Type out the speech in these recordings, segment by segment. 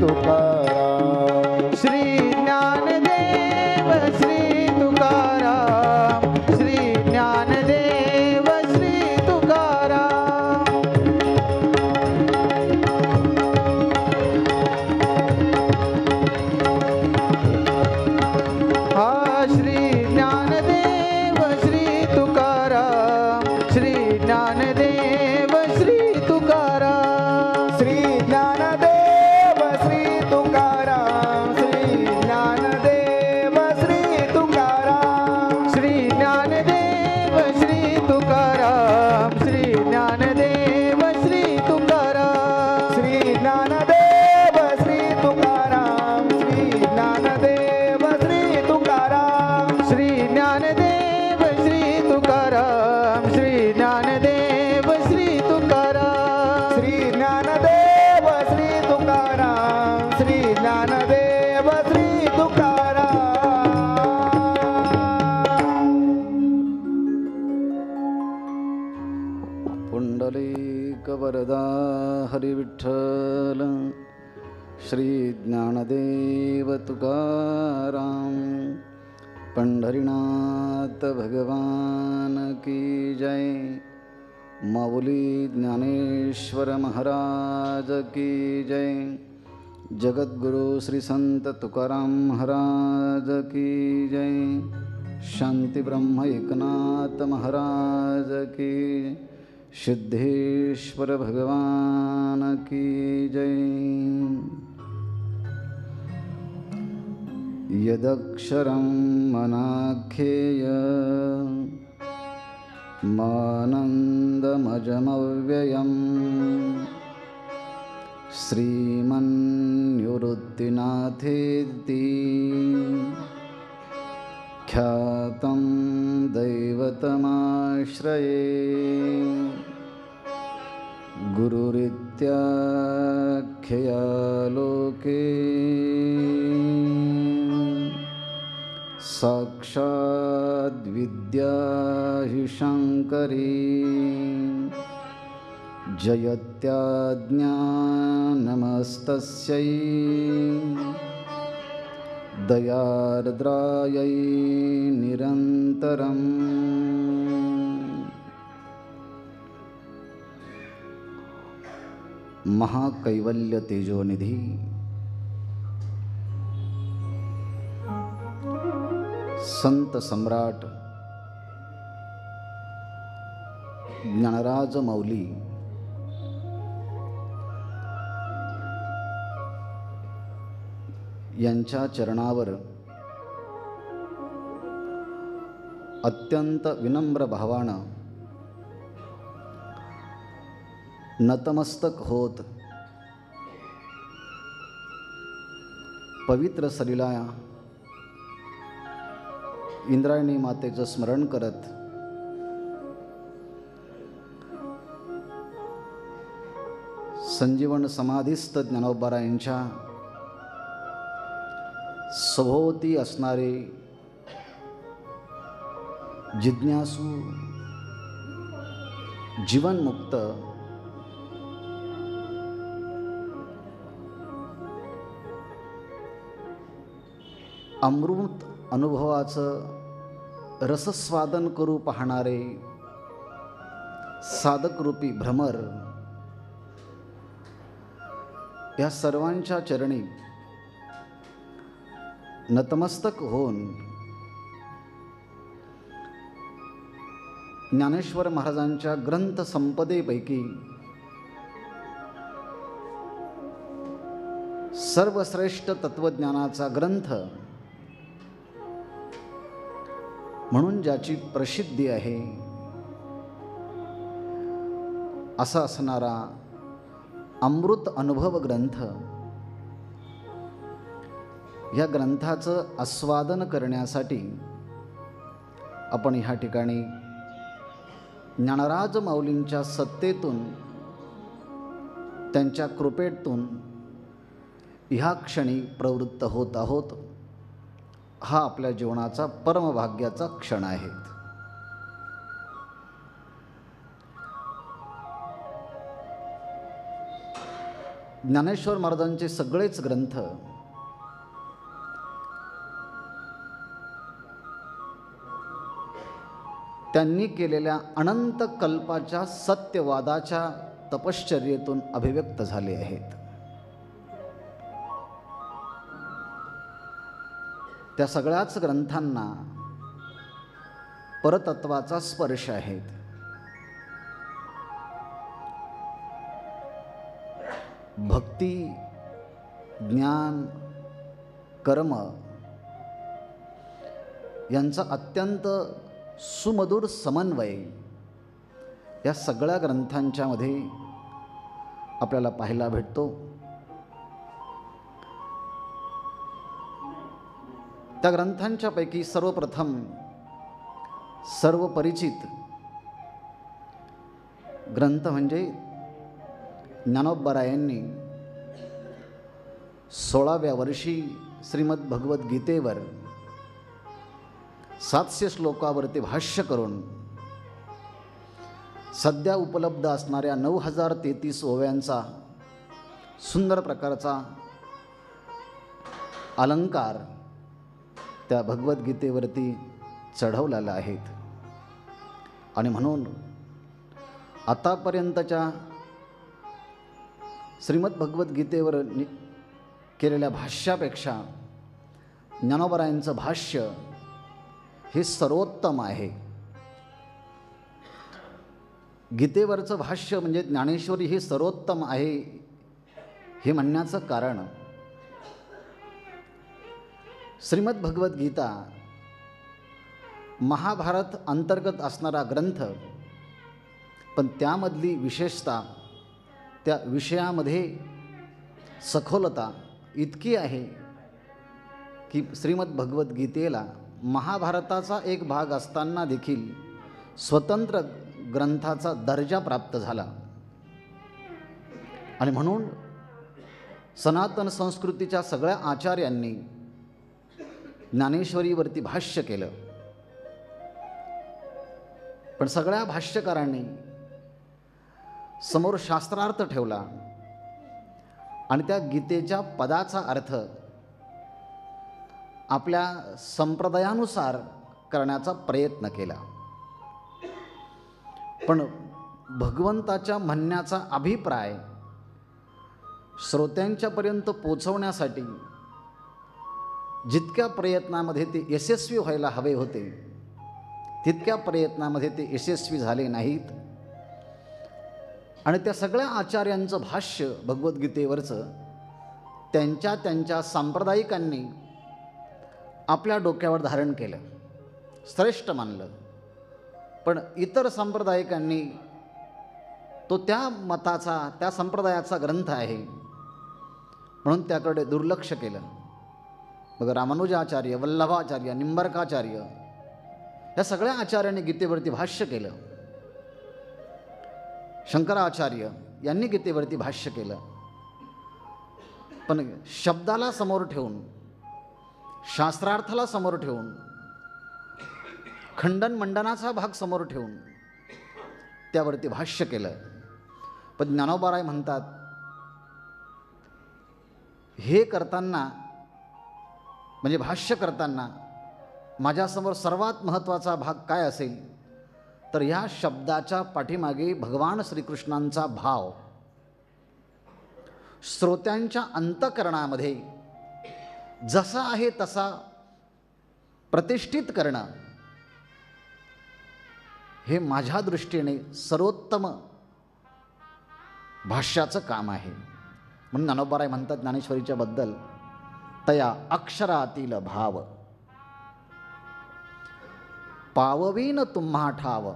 तुकाराम श्री ज्ञानदेव श्री तुकाराम श्री ज्ञानदेव श्री तुकाराम हा श्री ज्ञानदेव श्री तुकाराम श्री ज्ञानदेव श्री तुकाराम श्री ज्ञानदेव श्री तुकाराम श्री ज्ञानदेव श्री तुकाराम श्री ज्ञानदेव श्री तुकाराम श्री ज्ञानदेव श्री तुकाराम श्री ज्ञानदेव श्री तुकाराम श्री ज्ञानदेव श्री तुकाराम श्री ज्ञानदेव श्री तुकाराम श्री ज्ञानदेव श्री तुकाराम श्री ज्ञानदेव श्री तुकाराम श्री ज्ञानदेव श्री तुकाराम पुंडलिक वरदा हरिविठ्ठल श्री ज्ञानदेव तुकाराम पंढरीनाथ भगवान की जय। माऊली ज्ञानेश्वर महाराज की जय। जगद्गुरु श्री संत तुकाराम महाराज की जय। शांती ब्रह्म एकनाथ महाराज की। सिद्धेश्वर भगवान की जय। यदक्षरं मनाख्येय मानन्दमजमव्ययम् श्रीमन्निवृत्तिनाथेति ख्यातं दैवतमाश्रये। गुरुरित्याख्यया लोके साक्षाद्विद्या हि शङ्करी जयत्याज्ञानमस्तस्यै दयार्द्रायै निरन्तरम्। महाकैवल्य तेजोनिधी संत सम्राट ज्ञानराज माऊली यांच्या चरणावर अत्यंत विनम्र भावानं नतमस्तक होत पवित्र सलीला इंद्रायणी मातेचं स्मरण करत संजीवन समाधीस्थ ज्ञानोबारायांच्या सभोवती असणारे जिज्ञासू जीवनमुक्त अमृत अनुभवाचं रसस्वादन करू पाहणारे साधकरूपी भ्रमर या सर्वांच्या चरणी नतमस्तक होऊन ज्ञानेश्वर महाराजांच्या ग्रंथ संपदेपैकी सर्वश्रेष्ठ तत्वज्ञानाचा ग्रंथ म्हणून ज्याची प्रसिद्धी आहे असा असणारा अमृत अनुभव ग्रंथ, या ग्रंथाचं आस्वादन करण्यासाठी आपण ह्या ठिकाणी ज्ञानराज माऊलींच्या सत्तेतून, त्यांच्या कृपेतून ह्या क्षणी प्रवृत्त होत आहोत. हा आपल्या जीवनाचा परमभाग्याचा क्षण आहे. ज्ञानेश्वर महाराजांचे सगळेच ग्रंथ त्यांनी केलेल्या अनंत कल्पाच्या सत्यवादाच्या तपश्चर्येतून अभिव्यक्त झाले आहेत. त्या सगळ्याच ग्रंथांना परतत्वाचा स्पर्श आहे. भक्ती, ज्ञान, कर्म यांचा अत्यंत सुमधुर समन्वय या सगळ्या ग्रंथांच्या मध्ये आपल्याला पाहायला भेटतो. त्या ग्रंथांच्या पैकी सर्वप्रथम सर्व परिचित ग्रंथ म्हणजे ज्ञानोबरायांनी 16व्या वर्षी श्रीमद भगवद्गीतेवर 700 श्लोकावरती भाष्य करून सध्या उपलब्ध असणाऱ्या 9033 ओव्यांचा सुंदर प्रकारचा अलंकार त्या भगवद्गीतेवरती चढवलेला आहेत. आणि म्हणून आतापर्यंतच्या श्रीमद भगवद्गीतेवर केलेल्या भाष्यापेक्षा ज्ञानोबरायांचं भाष्य हे सर्वोत्तम आहे. गीतेवरचं भाष्य म्हणजे ज्ञानेश्वरी हे सर्वोत्तम आहे हे म्हणण्याचं कारण श्रीमद भगवद्गीता महाभारत अंतर्गत असणारा ग्रंथ, पण त्यामधली विशेषता, त्या विषयामध्ये सखोलता इतकी आहे की श्रीमद भगवद्गीतेला महाभारताचा एक भाग असताना देखील स्वतंत्र ग्रंथाचा दर्जा प्राप्त झाला. आणि म्हणून सनातन संस्कृतीच्या सगळ्या आचार्यांनी ज्ञानेश्वरीवरती भाष्य केलं, पण सगळ्या भाष्यकारांनी समोर शास्त्रार्थ ठेवला आणि त्या गीतेच्या पदाचा अर्थ आपल्या संप्रदायानुसार करण्याचा प्रयत्न केला. पण भगवंताच्या म्हणण्याचा अभिप्राय श्रोत्यांच्यापर्यंत पोचवण्यासाठी जितक्या प्रयत्नामध्ये ते यशस्वी व्हायला हवे होते तितक्या प्रयत्नामध्ये ते यशस्वी झाले नाहीत. आणि त्या सगळ्या आचार्यांचं भाष्य भगवद्गीतेवरचं त्यांच्या सांप्रदायिकांनी आपल्या डोक्यावर धारण केलं, श्रेष्ठ मानलं. पण इतर सांप्रदायिकांनी तो त्या मताचा, त्या संप्रदायाचा ग्रंथ आहे म्हणून त्याकडे दुर्लक्ष केलं. मग रामानुजाचार्य, वल्लभाचार्य, निंबार्काचार्य या सगळ्या आचार्यांनी गीतेवरती भाष्य केलं. शंकराचार्य यांनी गीतेवरती भाष्य केलं. पण शब्दाला समोर ठेवून, शास्त्रार्थाला समोर ठेवून, खंडन मंडनाचा भाग समोर ठेवून त्यावरती भाष्य केलं. पण ज्ञानोबाराय म्हणतात, हे करताना म्हणजे भाष्य करताना माझ्यासमोर सर्वात महत्त्वाचा भाग काय असेल तर ह्या शब्दाच्या पाठीमागे भगवान श्रीकृष्णांचा भाव श्रोत्यांच्या अंतःकरणामध्ये जसा आहे तसा प्रतिष्ठित करणं हे माझ्या दृष्टीने सर्वोत्तम भाष्याचं काम आहे. म्हणून ज्ञानोबाराय म्हणतात ज्ञानेश्वरीच्या बद्दल, तया अक्षरातील भाव पाववीन तुम्हा ठाव.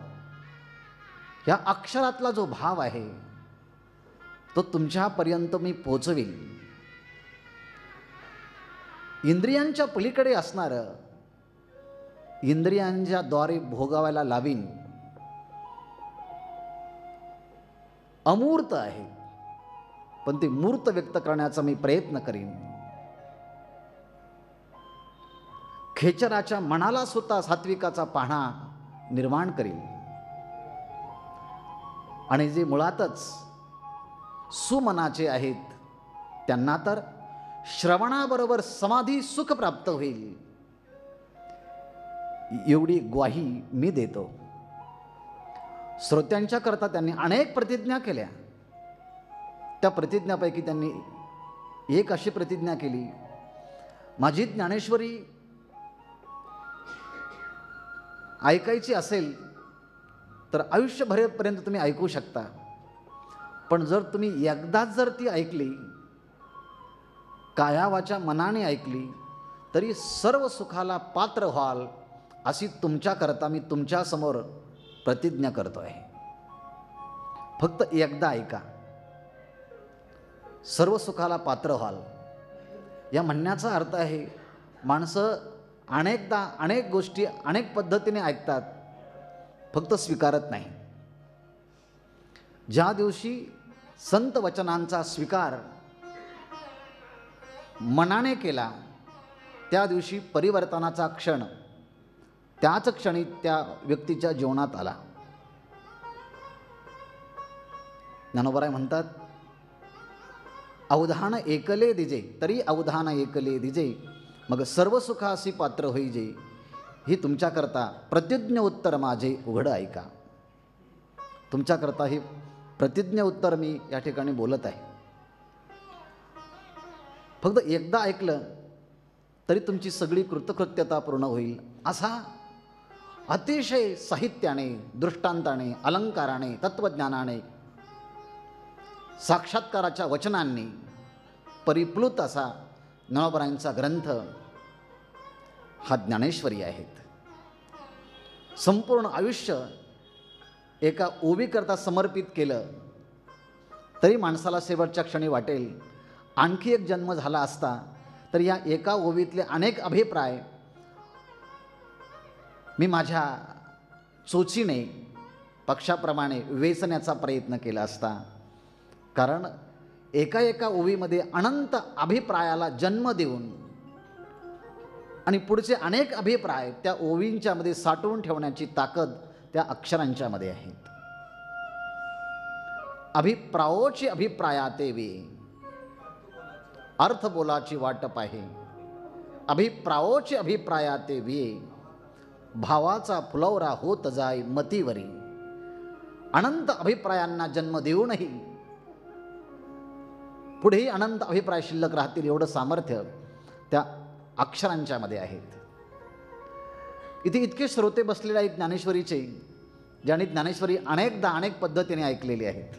या अक्षरातला जो भाव आहे तो तुमच्यापर्यंत मी पोचवीन. इंद्रियांच्या पलीकडे असणारं, इंद्रियांच्या द्वारे भोगावायला लावीन, अमूर्त आहे, पण ते मूर्त व्यक्त करण्याचा मी प्रयत्न करीन. खेचराच्या मनाला सुद्धा सात्विकाचा पाहणा निर्माण करीन. आणि जे मुळातच सुमनाचे आहेत त्यांना तर श्रवणाबरोबर समाधी सुख प्राप्त होईल, एवढी ग्वाही मी देतो. श्रोत्यांच्या करता त्यांनी अनेक प्रतिज्ञा केल्या. त्या प्रतिज्ञापैकी त्यांनी एक अशी प्रतिज्ञा केली, माझी ज्ञानेश्वरी ऐकायची असेल तर आयुष्यभरेपर्यंत तुम्ही ऐकू शकता, पण जर तुम्ही एकदाच जर ती ऐकली, काया वाचा मनाने ऐकली, तरी सर्व सुखाला पात्र व्हाल, अशी तुमच्याकरता मी तुमच्यासमोर प्रतिज्ञा करतो आहे. फक्त एकदा ऐका, सर्व सुखाला पात्र व्हाल. या म्हणण्याचा अर्थ आहे, माणसं अनेकदा अनेक गोष्टी अनेक पद्धतीने ऐकतात, फक्त स्वीकारत नाही. ज्या दिवशी संत वचनांचा स्वीकार मनाने केला, त्या दिवशी परिवर्तनाचा क्षण त्याच क्षणी त्या व्यक्तीच्या जीवनात आला. ज्ञानोबराय म्हणतात, अवधान एकले दिजे, तरी अवधान एकले दिजे, मग सर्व सुखासी पात्र होईजे. ही तुमच्याकरता प्रतिज्ञ उत्तर माझे उघड ऐका. तुमच्याकरता ही प्रतिज्ञ उत्तर मी या ठिकाणी बोलत आहे. फक्त एकदा ऐकलं तरी तुमची सगळी कृतकृत्यता पूर्ण होईल, असा अतिशय साहित्याने, दृष्टांताने, अलंकाराने, तत्वज्ञानाने, साक्षात्काराच्या वचनांनी परिप्लुत असा ज्ञानोबरायांचा ग्रंथ हा ज्ञानेश्वरी आहेत. संपूर्ण आयुष्य एका ओवीकरता समर्पित केलं तरी माणसाला शेवटच्या क्षणी वाटेल आणखी एक जन्म झाला असता तर या एका ओवीतले अनेक अभिप्राय मी माझ्या चोचीने पक्षाप्रमाणे वेचण्याचा प्रयत्न केला असता. कारण एका एका ओवीमध्ये अनंत अभिप्रायाला जन्म देऊन आणि पुढचे अनेक अभिप्राय त्या ओवींच्यामध्ये साठवून ठेवण्याची ताकद त्या अक्षरांच्यामध्ये आहे. अभिप्रायोची अभिप्रायाते वे, अर्थ बोलाची वाटप आहे. अभिप्रायोची अभिप्रायाते वे, भावाचा फुलवरा होत जाय मतीवरी. अनंत अभिप्रायांना जन्म देऊनही पुढेही अनंत अभिप्राय शिल्लक राहतील, एवढं सामर्थ्य त्या अक्षरांच्यामध्ये आहेत. इथे इतके श्रोते बसलेले आहेत ज्ञानेश्वरीचे, ज्यांनी ज्ञानेश्वरी अनेकदा अनेक पद्धतीने ऐकलेली आहेत.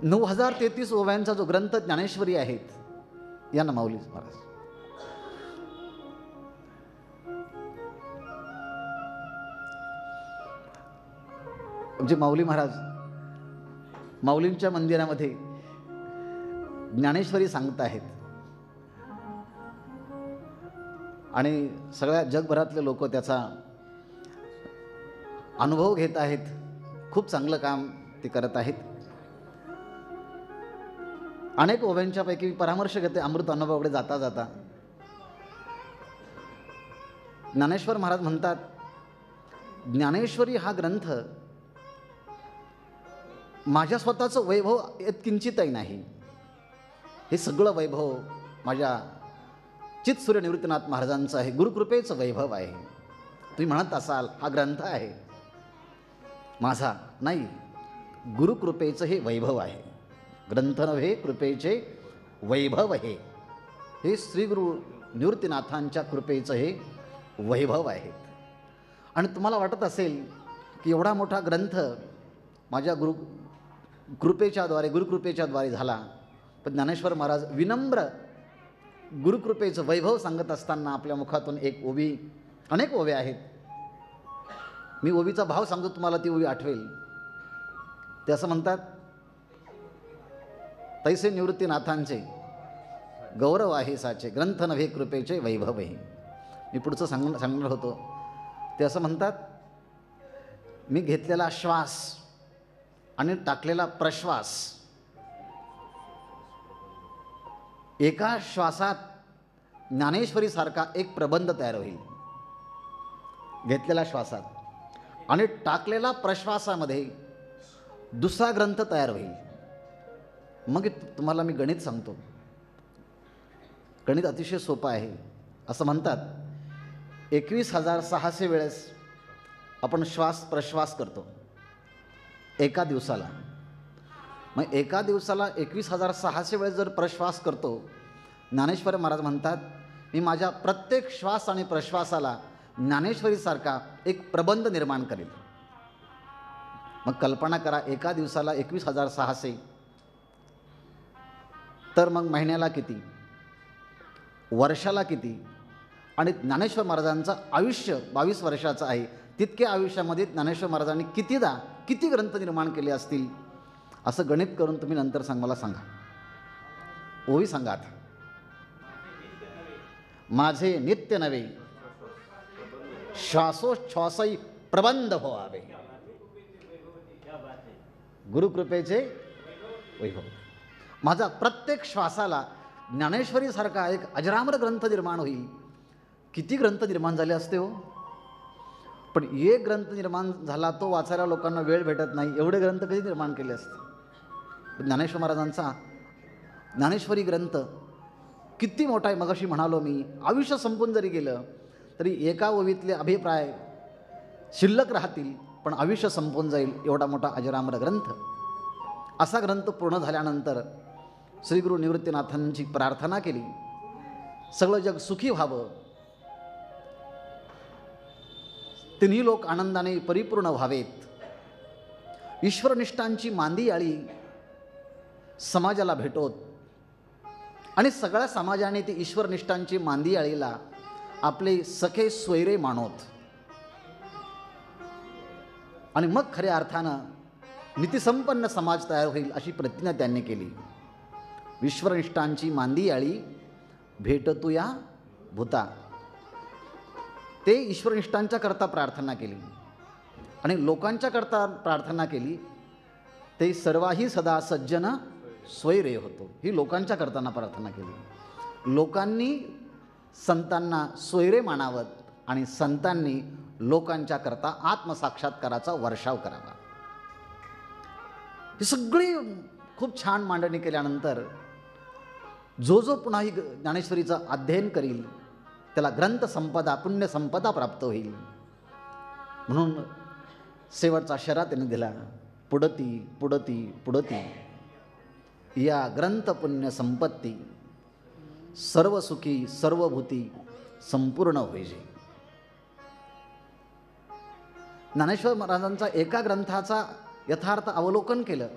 9033 ओव्यांचा जो ग्रंथ ज्ञानेश्वरी आहेत, या ना माऊली महाराज. म्हणजे माऊली महाराज माऊलींच्या मंदिरामध्ये ज्ञानेश्वरी सांगत आहेत आणि सगळ्या जगभरातले लोक त्याचा अनुभव घेत आहेत. खूप चांगलं काम ते करत आहेत. अनेक ओव्यांच्यापैकी परामर्श घेते अमृत अनुभवाकडे जाता जाता. ज्ञानेश्वर महाराज म्हणतात, ज्ञानेश्वरी हा ग्रंथ माझ्या स्वतःचं वैभव किंचितही नाही. हे सगळं वैभव माझ्या चित्सूर्य निवृत्तीनाथ महाराजांचं आहे, गुरुकृपेचं वैभव आहे. तुम्ही म्हणत असाल हा ग्रंथ आहे माझा, नाही, गुरुकृपेचं हे वैभव आहे. ग्रंथ नव्हे, कृपेचे वैभव आहे. हे श्री गुरु निवृत्तीनाथांच्या कृपेचं हे वैभव आहे. आणि तुम्हाला वाटत असेल की एवढा मोठा ग्रंथ माझ्या गुरुकृपेच्या द्वारे झाला, पण ज्ञानेश्वर महाराज विनम्र गुरुकृपेचं वैभव सांगत असताना आपल्या मुखातून एक ओवी, अनेक ओव्या आहेत, मी ओवीचा भाव सांगतो तुम्हाला, ती ओवी आठवेल. ते असं म्हणतात, तैसे निवृत्तीनाथांचे गौरव आहे साचे, ग्रंथ नव्हे कृपेचे वैभव आहे. मी पुढचं सांगणार होतो. ते असं म्हणतात, मी घेतलेला श्वास आणि टाकलेला प्रश्वास, एका श्वासात ज्ञानेश्वरीसारखा एक प्रबंध तयार होईल. घेतलेल्या श्वासात आणि टाकलेला प्रश्वासामध्ये दुसरा ग्रंथ तयार होईल. मग तुम्हाला मी गणित सांगतो. गणित अतिशय सोपं आहे. असं म्हणतात 21,600 वेळेस आपण श्वास प्रश्वास करतो एका दिवसाला. मग एका दिवसाला 21,600 वेळेस जर प्रश्वास करतो, ज्ञानेश्वर महाराज म्हणतात मी माझ्या प्रत्येक श्वास आणि प्रश्वासाला ज्ञानेश्वरीसारखा एक प्रबंध निर्माण करेल. मग कल्पना करा, एका दिवसाला 21,600, तर मग महिन्याला किती, वर्षाला किती. आणि ज्ञानेश्वर महाराजांचं आयुष्य 22 वर्षाचं आहे. तितक्या आयुष्यामध्ये ज्ञानेश्वर महाराजांनी किती ग्रंथ निर्माण केले असतील, असं गणित करून तुम्ही नंतर मला सांगा. ओवी सांगा आता. माझे नित्य नवे श्वासोच्छ्वासही प्रबंध व्हावे. गुरुकृपेचे वैभव. माझा प्रत्येक श्वासाला ज्ञानेश्वरीसारखा एक अजरामर ग्रंथ निर्माण होईल. किती ग्रंथ निर्माण झाले असते हो. पण एक ग्रंथ निर्माण झाला, तो वाचायला लोकांना वेळ भेटत नाही. एवढे ग्रंथ कधी निर्माण केले असते. ज्ञानेश्वर महाराजांचा ज्ञानेश्वरी ग्रंथ किती मोठा आहे. मगाशी म्हणालो मी, आयुष्य संपून जरी गेलं तरी एका ओवीतले अभिप्राय शिल्लक राहतील, पण आयुष्य संपून जाईल एवढा मोठा अजरामर ग्रंथ. असा ग्रंथ पूर्ण झाल्यानंतर श्रीगुरु निवृत्तीनाथांची प्रार्थना केली, सगळं जग सुखी व्हावं, तिन्ही लोक आनंदाने परिपूर्ण व्हावेत. ईश्वरनिष्ठांची मांदी आळी समाजाला भेटोत आणि सगळ्या समाजाने ती ईश्वरनिष्ठांची मांदी आळीला आपले सखे सोयरे मानोत. आणि मग खऱ्या अर्थानं नीतिसंपन्न समाज तयार होईल अशी प्रतिज्ञा त्यांनी केली. ईश्वरनिष्ठांची मांदी आळी भेटतू या भूता. ते ईश्वरनिष्ठांच्या करता प्रार्थना केली आणि लोकांच्या करता प्रार्थना केली. ते सर्वाही सदा सज्जन स्वैरे होतो. ही लोकांच्या करताना प्रार्थना केली. लोकांनी संतांना सोयरे मानावत आणि संतांनी लोकांच्या करता आत्मसाक्षात्काराचा वर्षाव करावा. ही सगळी खूप छान मांडणी केल्यानंतर जो पुन्हा ही ज्ञानेश्वरीचं अध्ययन करील त्याला ग्रंथ संपदा, पुण्य संपदा प्राप्त होईल. म्हणून शेवटचा शरा त्याने दिला, पुढती पुढती पुढती या ग्रंथ पुण्य संपत्ती सर्व सुखी सर्वभूती संपूर्ण होईजे. ज्ञानेश्वर महाराजांचा एका ग्रंथाचा यथार्थ अवलोकन केलं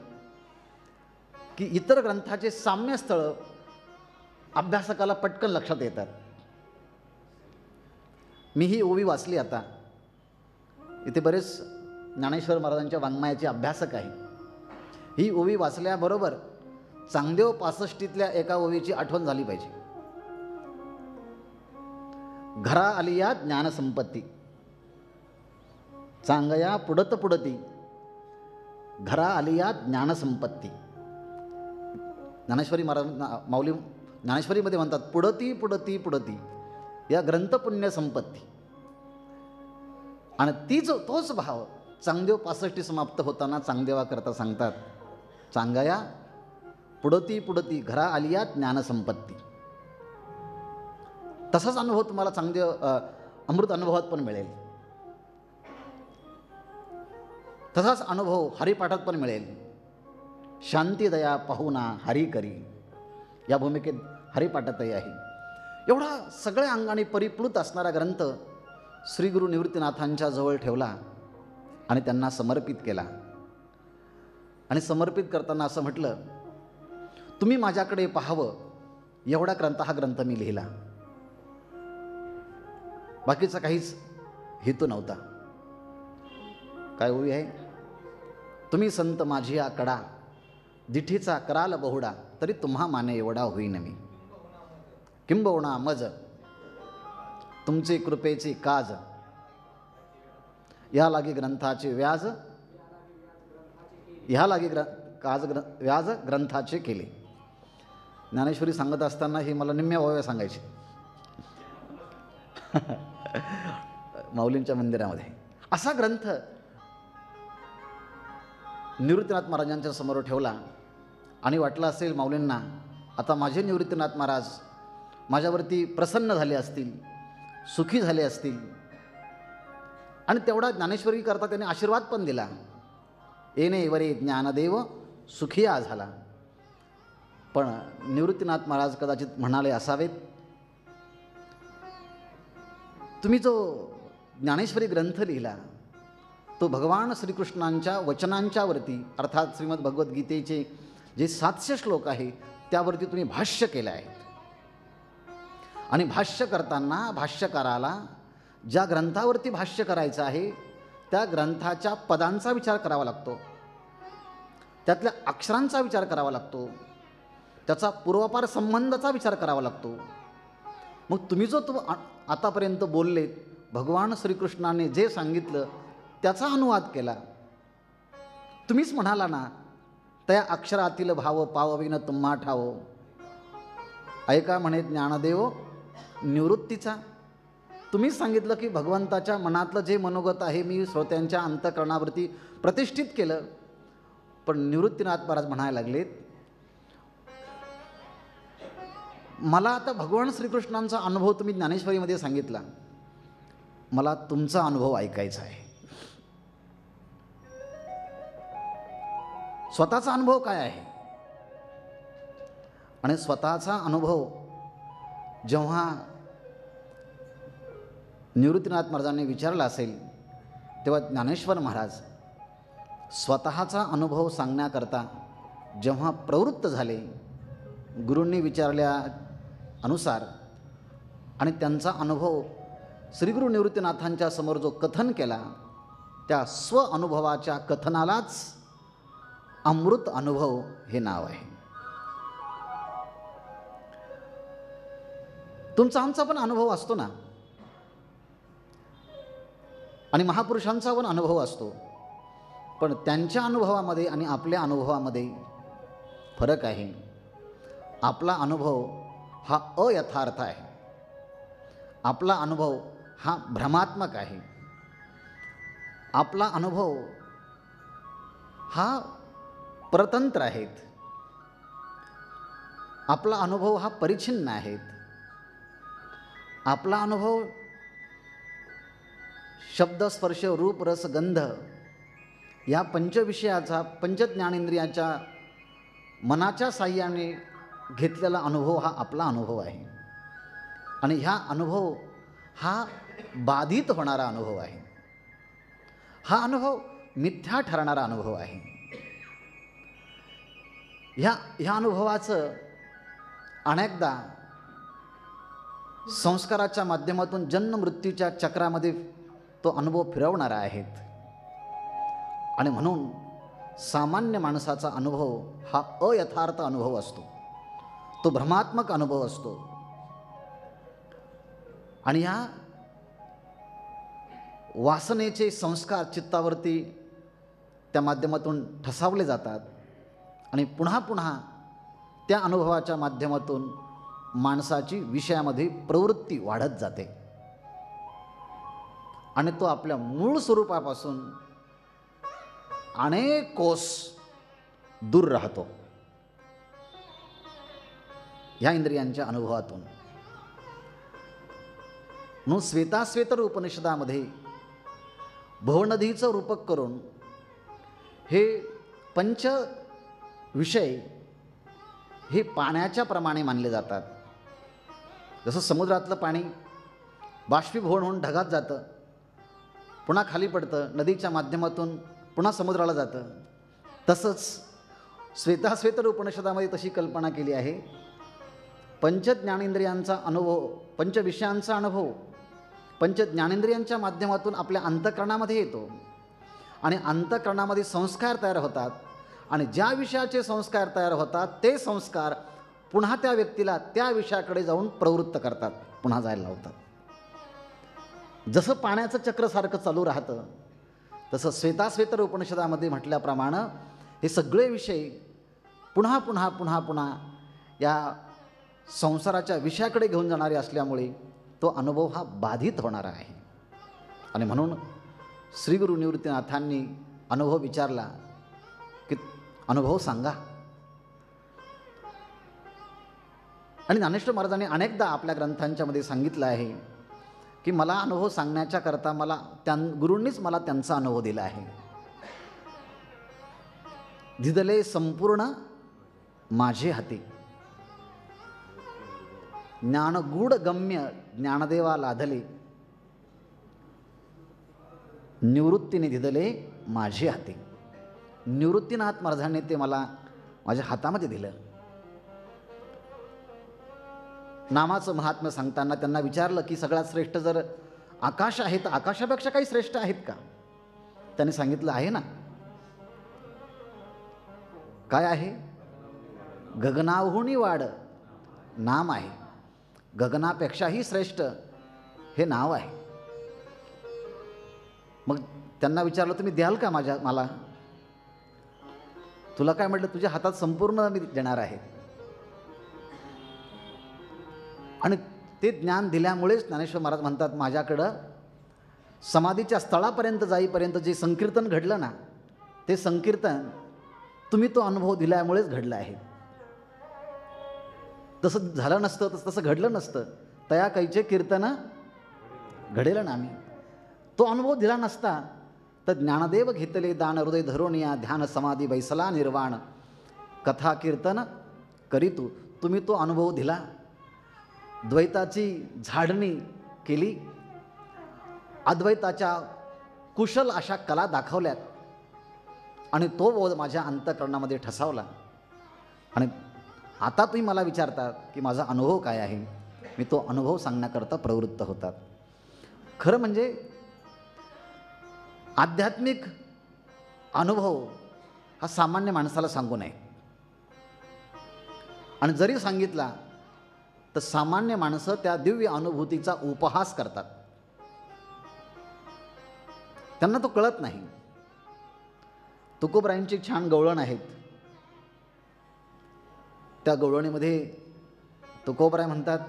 की इतर ग्रंथाचे साम्यस्थळं अभ्यासकाला पटकन लक्षात येतात. मी ही ओवी वाचली आता. इथे बरेच ज्ञानेश्वर महाराजांच्या वाङ्मयाचे अभ्यासक आहे. ही ओवी वाचल्याबरोबर चांगदेव 65तल्या एका ओवीची आठवण झाली पाहिजे. घरा आलिया ज्ञानसंपत्ती, चांगया पुढत पुढती घरा आलिया ज्ञानसंपत्ती. ज्ञानेश्वरी महाराज माऊली ज्ञानेश्वरीमध्ये म्हणतात पुढती पुढती पुढती या ग्रंथपुण्य संपत्ती. आणि तोच भाव चांगदेव 65 समाप्त होताना चांगदेवाकरता सांगतात, चांगया पुढती पुढती घरा आलिया ज्ञानसंपत्ती. तसाच अनुभव तुम्हाला चांगदेव अमृत अनुभवात पण मिळेल. तसाच अनुभव हरिपाठात पण मिळेल. शांती दया पाहुणा हरी करी या भूमिकेत हरिपाठातही आहे. एवढा सगळ्या अंगाने परिप्लुत असणारा ग्रंथ श्री गुरु निवृत्तीनाथांच्या जवळ ठेवला आणि त्यांना समर्पित केला. आणि समर्पित करताना असं म्हटलं, तुम्ही माझ्याकडे पाहावं एवढा हा ग्रंथ मी लिहिला. बाकीचा काहीच हेतू नव्हता. काय ओवी आहे, तुम्ही संत माझी आकडा दिठीचा कराल बहुडा तरी तुम्हा माने एवढा होईन मी. किंबहुना मज तुमचे कृपेचे काज या लागी ग्रंथाचे व्याज व्याज ग्रंथाचे केले. ज्ञानेश्वरी सांगत असताना ही मला निम्म्या ओव्या सांगायची माऊलींच्या मंदिरामध्ये. असा ग्रंथ निवृत्तीनाथ महाराजांच्या समोर ठेवला आणि वाटलं असेल माऊलींना आता माझे निवृत्तीनाथ महाराज माझ्यावरती प्रसन्न झाले असतील, सुखी झाले असतील, आणि तेवढा ज्ञानेश्वरी करता त्याने आशीर्वाद पण दिला, येणे वरे ज्ञानदेव सुखिया झाला. पण निवृत्तीनाथ महाराज कदाचित म्हणाले असावेत, तुम्ही जो ज्ञानेश्वरी ग्रंथ लिहिला तो भगवान श्रीकृष्णांच्या वचनांच्या वरती, अर्थात श्रीमद भगवद्गीतेचे जे 700 श्लोक आहे त्यावरती तुम्ही भाष्य केलं आहे. आणि भाष्य करताना भाष्यकाराला ज्या ग्रंथावरती भाष्य करायचं आहे त्या ग्रंथाच्या पदांचा विचार करावा लागतो, त्यातल्या अक्षरांचा विचार करावा लागतो, त्याचा पूर्वापार संबंधाचा विचार करावा लागतो. मग तुम्ही जो आतापर्यंत बोललेत, भगवान श्रीकृष्णाने जे सांगितलं त्याचा अनुवाद केला. तुम्हीच म्हणाला ना, त्या अक्षरातील भाव पावविन तुम्हा ठावो, ऐका म्हणे ज्ञानदेव निवृत्तीचा. तुम्हीच सांगितलं की भगवंताच्या मनातलं जे मनोगत आहे मी श्रोत्यांच्या अंतःकरणावरती प्रतिष्ठित केलं. पण निवृत्तीनाथ महाराज म्हणायला लागलेत, मला आता भगवान श्रीकृष्णांचा अनुभव तुम्ही ज्ञानेश्वरीमध्ये सांगितला, मला तुमचा अनुभव ऐकायचा आहे. स्वतःचा अनुभव काय आहे? आणि स्वतःचा अनुभव जेव्हा निवृत्तीनाथ महाराजांनी विचारला असेल तेव्हा ज्ञानेश्वर महाराज स्वतःचा अनुभव सांगण्याकरता जेव्हा प्रवृत्त झाले, गुरूंनी विचारल्या अनुसार, आणि त्यांचा अनुभव श्रीगुरू निवृत्तीनाथांच्या समोर जो कथन केला, त्या स्व अनुभवाच्या कथनालाच अमृत अनुभव हे नाव आहे. तुमचा आमचा पण अनुभव असतो ना, आणि महापुरुषांचा पण अनुभव असतो, पण त्यांच्या अनुभवामध्ये आणि आपल्या अनुभवामध्ये फरक आहे. आपला अनुभव हा अयथार्थ आहे, आपला अनुभव हा भ्रमात्मक आहे, आपला अनुभव हा परतंत्र आहेत, आपला अनुभव हा परिच्छिन्न आहेत, आपला अनुभव शब्द स्पर्श रूप रस गंध या पंचविषयाचा पंचज्ञानेंद्रियाच्या मनाच्या साह्याने घेतलेला अनुभव हा आपला अनुभव आहे. आणि ह्या अनुभव हा बाधित होणारा अनुभव आहे, हा अनुभव मिथ्या ठरणारा अनुभव आहे. ह्या अनुभवाचं अनेकदा संस्काराच्या माध्यमातून जन्म मृत्यूच्या चक्रामध्ये तो अनुभव फिरवणारा आहेत. आणि म्हणून सामान्य माणसाचा अनुभव हा अयथार्थ अनुभव असतो, तो भ्रमात्मक अनुभव असतो. आणि ह्या वासनेचे संस्कार चित्तावरती त्या माध्यमातून ठसावले जातात आणि पुन्हा पुन्हा त्या अनुभवाच्या माध्यमातून माणसाची विषयामध्ये प्रवृत्ती वाढत जाते आणि तो आपल्या मूळ स्वरूपापासून अनेक कोस दूर राहतो ह्या इंद्रियांच्या अनुभवातून. म्हणून श्वेताश्वेतर उपनिषदामध्ये भवनदीचं रूपक करून हे पंच विषय हे पाण्याच्या प्रमाणे मानले जातात. जसं समुद्रातलं पाणी बाष्पीभवन होऊन ढगात जातं, पुन्हा खाली पडतं, नदीच्या माध्यमातून पुन्हा समुद्राला जातं, तसंच श्वेताश्वेतर उपनिषदामध्ये तशी कल्पना केली आहे. पंचज्ञानेंद्रियांचा अनुभव, पंचविषयांचा अनुभव पंचज्ञानेंद्रियांच्या माध्यमातून आपल्या अंतःकरणामध्ये येतो आणि अंतःकरणामध्ये संस्कार तयार होतात आणि ज्या विषयाचे संस्कार तयार होतात ते संस्कार पुन्हा त्या व्यक्तीला त्या विषयाकडे जाऊन प्रवृत्त करतात, पुन्हा जायला लावतात. जसं पाण्याचं चक्र सारखं चालू राहतं तसं श्वेताश्वेतर उपनिषदामध्ये म्हटल्याप्रमाणे हे सगळे विषय पुन्हा पुन्हा पुन्हा पुन्हा या संसाराच्या विषयाकडे घेऊन जाणारे असल्यामुळे तो अनुभव हा बाधित होणारा आहे. आणि म्हणून श्रीगुरू निवृत्तीनाथांनी अनुभव विचारला की अनुभव सांगा. आणि ज्ञानेश्वर महाराजांनी अनेकदा आपल्या ग्रंथांच्यामध्ये सांगितलं आहे की मला अनुभव सांगण्याच्या करता मला गुरूंनीच मला त्यांचा अनुभव दिला आहे. दिदले संपूर्ण माझे हाती, ज्ञानगूढ गम्य ज्ञानदेवा लाधले, निवृत्तीने दिदले माझे हाती. निवृत्तीनाथ महाराजांनी ते मला माझ्या हातामध्ये दिलं. नामाचं महात्म्य सांगताना त्यांना विचारलं की सगळ्यात श्रेष्ठ जर आकाश आहे तर आकाशापेक्षा काही श्रेष्ठ आहेत का? त्यांनी सांगितलं आहे ना. काय आहे? गगनाहूनी वाढ नाम आहे. गगनापेक्षाही श्रेष्ठ हे नाव आहे. मग त्यांना विचारलं तुम्ही द्याल का मला? तुला काय म्हटलं? तुझ्या हातात संपूर्ण मी देणार आहे. आणि ते ज्ञान दिल्यामुळेच ज्ञानेश्वर महाराज म्हणतात माझ्याकडं समाधीच्या स्थळापर्यंत जाईपर्यंत जे संकीर्तन घडलं ना, ते संकीर्तन तुम्ही तो अनुभव दिल्यामुळेच घडलं आहे. तसं झालं नसतं, तसं घडलं नसतं. तया कैचे कीर्तन घडेल ना. आम्ही तो अनुभव दिला नसता तर ज्ञानदेव घेतले दान हृदय धरोनिया, ध्यान समाधी बैसला निर्वाण, कथा कीर्तन करीतू. तुम्ही तो अनुभव दिला, द्वैताची झाडणी केली, अद्वैताच्या कुशल अशा कला दाखवल्यात आणि तो बोध माझ्या अंतःकरणामध्ये ठसावला. आणि आता तुम्ही मला विचारता की माझा अनुभव काय आहे. मी तो अनुभव सांगण्याकरता प्रवृत्त होतात. खरं म्हणजे आध्यात्मिक अनुभव हा सामान्य माणसाला सांगू नये. आणि जरी सांगितला तर सामान्य माणसं त्या दिव्य अनुभूतीचा उपहास करतात. त्यांना तो कळत नाही. तुकोबरायांची छान गवळण आहेत. त्या गवळणीमध्ये तुकोबराय म्हणतात,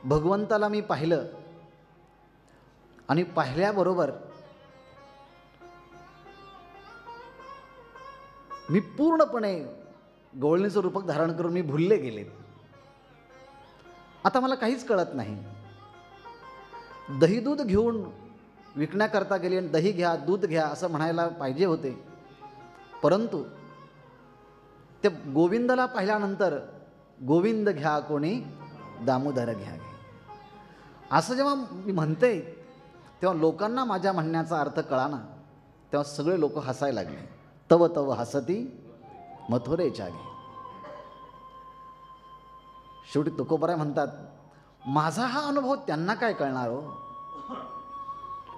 भगवंताला मी पाहिलं आणि पाहिल्याबरोबर मी पूर्णपणे गवळणीचं रूपक धारण करून मी भुलले गेले. आता मला काहीच कळत नाही. दही दूध घेऊन विकण्याकरता गेले आणि दही घ्या दूध घ्या असं म्हणायला पाहिजे होते, परंतु ते गोविंदाला पाहिल्यानंतर गोविंद घ्या कोणी दामोदर घ्या असं जेव्हा मी म्हणते तेव्हा लोकांना माझ्या म्हणण्याचा अर्थ कळाना. तेव्हा सगळे लोक हसायला लागले. तव तव हसती मथुरेच्या गे. शेवटी तुकोबराय म्हणतात, माझा हा अनुभव त्यांना काय कळणार हो.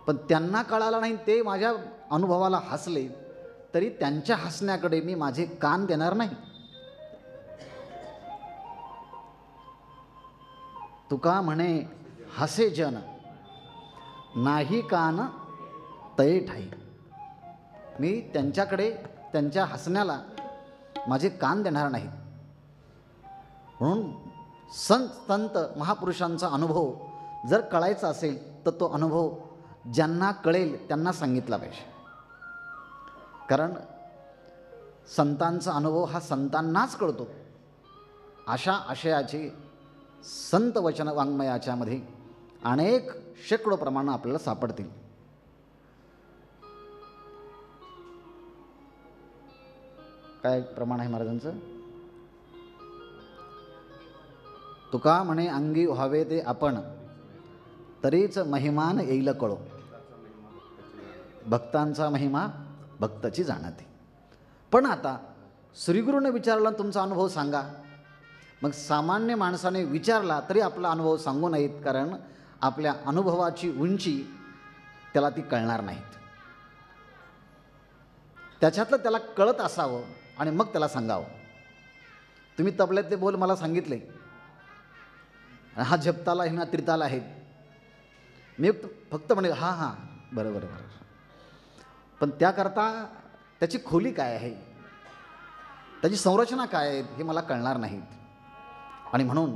पण त्यांना कळाला नाही. ते माझ्या अनुभवाला हसले तरी त्यांच्या हसण्याकडे मी माझे कान देणार नाही. तुका म्हणे हसे जन नाही कान तये ठाई. मी त्यांच्याकडे त्यांच्या हसण्याला माझे कान देणार नाही. म्हणून संत महापुरुषांचा अनुभव जर कळायचा असेल तर तो अनुभव ज्यांना कळेल त्यांना सांगितला पाहिजे. कारण संतांचा अनुभव हा संतांनाच कळतो. अशा आशयाचे संत वचन वाङ्मयाच्यामध्ये अनेक शेकडो प्रमाणं आपल्याला सापडतील. काय प्रमाण आहे महाराजांचं? तुका म्हणे अंगी व्हावे ते आपण, तरीच महिमान येईल कळो. भक्तांचा महिमा भक्ताची जाणते. पण आता श्रीगुरूने विचारला तुमचा अनुभव सांगा. मग सामान्य माणसाने विचारला तरी आपला अनुभव सांगू नयेत, कारण आपल्या अनुभवाची उंची त्याला ती कळणार नाहीत. त्याच्यातलं त्याला कळत असावं आणि मग त्याला सांगावं. तुम्ही तबल्यातले बोल मला सांगितले, हा जपताला आहे ना त्रिताला आहेत, मी फक्त म्हणे हां हां बरोबर बरोबर. पण त्याकरता त्याची खोली काय आहे, त्याची संरचना काय आहे हे मला कळणार नाहीत. आणि म्हणून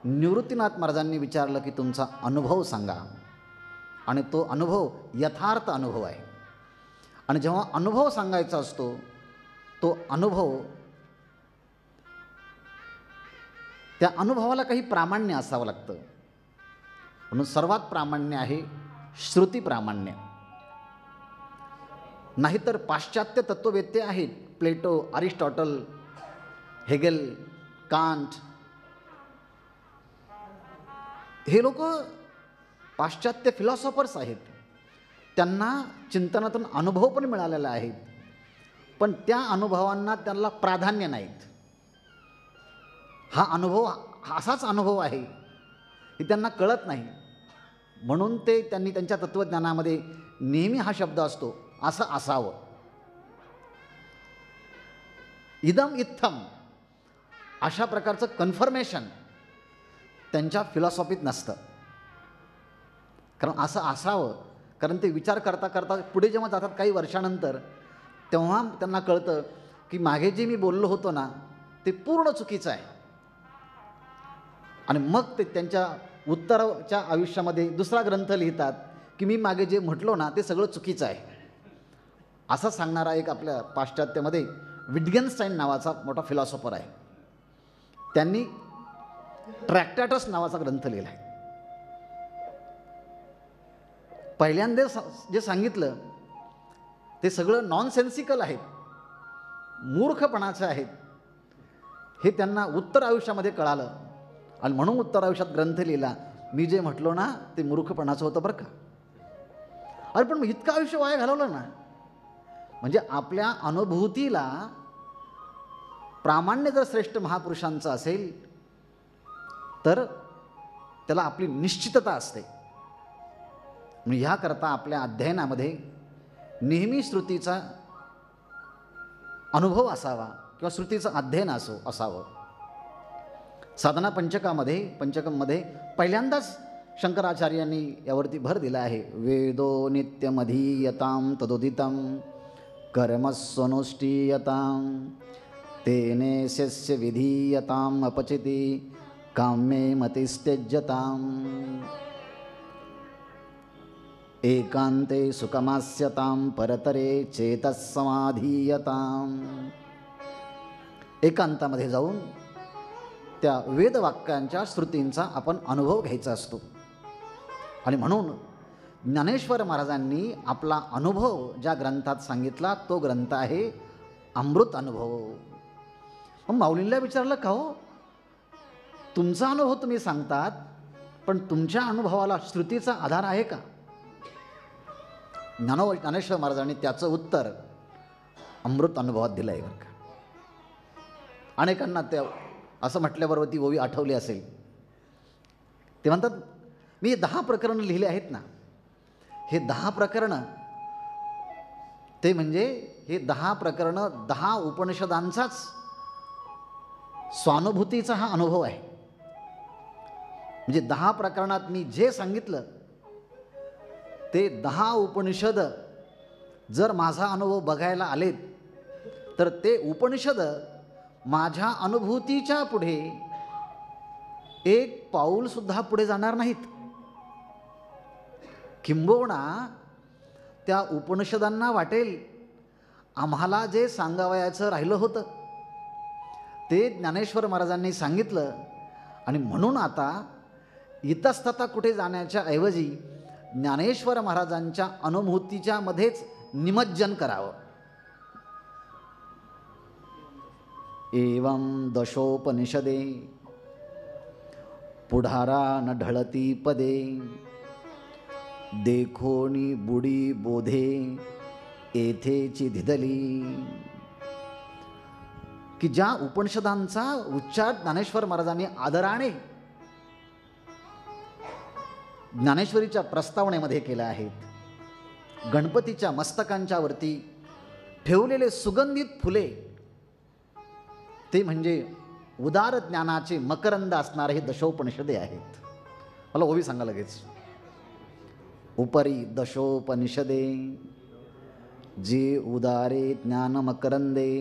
निवृत्तीनाथ महाराजांनी विचारलं की तुमचा अनुभव सांगा. आणि तो अनुभव यथार्थ अनुभव आहे. आणि जेव्हा अनुभव सांगायचा असतो तो अनुभव त्या अनुभवाला काही प्रामाण्य असावं लागतं. म्हणून सर्वात प्रामाण्य आहे श्रुती प्रामाण्य. नाहीतर पाश्चात्य तत्ववेत्ते आहेत, प्लेटो, अरिस्टॉटल, हेगेल, कांट, हे लोक पाश्चात्य फिलॉसॉफर्स आहेत. त्यांना चिंतनातून अनुभव पण मिळालेला आहेत, पण त्या अनुभवांना त्यांना प्राधान्य नाहीत. हा अनुभव असाच अनुभव आहे हे त्यांना कळत नाही. म्हणून त्यांनी त्यांच्या तत्त्वज्ञानामध्ये नेहमी हा शब्द असतो, असं असावं. इदम इत्थम अशा प्रकारचं कन्फर्मेशन त्यांच्या फिलॉसॉफीत नसतं. कारण असं असावं, कारण ते विचार करता करता पुढे जेव्हा जातात काही वर्षानंतर, तेव्हा त्यांना कळतं की मागे जे मी बोललो होतो ना ते पूर्ण चुकीचं आहे. आणि मग ते त्यांच्या उत्तराच्या आयुष्यामध्ये दुसरा ग्रंथ लिहितात की मी मागे जे म्हटलो ना ते सगळं चुकीचं आहे. असं सांगणारा एक आपल्या पाश्चात्यामध्ये विटगेन्स्टाईन नावाचा मोठा फिलॉसॉफर आहे. त्यांनी ट्रॅक्टॅटस नावाचा ग्रंथ लिहिला आहे. पहिल्यांदा जे सांगितलं ते सगळं नॉनसेन्सिकल आहेत, मूर्खपणाचं आहेत, हे त्यांना उत्तर आयुष्यामध्ये कळालं. आणि म्हणून उत्तर आयुष्यात ग्रंथ लिहिला, मी जे म्हटलो ना ते मूर्खपणाचं होतं बरं का. अरे पण इतकं आयुष्य वाया घालवलं ना. म्हणजे आपल्या अनुभूतीला प्रामाण्य जर श्रेष्ठ महापुरुषांचं असेल तर त्याला आपली निश्चितता असते. ह्याकरता आपल्या अध्ययनामध्ये नेहमी श्रुतीचा अनुभव असावा किंवा श्रुतीचं अध्ययन असावं. साधना पंचकमध्ये पहिल्यांदाच शंकराचार्यांनी यावरती भर दिला आहे. वेदो नित्यमधीयतां तदोदितं कर्मस्वनुष्ठीयतां तेने शस्य विधीयताम् अपचिति काम्ये मतिस्त्यज्यताम् एकान्ते सुखमास्यतां परतरे चेतस्समाधीयताम्. एकांतामध्ये जाऊन त्या वेदवाक्यांच्या श्रुतींचा आपण अनुभव घ्यायचा असतो. आणि म्हणून ज्ञानेश्वर महाराजांनी आपला अनुभव ज्या ग्रंथात सांगितला तो ग्रंथ आहे अमृत अनुभव. मग माऊलींना विचारलं, का हो तुमचा अनुभव तुम्ही सांगतात पण तुमच्या अनुभवाला श्रुतीचा आधार आहे का? ज्ञानेश्वर महाराजांनी त्याचं उत्तर अमृत अनुभवात दिलं आहे बरं का. अनेकांना त्या असं म्हटल्याबरोबर ती ओवी आठवली असेल. ते म्हणतात मी 10 प्रकरणं लिहिले आहेत ना, हे 10 प्रकरणं ते म्हणजे हे 10 प्रकरणं 10 उपनिषदांचाच स्वानुभूतीचा हा अनुभव आहे. म्हणजे 10 प्रकरणात मी जे सांगितलं ते 10 उपनिषद जर माझा अनुभव बघायला आलेत तर ते उपनिषद माझ्या अनुभूतीच्या पुढे एक पाऊलसुद्धा पुढे जाणार नाहीत. किंबहुना त्या उपनिषदांना वाटेल आम्हाला जे सांगावयाचं राहिलं होतं ते ज्ञानेश्वर महाराजांनी सांगितलं. आणि म्हणून आता इतस्ततः कुठे जाण्याच्या ऐवजी ज्ञानेश्वर महाराजांच्या अनुभूतीच्या मध्येच निमज्जन करावं. एवं दशोपनिषदे पुढारा न ढळती पदे देखोनी बुडी बोधे येथेची धिदली. की ज्या उपनिषदांचा उच्चार ज्ञानेश्वर महाराजांनी आदराने ज्ञानेश्वरीच्या प्रस्तावनेमध्ये केला आहे. गणपतीच्या मस्तकांच्या वरती ठेवलेले सुगंधित फुले ते म्हणजे उदार ज्ञानाचे मकरंद असणारे हे दशोपनिषदे आहेत. मला ओवी सांगा लगेच. उपरी दशोपनिषदे जे उदारे ज्ञान मकरंदे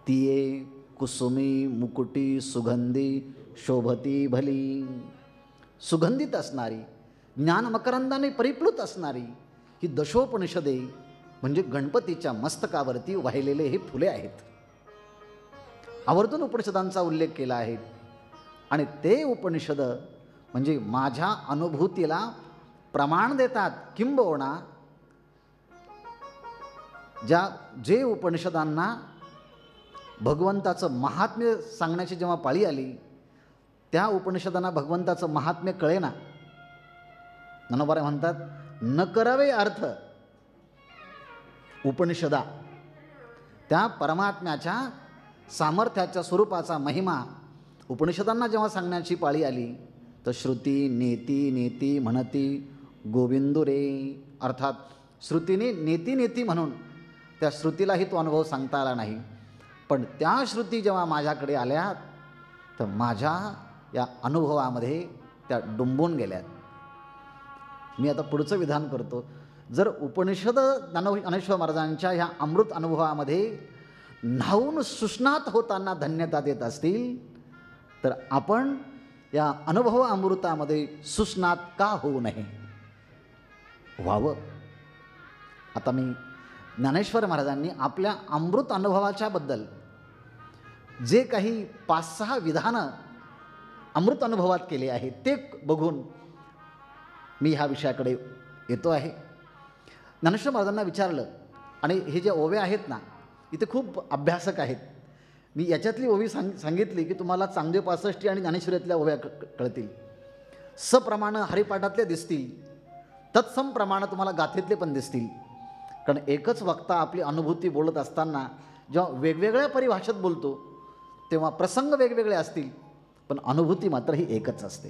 तिये कुसुमी मुकुटी सुगंधी शोभती भली. सुगंधित असणारी ज्ञान मकरंदाने परिप्लुत असणारी ही दशोपनिषदे म्हणजे गणपतीच्या मस्तकावरती वाहिलेले हे फुले आहेत. आवर्जून उपनिषदांचा उल्लेख केला आहे. आणि ते उपनिषद म्हणजे माझ्या अनुभूतीला प्रमाण देतात. किंबहुना जे उपनिषदांना भगवंताचं महात्म्य सांगण्याची जेव्हा पाळी आली, त्या उपनिषदांना भगवंताचं महात्म्य कळेना. ज्ञानोबा म्हणतात, न करावे अर्थ उपनिषदा. त्या परमात्म्याच्या सामर्थ्याच्या स्वरूपाचा महिमा उपनिषदांना जेव्हा सांगण्याची पाळी आली, तर श्रुती नेती नेती म्हणती गोविंदो रे. अर्थात श्रुतीने नेती नेती म्हणून त्या श्रुतीलाही तो अनुभव सांगता आला नाही. पण त्या श्रुती जेव्हा माझ्याकडे आल्या, तर माझ्या या अनुभवामध्ये त्या डुंबून गेल्यात. मी आता पुढचं विधान करतो. जर उपनिषद ज्ञानेश्वर महाराजांच्या ह्या अमृत अनुभवामध्ये न्हावून सुस्नात होताना धन्यता देत असतील, तर आपण या अनुभव अमृतामध्ये सुस्नात का होऊ नये, व्हावं. आता मी ज्ञानेश्वर महाराजांनी आपल्या अमृत अनुभवाच्या बद्दल जे काही 5-6 विधानं अमृत अनुभवात केले आहेत, ते बघून मी ह्या विषयाकडे येतो आहे. ज्ञानेश्वर महाराजांना विचारलं, आणि हे जे ओव्या आहेत ना, इथे खूप अभ्यासक आहेत. मी याच्यातली ओवी सांगितली की तुम्हाला चांगदेव 65 आणि ज्ञानेश्वरीतल्या ओव्या कळतील. सप्रमाण हरिपाठातले दिसतील, तत्सम प्रमाण तुम्हाला गाथेतले पण दिसतील. कारण एकच वक्ता आपली अनुभूती बोलत असताना जेव्हा वेगवेगळ्या परिभाषेत बोलतो, तेव्हा प्रसंग वेगवेगळे असतील, पण अनुभूती मात्र ही एकच असते.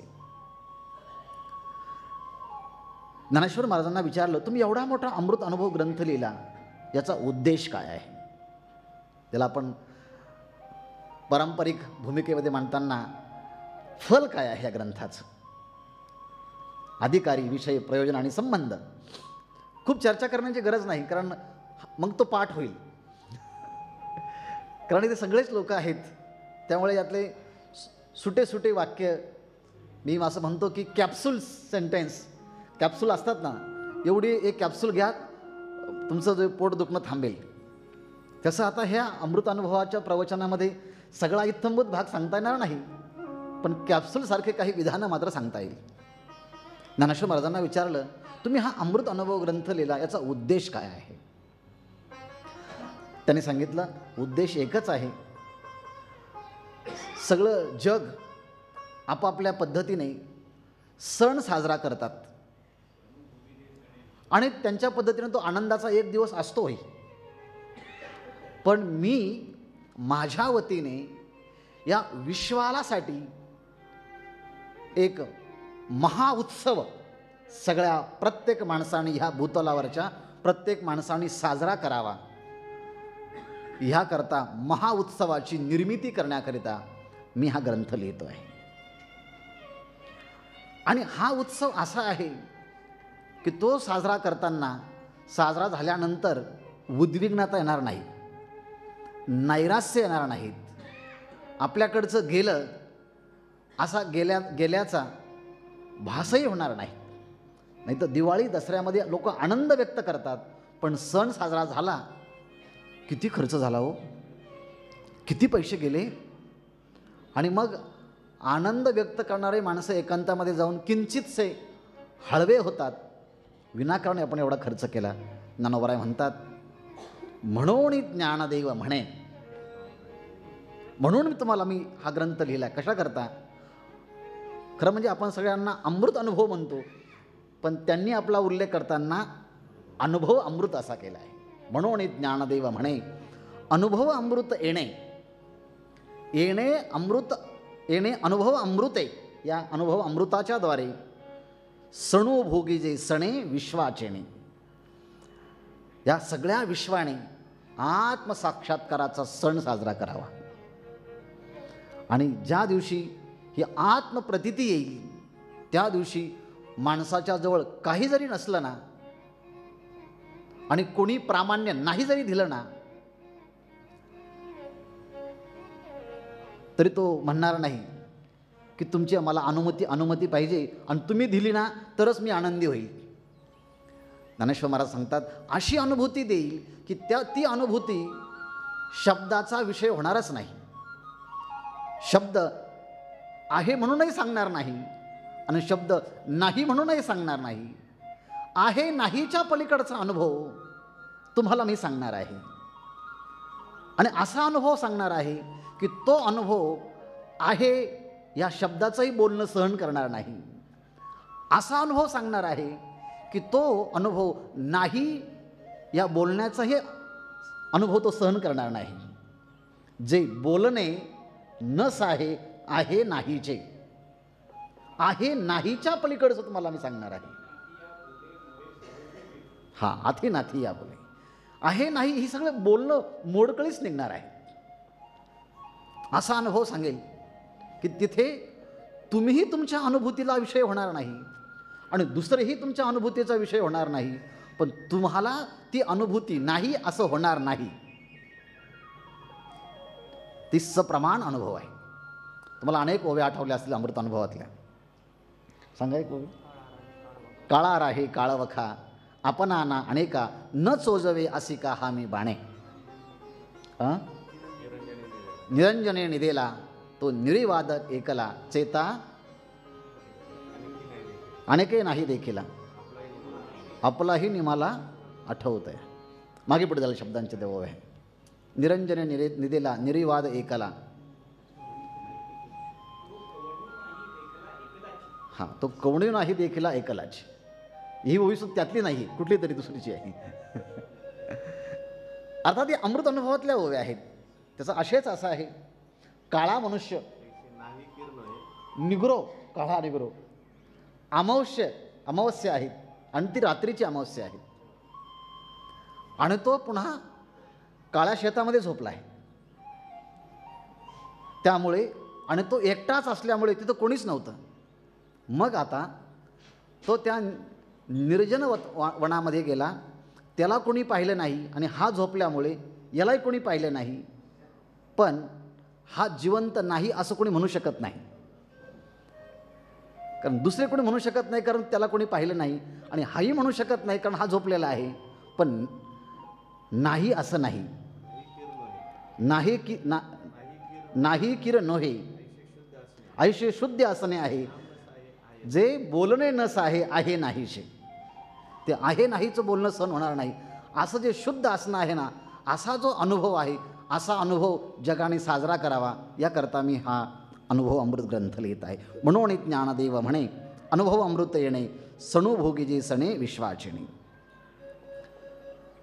ज्ञानेश्वर महाराजांना विचारलं, तुम्ही एवढा मोठा अमृत अनुभव ग्रंथ लिहिला, याचा उद्देश काय आहे? त्याला आपण पारंपरिक भूमिकेमध्ये मांडताना फल काय आहे या ग्रंथाचं? अधिकारी, विषय, प्रयोजन आणि संबंध. खूप चर्चा करण्याची गरज नाही, कारण मग तो पाठ होईल. कारण इथे सगळेच लोक आहेत, त्यामुळे यातले सुटे सुटे वाक्य, मी असं म्हणतो की कॅप्सूल सेंटेन्स, कॅप्सूल असतात ना, एवढी एक कॅप्सूल घ्या, तुमचं जे पोट दुखणं थांबेल. तसं आता ह्या अमृत अनुभवाच्या प्रवचनामध्ये सगळा इत्थंभूत भाग सांगता येणार नाही, पण कॅप्सूलसारखे काही विधानं मात्र सांगता येईल. ज्ञानेश्वर महाराजांना विचारलं, तुम्ही हा अमृत अनुभव ग्रंथ लिहिला, याचा उद्देश काय आहे? त्यांनी सांगितलं, उद्देश एकच आहे. सगळं जग आपापल्या पद्धतीने सण साजरा करतात आणि त्यांच्या पद्धतीने तो आनंदाचा एक दिवस असतोही. पण मी माझ्या वतीने या विश्वालासाठी एक महाउत्सव सगळ्या प्रत्येक माणसाने, ह्या भूतलावरच्या प्रत्येक माणसाने साजरा करावा, ह्याकरता महाउत्सवाची निर्मिती करण्याकरिता मी हा ग्रंथ लिहितो आहे. आणि हा उत्सव असा आहे की तो साजरा करताना, साजरा झाल्यानंतर उद्विग्नता येणार नाही, नैराश्य येणार नाहीत. आपल्याकडचं गेलं असा गेल्याचा भासही होणार नाही. नाही तर दिवाळी दसऱ्यामध्ये लोक आनंद व्यक्त करतात, पण सण साजरा झाला, किती खर्च झाला हो, किती पैसे गेले. आणि मग आनंद व्यक्त करणारे माणसं एकांतामध्ये जाऊन किंचितसे हळवे होतात, विनाकारण आपण एवढा खर्च केला. ज्ञानोबा म्हणतात, म्हणून ज्ञानदेव म्हणे, म्हणून मी हा ग्रंथ लिहिला. कशा करता? खरं म्हणजे आपण सगळ्यांना अमृत अनुभव म्हणतो, पण त्यांनी आपला उल्लेख करताना अनुभव अमृत असा केला आहे. म्हणून ज्ञानदेव म्हणे, अनुभव अमृत येणे, येणे अमृत, येणे अनुभव अमृते. या अनुभव अमृताच्या द्वारे सणू भोगी जे सणे विश्वाचेणे, या सगळ्या विश्वाने आत्मसाक्षात्काराचा सण साजरा करावा. आणि ज्या दिवशी ही आत्मप्रतीती येईल, त्या दिवशी माणसाच्या जवळ काही जरी नसलं ना, आणि कोणी प्रामाण्य नाही जरी दिलं ना, तरी तो म्हणणार नाही की तुमची मला अनुमती पाहिजे आणि तुम्ही दिली ना तरच मी आनंदी होईल. ज्ञानेश्वर महाराज सांगतात, अशी अनुभूती देईल की ती अनुभूती शब्दाचा विषय होणारच नाही. शब्द आहे म्हणूनही सांगणार नाही आणि शब्द नाही म्हणूनही सांगणार नाही. आहे नाहीच्या पलीकडचा अनुभव तुम्हाला मी सांगणार आहे. आणि असा अनुभव सांगणार आहे की तो अनुभव आहे या शब्दाचंही बोलणं सहन करणार नाही. असा अनुभव सांगणार आहे की तो अनुभव नाही या बोलण्याचाही अनुभव तो सहन करणार नाही. जे बोलणे नस आहे, आहे नाहीचे, आहे नाहीच्या पलीकडचं तुम्हाला मी सांगणार आहे. हां, आथे नाथी या बोले, आहे नाही ही सगळं बोलणं मोडकळीच निघणार आहे. असा अनुभव सांगेल की तिथे तुम्हीही तुमच्या अनुभूतीला विषय होणार नाही आणि दुसरेही तुमच्या अनुभूतीचा विषय होणार नाही, पण तुम्हाला ती अनुभूती नाही असं होणार नाही. ती सप्रमाण अनुभव आहे. तुम्हाला अनेक ओव्या आठवल्या असतील अमृत अनुभवातल्या. सांगा एक ओवी. काळा राहे काळवखा आपणाना अनेका न चोजवे असिका हा मी बाणे. निरंजने निदेला तो निरीवादक एकला चेता अनेके नाही देखीला आपलाही निमाला आठवत आहे. मागे पुढे झालं शब्दांचे देव आहे. निरंजने निदेला निरीवाद एकला. हां, तो कवणी नाही देखीला एकलाच. ही ओवी त्यातली नाही, कुठली तरी दुसरीची आहे. अर्थात ही अमृत अनुभवातल्या ओव्या आहेत. त्याचा आशयच असा आहे, काळा मनुष्य निग्रो, काळा निग्रो, अमावस्या आहेत आणि ती रात्रीची अमावस्या आहे आणि तो पुन्हा काळ्या शेतामध्ये झोपला आहे. त्यामुळे आणि तो एकटाच असल्यामुळे तिथं कोणीच नव्हतं. मग आता तो त्या निर्जन वनामध्ये गेला. त्याला कोणी पाहिलं नाही आणि हा झोपल्यामुळे यालाही कोणी पाहिलं नाही. पण हा जिवंत नाही असं कोणी म्हणू शकत नाही, कारण दुसरे कोणी म्हणू शकत नाही, कारण त्याला कोणी पाहिलं नाही. आणि हाही म्हणू शकत नाही, कारण हा झोपलेला आहे. पण नाही असं नाही. नाही की नाही किर नोहे आयुष्य शुद्ध असणे आहे. जे बोलणे नस आहे, आहे नाहीचे. ते आहे नाहीचं बोलणं सहन होणार नाही. असं जे शुद्ध असणं आहे ना, असा जो अनुभव आहे, असा अनुभव जगाने साजरा करावा याकरता मी हा अनुभव अमृत ग्रंथ लिहित आहे. म्हणून ज्ञानदेव म्हणे अनुभव अमृत येणे सणुभोगी जे सणे विश्वाचिणी.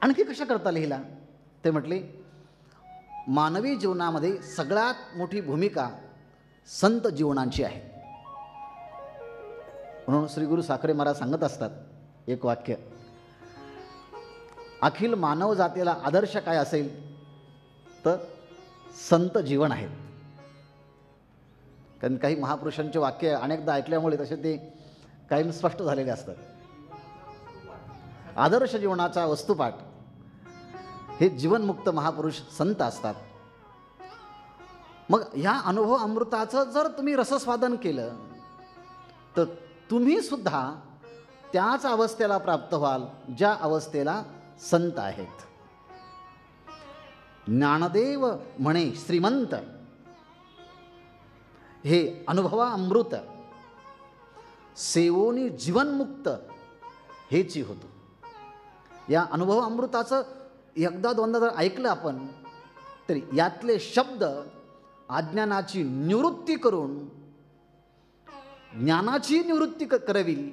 आणखी कशा करता लिहिला ते म्हटले, मानवी जीवनामध्ये सगळ्यात मोठी भूमिका संत जीवनाची आहे. म्हणून श्री गुरु साखरे महाराज सांगत असतात एक वाक्य, अखिल मानव जातीला आदर्श काय असेल तर संत जीवन आहे. कारण काही महापुरुषांचे वाक्य अनेकदा ऐकल्यामुळे तसे ते काही स्पष्ट झालेले असतात. आदर्श जीवनाचा वस्तुपाठ हे जीवनमुक्त महापुरुष संत असतात. मग ह्या अनुभव अमृताचं जर तुम्ही रसस्वादन केलं तर तुम्ही सुद्धा त्याच अवस्थेला प्राप्त व्हाल ज्या अवस्थेला संत आहेत. ज्ञानदेव म्हणे श्रीमंत हे अनुभवा अमृत सेवोनी जीवनमुक्त हेची होतो. या अनुभव अमृताचं एकदा दोनदा जर ऐकलं आपण तरी यातले शब्द अज्ञानाची निवृत्ती करून ज्ञानाची निवृत्ती करविल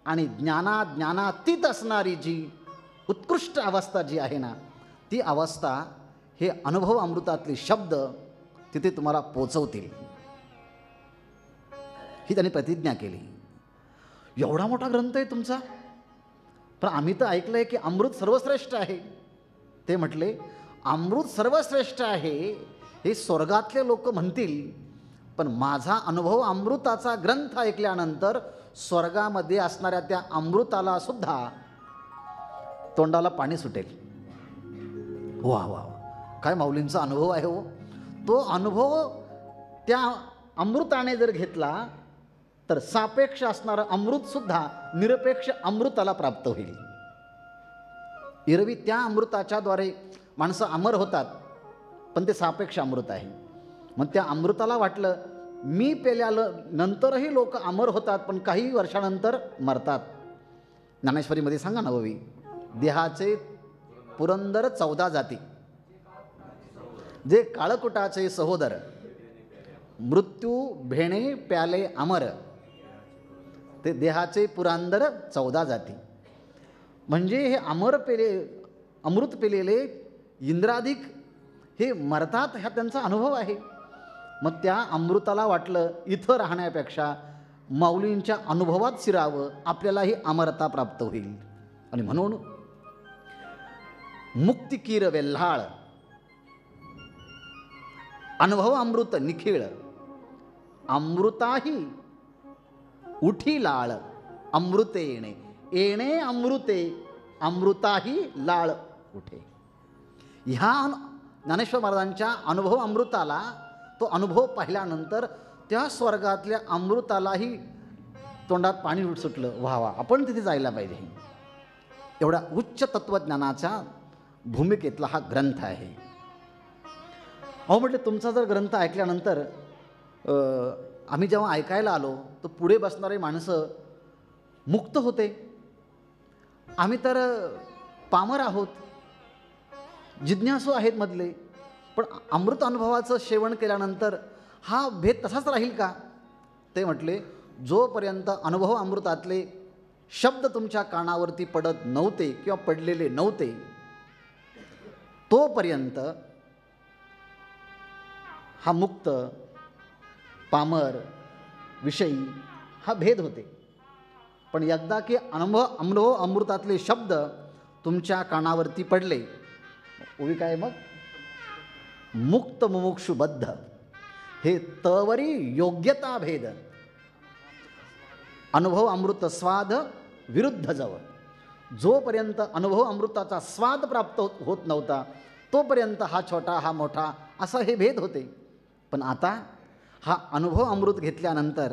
आणि ज्ञानातीत असणारी जी उत्कृष्ट अवस्था जी आहे ना, ती अवस्था हे अनुभव अमृतातले शब्द तिथे तुम्हाला पोचवतील ही त्यांनी प्रतिज्ञा केली. एवढा मोठा ग्रंथ आहे तुमचा, पण आम्ही तर ऐकलं आहे की अमृत सर्वश्रेष्ठ आहे. ते म्हटले अमृत सर्वश्रेष्ठ आहे हे स्वर्गातले लोक म्हणतील, पण माझा अनुभव अमृताचा ग्रंथ ऐकल्यानंतर स्वर्गामध्ये असणाऱ्या त्या अमृताला सुद्धा तोंडाला पाणी सुटेल. वा वा, काय माऊलींचा अनुभव आहे हो. तो अनुभव त्या अमृताने जर घेतला तर सापेक्ष असणारं अमृतसुद्धा निरपेक्ष अमृताला प्राप्त होईल. एरवी त्या अमृताच्याद्वारे माणसं अमर होतात, पण ते सापेक्ष अमृत आहे. मग त्या अमृताला वाटलं मी नंतरही लोक अमर होतात, पण काही वर्षानंतर मरतात. ज्ञानेश्वरीमध्ये सांगा ना ओवी, देहाचे पुरंदर 14 जाती, जे काळकुटाचे सहोदर, मृत्यू भेणे प्याले अमर, ते देहाचे पुरंदर 14 जाती. म्हणजे हे अमृत पेलेले इंद्राधिक हे मरतात, हा त्यांचा अनुभव आहे. मग त्या अमृताला वाटलं इथं राहण्यापेक्षा माऊलींच्या अनुभवात शिरावं, आपल्यालाही अमरता प्राप्त होईल. आणि म्हणून मुक्तिकीर वेल्हाळ, अनुभव अमृत निखिळ, अमृताही उठी लाळ, अमृते येणे, येणे अमृते, अमृताही लाळ उठे. ह्या ज्ञानेश्वर महाराजांच्या अनुभव अमृताला, तो अनुभव पाहिल्यानंतर त्या स्वर्गातल्या अमृतालाही तोंडात पाणी सुटलं. व्हावा, आपण तिथे जायला पाहिजे. एवढा उच्च तत्त्वज्ञानाच्या भूमिकेतला हा ग्रंथ आहे. अहो म्हटलं, तुमचा जर ग्रंथ ऐकल्यानंतर आम्ही जेव्हा ऐकायला आलो तर पुढे बसणारे माणसं मुक्त होते. आम्ही तर पामर आहोत, जिज्ञासू आहेत मधले, पण अमृत अनुभवाचं सेवन केल्यानंतर हा भेद तसाच राहील का? ते म्हटले, जोपर्यंत अनुभव अमृतातले शब्द तुमच्या कानावरती पडत नव्हते किंवा पडलेले नव्हते, तोपर्यंत हा मुक्त पामर विषयी हा भेद होते. पण एकदा की अनुभव अमृतातले शब्द तुमच्या कानावरती पडले, उभी काय मग मुक्त मुमुक्षुबद्ध, हे तवरी योग्यता भेद, अनुभव अमृत स्वाद विरुद्ध जवळ. जोपर्यंत अनुभव अमृताचा स्वाद प्राप्त होत नव्हता, तोपर्यंत हा छोटा हा मोठा असा हे भेद होते. पण आता हा अनुभव अमृत घेतल्यानंतर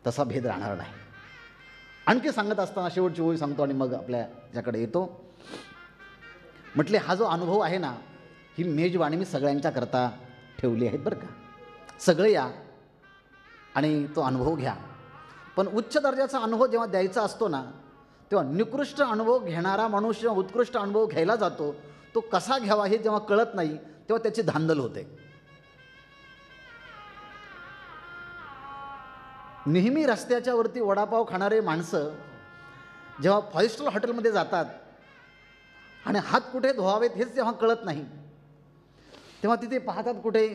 तसा भेद राहणार नाही. आणखी सांगत असताना शेवटची ओळी सांगतो आणि मग आपल्या ज्याकडे येतो. म्हटले, हा जो अनुभव आहे ना, ही मेजवानी मी सगळ्यांच्या करता ठेवली आहेत बरं का. सगळे या आणि तो अनुभव घ्या. पण उच्च दर्जाचा अनुभव जेव्हा द्यायचा असतो ना, तेव्हा निकृष्ट अनुभव घेणारा माणूस जेव्हा उत्कृष्ट अनुभव घ्यायला जातो, तो कसा घ्यावा हे जेव्हा कळत नाही, तेव्हा त्याची धांदल होते. नेहमी रस्त्याच्या वरती वडापाव खाणारे माणसं जेव्हा 5 स्टार हॉटेलमध्ये जातात आणि हात कुठे धुवावेत हेच जेव्हा कळत नाही, तेव्हा तिथे पाहतात कुठे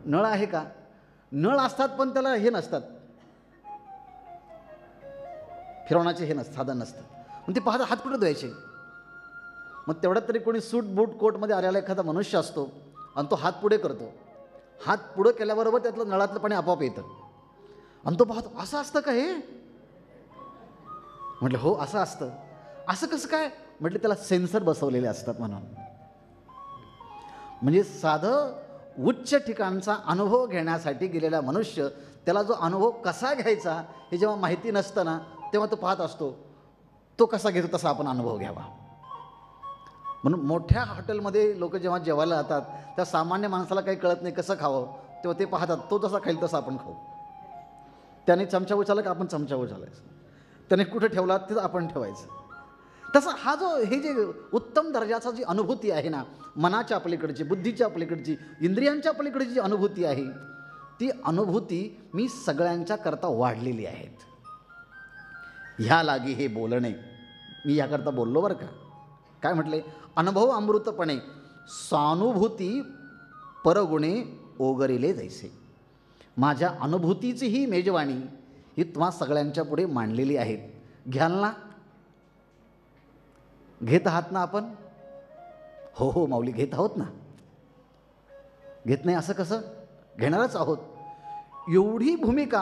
नळ आहे का. नळ असतात पण त्याला हे नसतात, फिरवण्याचे हे साधन नसतं. मग ते पाहतात हात कुठे धुवायचे. मग तेवढ्यात तरी कोणी सूट बूट कोटमध्ये आलेला एखादा मनुष्य असतो आणि तो हात पुढे करतो. हात पुढे केल्याबरोबर त्यातलं नळातलं पाणी आपोआप येतं आणि तो पाहतो, असं असतं का हे. म्हटलं हो असं असतं. असं कसं काय? म्हटलं त्याला सेन्सर बसवलेले असतात म्हणून. म्हणजे साधं उच्च ठिकाणचा अनुभव घेण्यासाठी गेलेला मनुष्य, त्याला जो अनुभव कसा घ्यायचा हे जेव्हा माहिती नसतं ना, तेव्हा तो पाहत असतो तो कसा घेतो तसा आपण अनुभव घ्यावा. म्हणून मोठ्या हॉटेलमध्ये लोक जेव्हा जेवायला जातात, त्या सामान्य माणसाला काही कळत नाही कसं खावं, तेव्हा ते पाहतात तो जसा खाईल तसं आपण खाऊ. त्याने चमचा उचलला का आपण चमचा उचलायचं, त्याने कुठे ठेवला तिथं आपण ठेवायचं. तसं हा जो हे जे उत्तम दर्जाचा जी अनुभूती आहे ना, मनाच्या पलीकडची, बुद्धीच्या पलीकडची, इंद्रियांच्या पलीकडची जी अनुभूती आहे, ती अनुभूती मी सगळ्यांच्या करता वाढलेली आहेत. ह्या लागी हे बोलणे, मी याकरता बोललो बरं का. काय म्हटले? अनुभव अमृतपणे सानुभूती परगुणे ओगरिले जैसे. माझ्या अनुभूतीची ही मेजवानी ही तुम्हा सगळ्यांच्या पुढे मांडलेली आहेत. घ्याल ना? घेत आहात ना आपण? हो हो माऊली घेत आहोत ना. घेत नाही असं कसं? घेणारच आहोत. एवढी भूमिका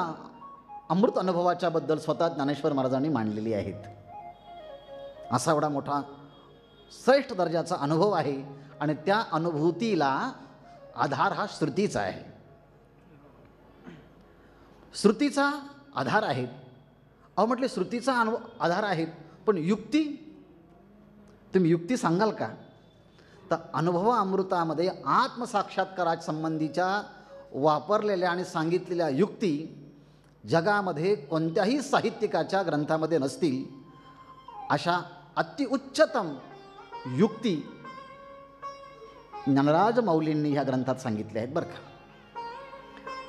अमृत अनुभवाच्या बद्दल स्वतः ज्ञानेश्वर महाराजांनी मांडलेली आहेत. असा एवढा मोठा श्रेष्ठ दर्जाचा अनुभव आहे आणि त्या अनुभूतीला आधार हा श्रुतीचा आहे. श्रुतीचा आधार आहे. अहो म्हटले श्रुतीचा आधार आहे, पण युक्ती, तुम्ही युक्ती सांगाल का? तर अनुभव अमृतामध्ये आत्मसाक्षात्कारा संबंधीच्या वापरलेल्या आणि सांगितलेल्या युक्ती जगामध्ये कोणत्याही साहित्यिकाच्या ग्रंथामध्ये नसतील अशा अतिउच्चतम युक्ती ज्ञानराज माऊलींनी ह्या ग्रंथात सांगितल्या आहेत बरं का.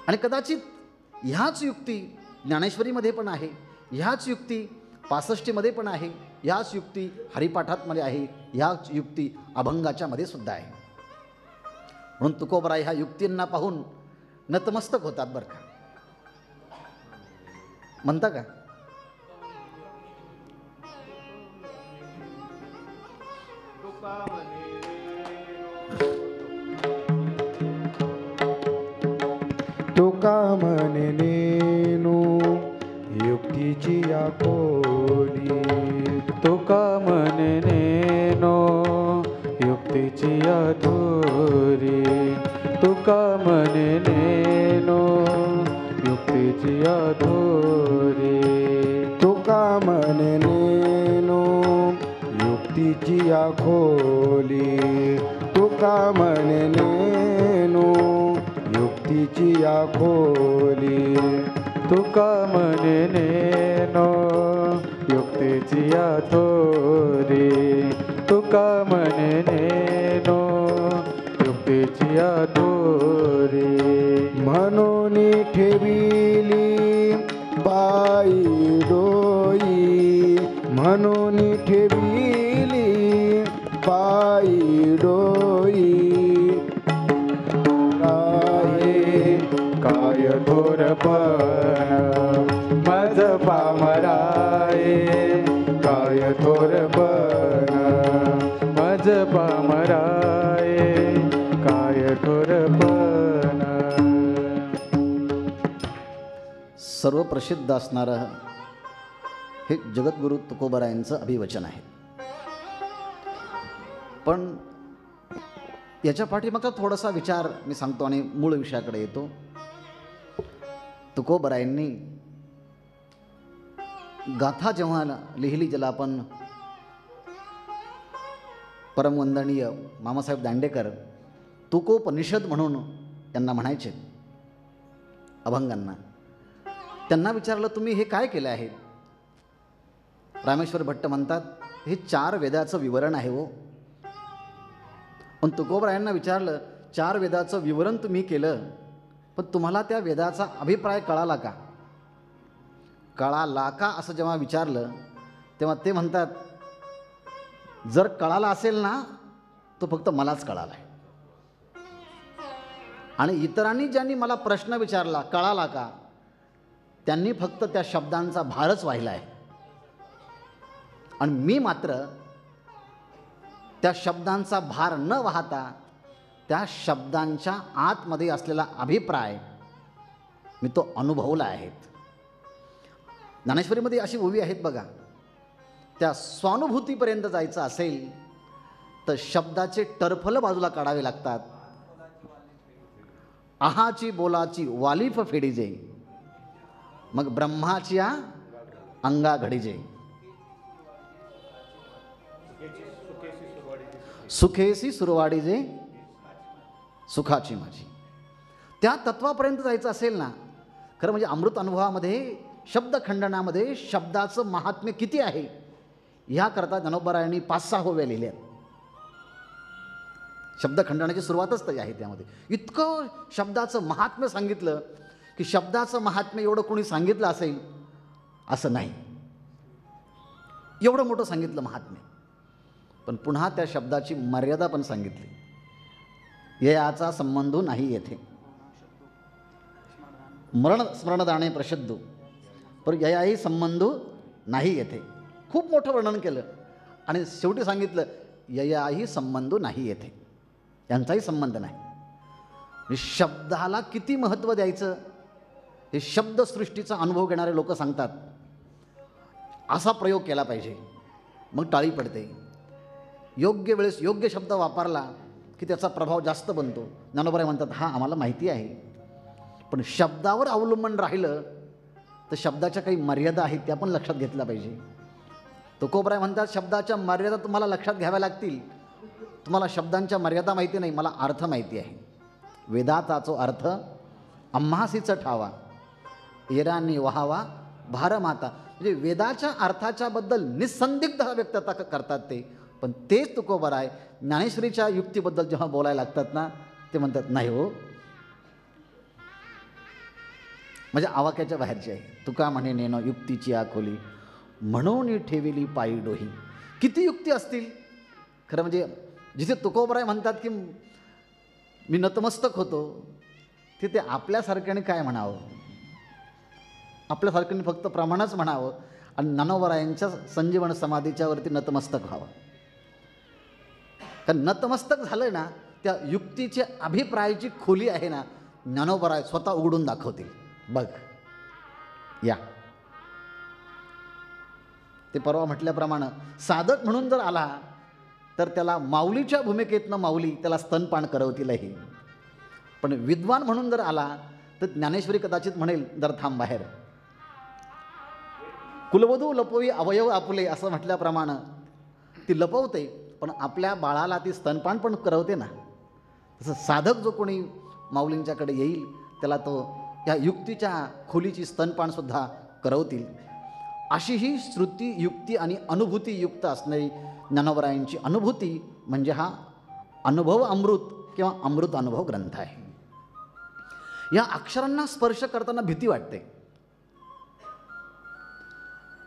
आणि कदाचित ह्याच युक्ती ज्ञानेश्वरीमध्ये पण आहे, ह्याच युक्ती 65मध्ये पण आहे, ह्याच युक्ती हरिपाठातमध्ये आहे, ह्याच युक्ती अभंगाच्या मध्ये सुद्धा आहे. म्हणून तुकोबराय ह्या युक्तींना पाहून नतमस्तक होतात बरं का. म्हणता का? तुका म्हणे नेनू युक्तीची या खोली, तुका म्हणे नेनो युक्तीची अधुरी, तुका म्हणे नेनो युक्तीची अधुरी, तुका म्हणे नेनू युक्तीची या खोली, तुका म्हणे नेनू युक्तीची या खोली, तुका म्हणे नेनो युक्तीची अधुरी, तुका म्हणे नेनो युक्तीची अधुरी. म्हणून ठेविली पायी डोई, म्हणून ठेविली पायी डोई, काय थोरपण मज पामराये, काय थोरपण मज पामराये, काय थोरपण. सर्व प्रसिद्ध असणारं हे जगद्गुरु तुकोबरायांचं अभिवचन आहे. पण याच्या पाठीमागचा थोडासा विचार मी सांगतो आणि मूळ विषयाकडे येतो. तुकोबरायांनी गाथा जेव्हा लिहिली, ज्याला आपण परमवंदनीय मामासाहेब दांडेकर तुकोपनिषद म्हणून त्यांना म्हणायचे अभंगांना, त्यांना विचारलं तुम्ही हे काय केलं आहे? रामेश्वर भट्ट म्हणतात हे 4 वेदाचं विवरण आहे हो. पण तुकोबरायांना विचारलं 4 वेदाचं विवरण तुम्ही केलं, पण तुम्हाला त्या वेदाचा अभिप्राय कळाला का? कळाला का असं जेव्हा विचारलं तेव्हा ते म्हणतात जर कळाला असेल ना तो फक्त मलाच कळाला आहे, आणि इतरांनी ज्यांनी मला प्रश्न विचारला कळाला का, त्यांनी फक्त त्या शब्दांचा भारच वाहिला आहे, आणि मी मात्र त्या शब्दांचा भार न वाहता त्या शब्दांच्या आतमध्ये असलेला अभिप्राय मी तो अनुभवला आहे. ज्ञानेश्वरीमध्ये अशी ओवी आहेत बघा, त्या स्वानुभूतीपर्यंत जायचं असेल तर शब्दाचे टरफल बाजूला काढावे लागतात. आहाची बोलाची वालीफ फेडीजे, मग ब्रह्माच्या अंगा घडीजे, सुखेसी सुरवाडी जे सुखाची माझी. त्या तत्वापर्यंत जायचं असेल ना, खरं म्हणजे अमृत अनुभवामध्ये शब्दखंडनामध्ये शब्दाचं महात्म्य किती आहे ह्याकरता ज्ञानोबरायांनी 5-6 ओव्या लिहिल्या. शब्दखंडनाची सुरुवातच तरी आहे त्यामध्ये. इतकं शब्दाचं महात्म्य सांगितलं की शब्दाचं महात्म्य एवढं कोणी सांगितलं असेल असं नाही, एवढं मोठं सांगितलं महात्म्य. पण पुन्हा त्या शब्दाची मर्यादा पण सांगितली. याचा संबंध नाही येथे मरण स्मरणदाणे प्रसिद्धो, पर ययाही संबंध नाही येथे. खूप मोठं वर्णन केलं आणि शेवटी सांगितलं ययाही संबंध नाही येथे, यांचाही संबंध नाही. शब्दाला किती महत्त्व द्यायचं हे शब्दसृष्टीचा अनुभव घेणारे लोक सांगतात. असा प्रयोग केला पाहिजे मग टाळी पडते. योग्य वेळेस योग्य शब्द वापरला की त्याचा प्रभाव जास्त बनतो. ज्ञानोबराय म्हणतात हां आम्हाला माहिती आहे, पण शब्दावर अवलंबून राहिलं तर शब्दाच्या काही मर्यादा आहेत त्या पण लक्षात घेतल्या पाहिजे. तुकोबराय म्हणतात शब्दाच्या मर्यादा तुम्हाला लक्षात घ्याव्या लागतील तुम्हाला शब्दांच्या मर्यादा माहिती नाही, मला अर्थ माहिती आहे. वेदाचा जो अर्थ आम्हासीच ठावा येरांनी वहावा भारमाता, म्हणजे वेदाच्या अर्थाच्या बद्दल निसंदिग्ध व्यक्तता करतात ते. पण तेच तुकोबराय ज्ञानेश्वरीच्या युक्तीबद्दल जेव्हा बोलायला लागतात ना, ते म्हणतात नाही हो, म्हणजे आवाक्याच्या बाहेरची आहे. तुका म्हणे नेनो युक्तीची आखोली म्हणून ठेविली पायी डोही. किती युक्ती असतील खरं, म्हणजे जिथे तुकोबराय म्हणतात की मी नतमस्तक होतो, तिथे आपल्यासारख्याने काय म्हणावं, आपल्यासारख्याने फक्त प्रमाणच म्हणावं आणि ज्ञानोबरायांच्या संजीवन समाधीच्या वरती नतमस्तक व्हावं. कारण नतमस्तक झालं ना, त्या युक्तीच्या अभिप्रायाची खोली आहे ना, ज्ञानोबराय स्वतः उघडून दाखवतील. बघ या, ते परवा म्हटल्याप्रमाणे साधक म्हणून जर आला तर त्याला माऊलीच्या भूमिकेतनं माऊली त्याला स्तनपान करवतीलही. पण विद्वान म्हणून जर आला तर ज्ञानेश्वरी कदाचित म्हणेल जर थांब बाहेर. कुलवधू लपवी अवयव आपुले असं म्हटल्याप्रमाणे ती लपवते, पण आपल्या बाळाला ती स्तनपान पण करवते ना. तसं साधक जो कोणी माऊलींच्याकडे येईल त्याला तो या युक्तीच्या खोलीची स्तनपानसुद्धा करवतील. अशी ही श्रुती युक्ती आणि अनुभूती युक्त असणारी ज्ञानोबरायांची अनुभूती म्हणजे हा अनुभव अमृत किंवा अमृत अनुभव ग्रंथ आहे. या अक्षरांना स्पर्श करताना भीती वाटते,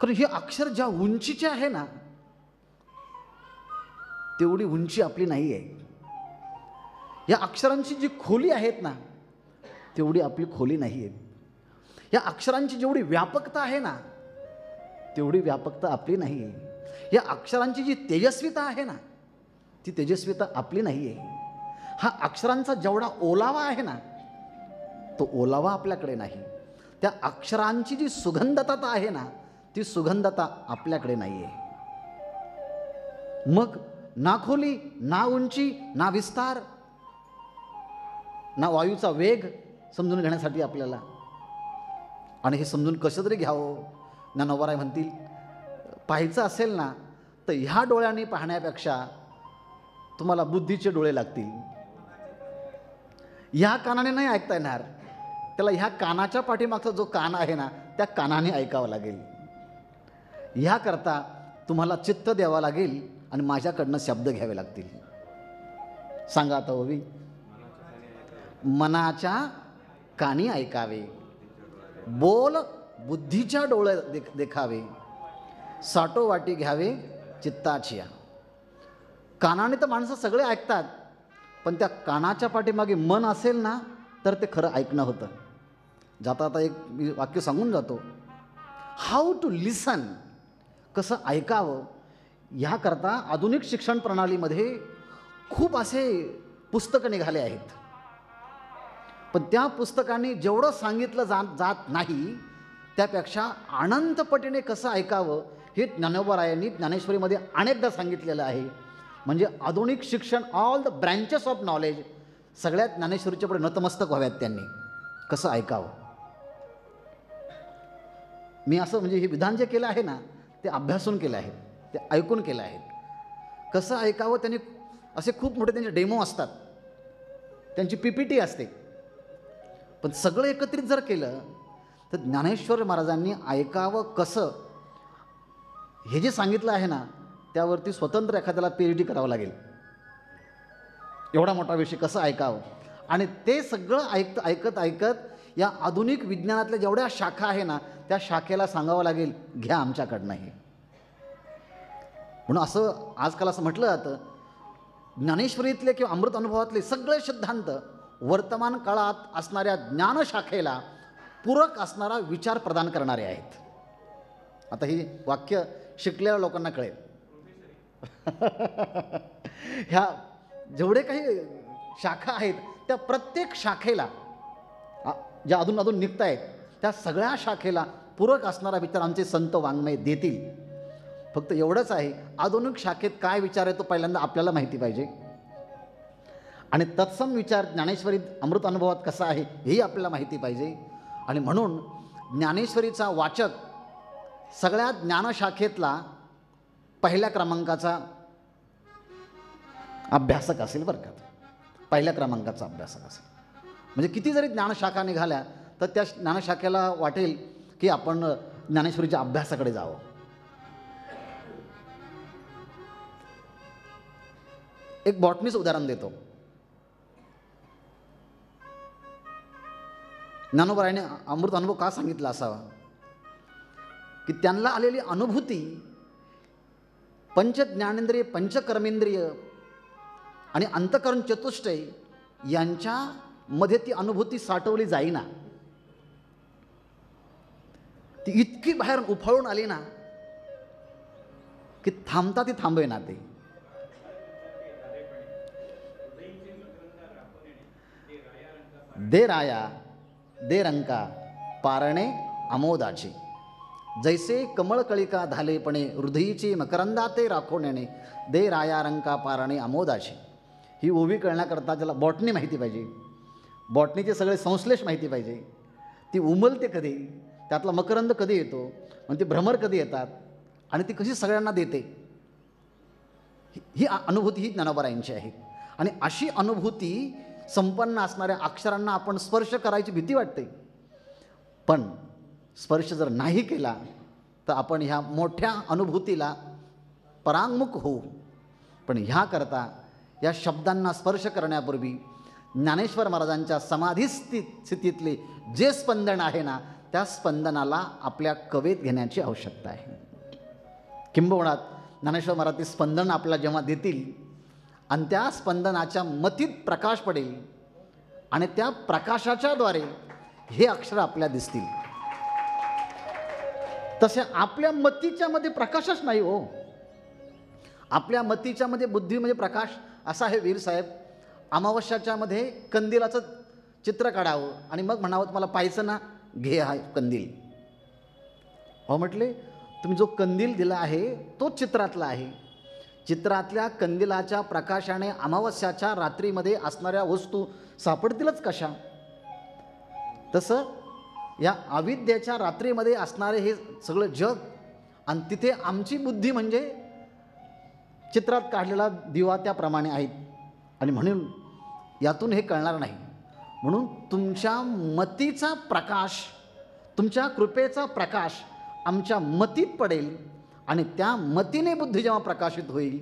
कारण हे अक्षर ज्या उंचीचे आहे ना, तेवढी उंची आपली नाही आहे. या अक्षरांची जी खोली आहेत ना, तेवढी आपली खोली नाही आहे. या अक्षरांची जेवढी व्यापकता आहे ना, तेवढी व्यापकता आपली नाही आहे. या अक्षरांची जी तेजस्विता आहे ना, ती तेजस्विता आपली नाही आहे. हा अक्षरांचा जेवढा ओलावा आहे ना, तो ओलावा आपल्याकडे नाही. त्या अक्षरांची जी सुगंधता आहे ना, ती सुगंधता आपल्याकडे नाही आहे. मग ना खोली, ना उंची, ना विस्तार, ना वायूचा वेग समजून घेण्यासाठी आपल्याला. आणि हे समजून कसं तरी घ्यावं, ज्ञानोबराय म्हणतील पाहायचं असेल ना तर ह्या डोळ्यांनी पाहण्यापेक्षा तुम्हाला बुद्धीचे डोळे लागतील. ह्या कानाने नाही ऐकता येणार, त्याला ह्या कानाच्या पाठीमागचा जो कान आहे ना, त्या कानाने ऐकावं लागेल. ह्याकरता तुम्हाला चित्त द्यावं लागेल आणि माझ्याकडनं शब्द घ्यावे लागतील. सांगा आता ओवी, मनाच्या कानी ऐकावे, बोल बुद्धीच्या डोळे देखावे, साठो वाटी घ्यावे चित्ताचिया. कानाने तर माणसं सगळे ऐकतात, पण त्या कानाच्या पाठीमागे मन असेल ना तर ते खरं ऐकणं होतं. जाता आता एक मी वाक्य सांगून जातो. हाऊ टू लिसन, कसं ऐकावं, ह्याकरता आधुनिक शिक्षण प्रणालीमध्ये खूप असे पुस्तकं निघाले आहेत. पण त्या पुस्तकांनी जेवढं सांगितलं जात नाही, त्यापेक्षा अनंतपटीने कसं ऐकावं हे ज्ञानोबरायांनी ज्ञानेश्वरीमध्ये अनेकदा सांगितलेलं आहे. म्हणजे आधुनिक शिक्षण, all the branches of knowledge सगळ्यात ज्ञानेश्वरीच्या पुढे नतमस्तक व्हाव्यात. त्यांनी कसं ऐकावं. मी असं म्हणजे हे विधान जे केलं आहे ना, ते अभ्यासून केलं आहे, ते ऐकून केलं आहे. कसं ऐकावं, त्यांनी असे खूप मोठे त्यांचे डेमो असतात, त्यांची PPT असते. पण सगळं एकत्रित जर केलं तर ज्ञानेश्वर महाराजांनी ऐकावं कसं हे जे सांगितलं आहे ना, त्यावरती स्वतंत्र एखाद्याला PhD करावं लागेल. एवढा मोठा विषय कसं ऐकावं. आणि ते सगळं ऐकत ऐकत या आधुनिक विज्ञानातल्या जेवढ्या शाखा आहे ना, त्या शाखेला सांगावं लागेल घ्या आमच्याकडनं हे. म्हणून असं आजकाल असं म्हटलं जातं, ज्ञानेश्वरीतले किंवा अमृत अनुभवातले सगळे सिद्धांत वर्तमान काळात असणाऱ्या ज्ञानशाखेला पूरक असणारा विचार प्रदान करणारे आहेत. आता ही वाक्य शिकलेल्या लोकांना कळेल. ह्या जेवढे काही शाखा आहेत त्या प्रत्येक शाखेला, ज्या अधून निघत आहेत त्या सगळ्या शाखेला पूरक असणारा विचार आमचे संत वाङ्मय देतील. फक्त एवढंच आहे, आधुनिक शाखेत काय विचार आहे तो पहिल्यांदा आपल्याला माहिती पाहिजे, आणि तत्सम विचार ज्ञानेश्वरीत अमृत अनुभवात कसा आहे हेही आपल्याला माहिती पाहिजे. आणि म्हणून ज्ञानेश्वरीचा वाचक सगळ्या ज्ञानशाखेतला पहिल्या क्रमांकाचा अभ्यासक असेल बरं का, पहिल्या क्रमांकाचा अभ्यासक असेल. म्हणजे किती जरी ज्ञानशाखा निघाल्या तर त्या ज्ञानशाखेला वाटेल की आपण ज्ञानेश्वरीच्या अभ्यासाकडे जावं. एक बॉटनीचं उदाहरण देतो. ज्ञानोबारायाने अमृत अनुभव का सांगितला असावा, की त्यांना आलेली अनुभूती पंचज्ञानेंद्रिय, पंचकर्मेंद्रिय आणि अंतःकरण चतुष्टय यांच्यामध्ये ती अनुभूती साठवली जाईना. ती इतकी बाहेर उफाळून आली ना की थांबता ती थांबेना. ते दे राया दे रंका पारणे आमोदाची, जैसे कमळकळिका धालेपणे हृदयीची मकरंदाते राखोण्याने दे राया रंका पारणे आमोदाची. ही ओवी कळण्याकरता ज्याला बॉटनी माहिती पाहिजे, बॉटनीचे सगळे संश्लेष माहिती पाहिजे, ती उमलते कधी, त्यातला मकरंद कधी येतो, मग ती भ्रमर कधी येतात आणि ती कशी सगळ्यांना देते, ही अनुभूती ही ज्ञानोबारायांची आहे. आणि अशी अनुभूती संपन्न असणाऱ्या अक्षरांना आपण स्पर्श करायची भीती वाटते, पण स्पर्श जर नाही केला तर आपण ह्या मोठ्या अनुभूतीला परांगमुख होऊ. पण ह्याकरता या शब्दांना स्पर्श करण्यापूर्वी ज्ञानेश्वर महाराजांच्या समाधी स्थितीतले जे स्पंदन आहे ना, त्या स्पंदनाला आपल्या कवेत घेण्याची आवश्यकता आहे. किंबहुना ज्ञानेश्वर महाराज ते स्पंदन आपल्याला जेव्हा देतील आणि त्या स्पंदनाच्या मतीत प्रकाश पडेल आणि त्या प्रकाशाच्याद्वारे हे अक्षर आपल्याला दिसतील. तसे आपल्या मतीच्या मध्ये प्रकाशच नाही हो. आपल्या मतीच्या मध्ये बुद्धीमध्ये प्रकाश असा आहे, वीर साहेब, अमावस्याच्या मध्ये कंदिलाचं चित्र काढावं आणि मग म्हणावं तुम्हाला पाहायचं ना, घे हा कंदील. हो म्हटले, तुम्ही जो कंदील दिला आहे तो चित्रातला आहे. चित्रातल्या कंदिलाच्या प्रकाशाने अमावस्याच्या रात्रीमध्ये असणाऱ्या वस्तू सापडतीलच कशा. तसं या अविद्येच्या रात्रीमध्ये असणारे हे सगळं जग आणि तिथे आमची बुद्धी म्हणजे चित्रात काढलेला दिवा त्याप्रमाणे आहेत. आणि म्हणून यातून हे कळणार नाही. म्हणून तुमच्या मतीचा प्रकाश, तुमच्या कृपेचा प्रकाश आमच्या मतीत पडेल आणि त्या मतीने बुद्धी जेव्हा प्रकाशित होईल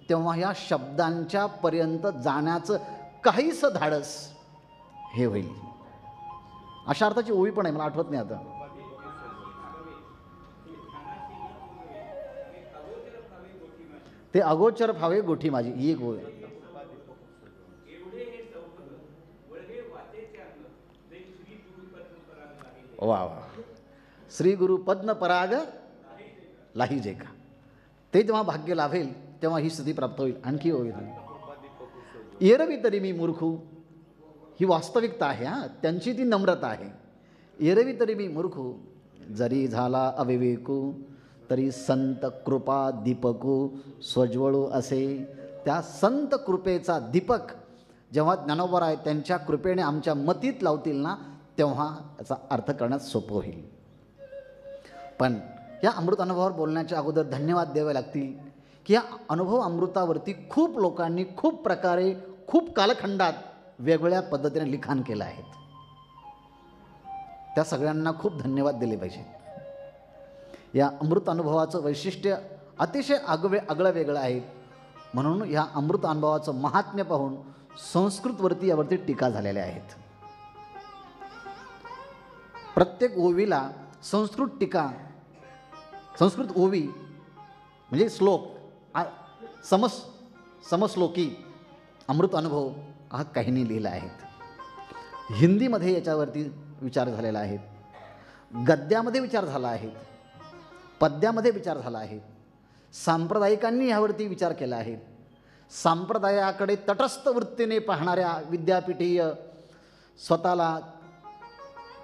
तेव्हा ह्या शब्दांच्या पर्यंत जाण्याचं काहीसं धाडस हे होईल. अशा अर्थाची ओवी पण आहे, मला आठवत नाही आता. ते अगोचर फावे गोठी माझी, ही एक ओवी. वा वा. श्री गुरु पद्म पराग लाहीजे का. ते जेव्हा भाग्य लाभेल तेव्हा ही स्थिती प्राप्त होईल. आणखी होईल. एरवी तरी मी मूर्खू, ही वास्तविकता आहे. हां, त्यांची ती नम्रता आहे. एरवी तरी मी मूर्खू, जरी झाला अविवेकू, तरी संत कृपा दीपकू स्वज्वळू असे. त्या संत कृपेचा दीपक जेव्हा ज्ञानोबा त्यांच्या कृपेने आमच्या मतीत लावतील ना, तेव्हा याचा अर्थ करण्यास सोपं होईल. पण या अमृत अनुभवावर बोलण्याच्या अगोदर धन्यवाद द्यावे लागतील की या अनुभव अमृतावरती खूप लोकांनी खूप प्रकारे खूप कालखंडात वेगवेगळ्या पद्धतीने लिखाण केलं आहे. त्या सगळ्यांना खूप धन्यवाद दिले पाहिजेत. या अमृत अनुभवाचं वैशिष्ट्य अतिशय आगळं वेगळं आहे. म्हणून या अमृत अनुभवाचं महात्म्य पाहून संस्कृतवरती यावरती टीका झालेल्या आहेत. प्रत्येक ओवीला संस्कृत टीका, संस्कृत ओवी म्हणजे श्लोक, समश्लोकी अमृत अनुभव हा काहींनी लिहिला आहेत. हिंदीमध्ये याच्यावरती विचार झालेला आहे, गद्यामध्ये विचार झाला आहे, पद्यामध्ये विचार झाला आहे. सांप्रदायिकांनी ह्यावरती विचार केला आहे. सांप्रदायाकडे तटस्थ वृत्तीने पाहणाऱ्या विद्यापीठीय, स्वतःला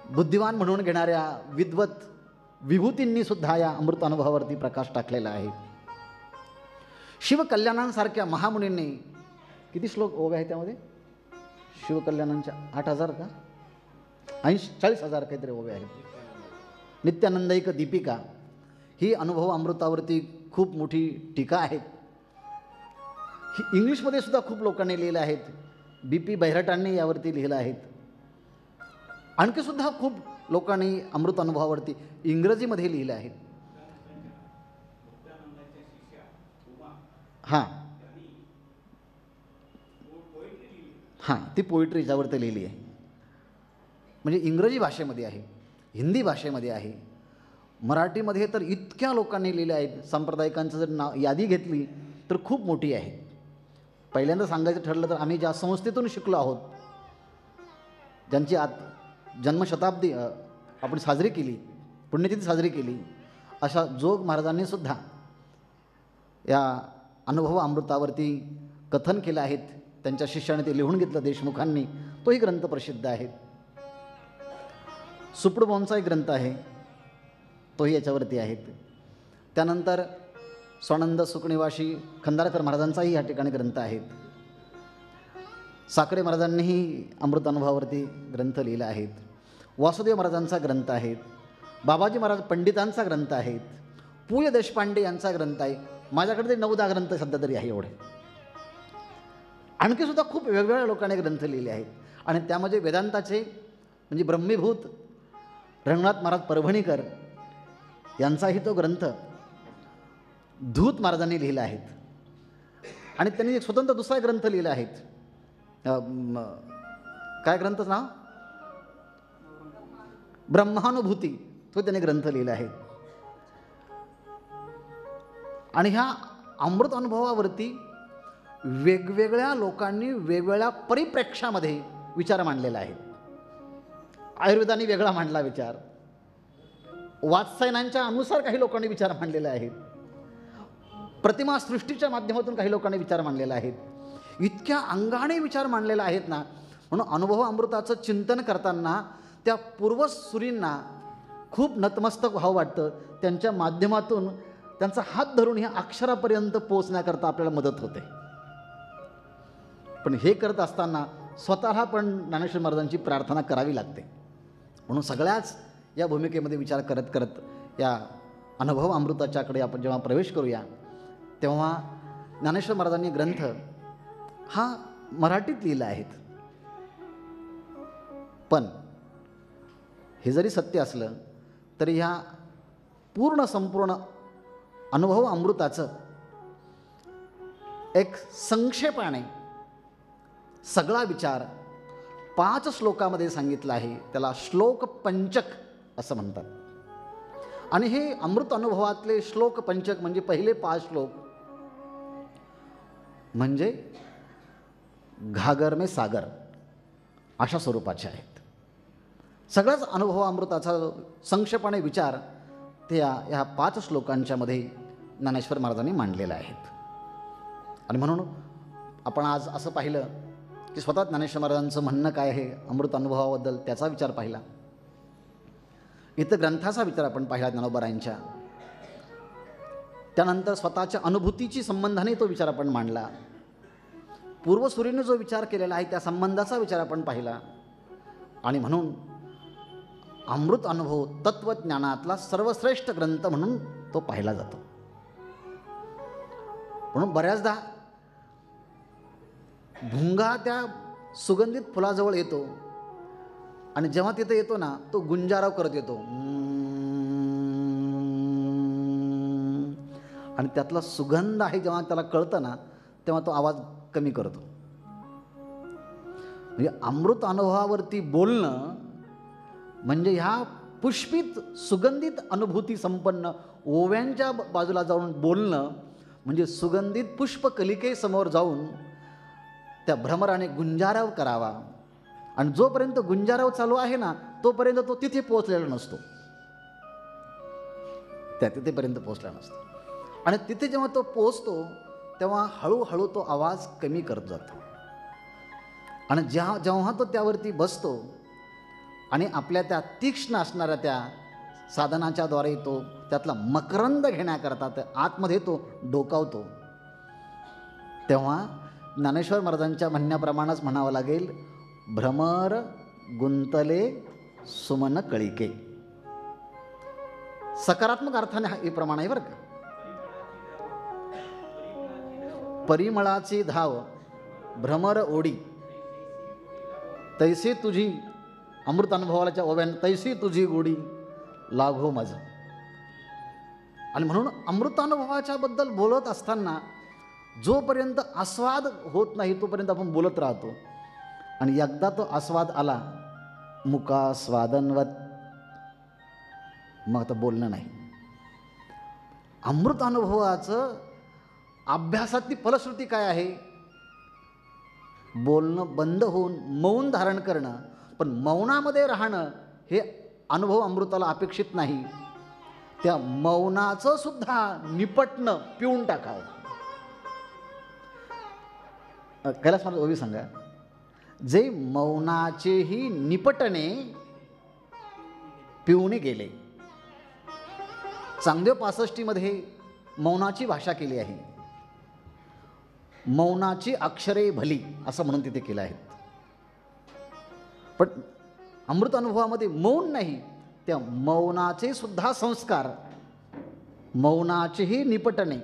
बुद्धिवान म्हणून घेणाऱ्या विद्वत विभूतींनी सुद्धा या अमृत अनुभवावरती प्रकाश टाकलेला आहे. शिवकल्याणांसारख्या महामुनींनी किती श्लोक ओव्या आहे त्यामध्ये? शिवकल्याणांच्या 8,000 का 40,000 काहीतरी ओव्या आहेत. नित्यानंदैक दीपिका ही अनुभव अमृतावरती खूप मोठी टीका आहे. इंग्लिशमध्ये सुद्धा खूप लोकांनी लिहिलं आहेत. BP बैराटांनी यावरती लिहिलं आहेत. आणखी सुद्धा खूप लोकांनी अमृत अनुभवावरती इंग्रजीमध्ये लिहिलं आहे. हां हां, ती पोएट्री याच्यावरती लिहिली आहे. म्हणजे इंग्रजी भाषेमध्ये आहे, हिंदी भाषेमध्ये आहे, मराठीमध्ये तर इतक्या लोकांनी लिहिल्या आहेत. सांप्रदायिकांचं जर यादी घेतली तर खूप मोठी आहे. पहिल्यांदा सांगायचं ठरलं तर आम्ही ज्या संस्थेतून शिकलो आहोत, ज्यांची जन्मशताब्दी आपण साजरी केली, पुण्यतिथी साजरी केली, अशा जोग महाराजांनी सुद्धा या अनुभव अमृतावरती कथन केलं आहेत. त्यांच्या शिष्याने ते लिहून घेतलं, देशमुखांनी. तोही ग्रंथ प्रसिद्ध आहे. सुपडबॉनचा एक ग्रंथ आहे, तोही याच्यावरती आहेत. त्यानंतर स्वानंद सुखनिवासी खंदारकर महाराजांचाही या ठिकाणी ग्रंथ आहेत. साखरे महाराजांनीही अमृत अनुभवावरती ग्रंथ लिहिला आहेत. वासुदेव महाराजांचा ग्रंथ आहेत. बाबाजी महाराज पंडितांचा ग्रंथ आहेत. पु य देशपांडे यांचा ग्रंथ आहे. माझ्याकडे ते 9-10 ग्रंथ सध्या तरी आहे एवढे. आणखी सुद्धा खूप वेगवेगळ्या लोकांनी ग्रंथ लिहिले आहेत. आणि त्यामध्ये वेदांताचे म्हणजे ब्रह्मीभूत रंगनाथ महाराज परभणीकर यांचाही तो ग्रंथ धूत महाराजांनी लिहिला आहे. आणि त्यांनी एक स्वतंत्र दुसरा ग्रंथ लिहिला आहे. काय ग्रंथचं नाव? ब्रह्मानुभूती. तो त्यांनी ग्रंथ लिहिला आहे. आणि ह्या अमृत अनुभवावरती वेगवेगळ्या लोकांनी वेगवेगळ्या परिप्रेक्ष्यामध्ये विचार मांडलेला आहे. आयुर्वेदाने वेगळा मांडला विचार, वात्सायनांच्या अनुसार काही लोकांनी विचार मांडलेले आहेत, प्रतिमा सृष्टीच्या माध्यमातून काही लोकांनी विचार मांडलेला आहेत. इतक्या अंगाने विचार मांडलेला आहेत ना, म्हणून अनुभव अमृताचं चिंतन करताना त्या पूर्वसुरींना खूप नतमस्तक व्हावं वाटतं. त्यांच्या माध्यमातून त्यांचा हात धरून ह्या अक्षरापर्यंत पोहोचण्याकरता आपल्याला मदत होते. पण हे करत असताना स्वतःला पण ज्ञानेश्वर महाराजांची प्रार्थना करावी लागते. म्हणून सगळ्याच या भूमिकेमध्ये विचार करत करत या अनुभव अमृताच्याकडे आपण जेव्हा प्रवेश करूया, तेव्हा ज्ञानेश्वर महाराजांनी ग्रंथ हा मराठीत लिहिला आहेत. पण हे जरी सत्य असलं तरी ह्या संपूर्ण अनुभव अमृताचं एक संक्षेपाने सगळा विचार 5 श्लोकामध्ये सांगितला आहे. त्याला श्लोक पंचक असं म्हणतात. आणि हे अमृत अनुभवातले श्लोक पंचक म्हणजे पहिले 5 श्लोक म्हणजे घागर में सागर अशा स्वरूपाचे आहेत. सगळाच अनुभव अमृताचा संक्षेपाने विचार ते ह्या 5 श्लोकांच्यामध्ये ज्ञानेश्वर महाराजांनी मांडलेला आहेत. आणि म्हणून आपण आज असं पाहिलं की स्वतः ज्ञानेश्वर महाराजांचं म्हणणं काय आहे अमृत अनुभवाबद्दल, त्याचा विचार पाहिला. इथं ग्रंथाचा विचार आपण पाहिला ज्ञानोबारायांच्या. त्यानंतर स्वतःच्या अनुभूतीची संबंधाने तो विचार आपण मांडला. पूर्वसुरीने जो विचार केलेला आहे त्या संबंधाचा विचार आपण पाहिला. आणि म्हणून अमृत अनुभव तत्वज्ञानातला सर्वश्रेष्ठ ग्रंथ म्हणून तो पाहिला जातो. म्हणून बऱ्याचदा भुंगा त्या सुगंधित फुलाजवळ येतो आणि जेव्हा तिथे येतो ना, तो गुंजाराव करत येतो आणि त्यातला सुगंध आहे जेव्हा त्याला कळतं ना, तेव्हा तो आवाज कमी करतो. म्हणजे अमृत अनुभवावरती बोलणं म्हणजे ह्या पुष्पित सुगंधित अनुभूती संपन्न ओव्यांच्या बाजूला जाऊन बोलणं म्हणजे सुगंधित पुष्पकलिकेसमोर जाऊन त्या भ्रमराने गुंजाराव करावा. आणि जोपर्यंत गुंजाराव चालू आहे ना, तोपर्यंत तो तिथे पोहोचलेला नसतो, त्या तिथेपर्यंत पोहोचला नसतो. आणि तिथे जेव्हा तो पोहोचतो तेव्हा हळूहळू तो आवाज कमी करत जातो. आणि जेव्हा तो त्यावरती बसतो आणि आपल्या त्या तीक्ष्ण असणाऱ्या त्या साधनाच्याद्वारे तो त्यातला मकरंद घेण्याकरता आतमध्ये तो डोकावतो, तेव्हा ज्ञानेश्वर महाराजांच्या म्हणण्याप्रमाणेच म्हणावं लागेल, भ्रमर गुंतले सुमन कळिके. सकारात्मक अर्थाने हे प्रमाण आहे बरं का. परिमळाची धाव भ्रमर ओढी, तैसी तुझी अमृत अनुभवाच्या ओव्यान तैसी तुझी गोडी लाघो माझं. आणि म्हणून अमृतानुभवाच्या बद्दल बोलत असताना जोपर्यंत आस्वाद होत नाही तोपर्यंत आपण बोलत राहतो. आणि एकदा तो आस्वाद आला मुका स्वादनवत, मग आता बोलणं नाही. अमृत अनुभवाचं अभ्यासातली फलश्रुती काय आहे? बोलणं बंद होऊन मौन धारण करणं. पण मौनामध्ये राहणं हे अनुभव अमृताला अपेक्षित नाही. त्या मौनाचं सुद्धा निपटणं पिऊन टाकावं. कैलास महाराज ओवी सांगा, जे मौनाचेही निपटणे पिऊने गेले. चांगदेव 65मध्ये मौनाची भाषा केली आहे. मौनाची अक्षरे भली असं म्हणून तिथे केलं आहे. पण अमृत अनुभवामध्ये मौन नाही, त्या मौनाचे सुद्धा संस्कार, मौनाचेही निपटणे,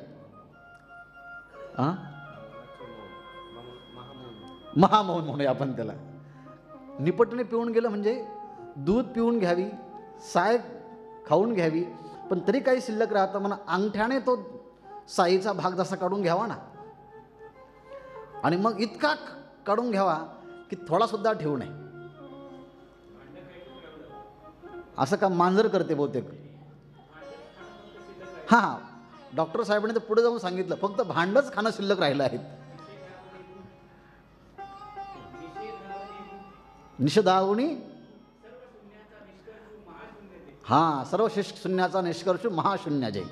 महामौन म्हणूया आपण त्याला. निपटणे पिऊन गेलं म्हणजे दूध पिऊन घ्यावी, साय खाऊन घ्यावी, पण तरी काही शिल्लक राहतं म्हणा अंगठ्याने तो साईचा भाग जसा काढून घ्यावा ना, आणि मग इतका काढून घ्यावा की थोडासुद्धा ठेवू नये. असं का मांजर करते बहुतेक. हां, डॉक्टर साहेबांनी तर पुढे जाऊन सांगितलं फक्त भांडच खाणं शिल्लक राहिलं आहे. निषेधावनी हां, सर्व शून्याचा निष्कर्ष महाशून्य जय.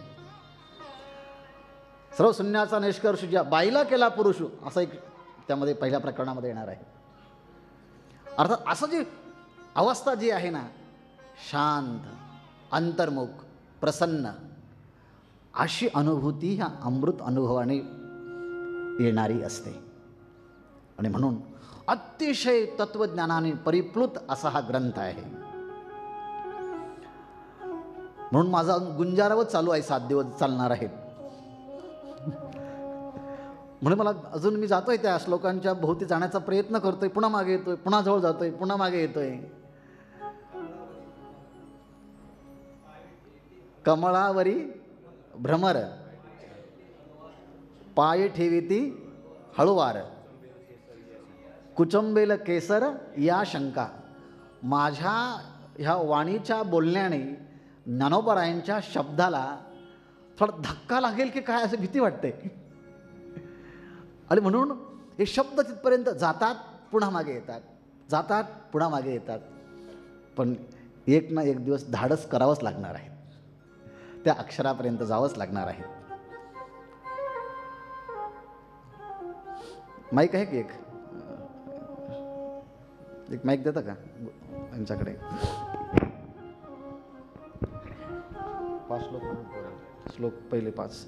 सर्व शून्याचा निष्कर्ष ज्या बाईला केला पुरुष, असं एक त्यामध्ये पहिल्या प्रकरणामध्ये येणार आहे. अर्थात असं जी अवस्था जी आहे ना, शांत, अंतर्मुख, प्रसन्न, अशी अनुभूती ह्या अमृत अनुभवाने येणारी असते. आणि म्हणून अतिशय तत्वज्ञानाने परिप्लुत असा हा ग्रंथ आहे. म्हणून माझा गुंजारावच चालू आहे, 7 दिवस चालणार आहेत. म्हणून मला अजून मी जातोय त्या श्लोकांच्या भोवती जाण्याचा प्रयत्न करतोय, पुन्हा मागे येतोय, पुन्हा जवळ जातोय, पुन्हा मागे येतोय. कमळावरी भ्रमर, पाय ठेविती हळुवार, कुचंबेल केसर या शंका. माझ्या ह्या वाणीच्या बोलण्याने ज्ञानोबरायांच्या शब्दाला थोडा धक्का लागेल की काय असं भीती वाटते. आणि म्हणून हे शब्द तिथपर्यंत जातात, पुन्हा मागे येतात, जातात, पुन्हा मागे येतात. पण एक ना एक दिवस धाडस करावंच लागणार आहे, त्या अक्षरापर्यंत जावंच लागणार आहे. माईक आहे की एक माईक देता का यांच्याकडे? 5 श्लोक पहिले 5.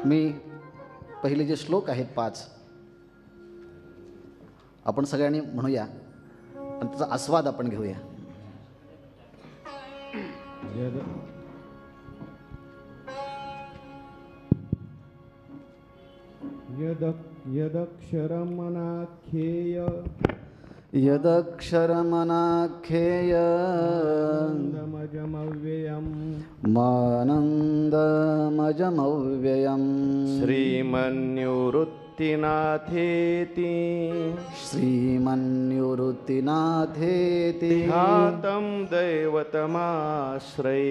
मी पहिले जे श्लोक आहेत 5 आपण सगळ्यांनी म्हणूया आणि त्याचा आस्वाद आपण घेऊया. यदक्षरमनाख्येय यदक्षरमनाख्येय मानन्दमजमव्ययम् श्रीमन्निवृत्तिनाथेति श्रीमन्निवृत्तिनाथेति ध्यातं दैवतमाश्रये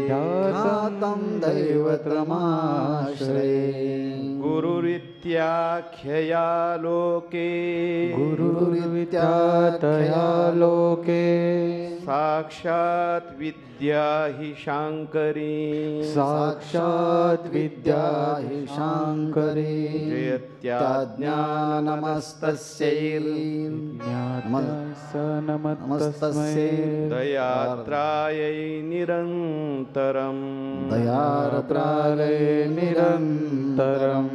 ध्यातं दैवतमाश्रये गुरुरित्याख्यया लोके गुरुरित्याख्यया लोके साक्षात् विद्या हि शाङ्करी साक्षात् विद्या हि शाङ्करी जयत्याज्ञानमस्तस्यै नमस्तस्यै दयात्रायै निरन्तरम् दयात्रायै निरन्तरम्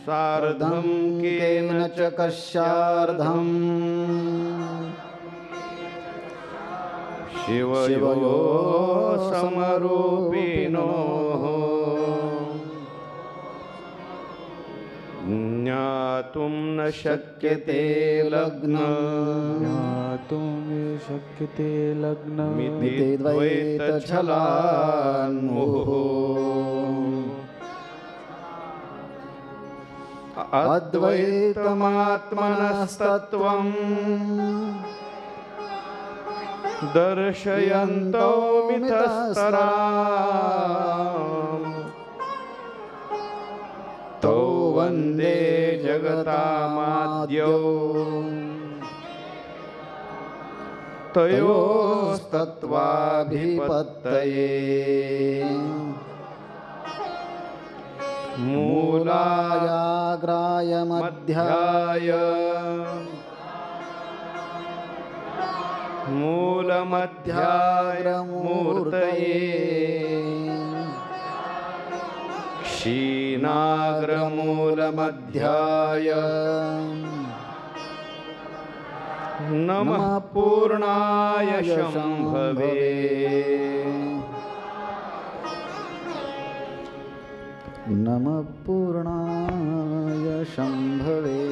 सार्धं केन च कस्यार्धम् शिवयो समरूपिणो ज्ञातुं न शक्यते लग्नं ज्ञातुं न शक्यते लग्नं मिति द्वैतछलान्मुहुः अद्वैतमात्मनस्तत्त्वं दर्शयन्तो मितस्तराम् तौ वन्दे जगतामाद्यौ तयोस्तत्त्वाभिपत्तये मूलायाग्राय मध्याय मूलमध्याग्रमूर्तये क्षीणाग्रमूलमध्याय नमः पूर्णाय शम्भवे नमः पूर्णाय शम्भवे.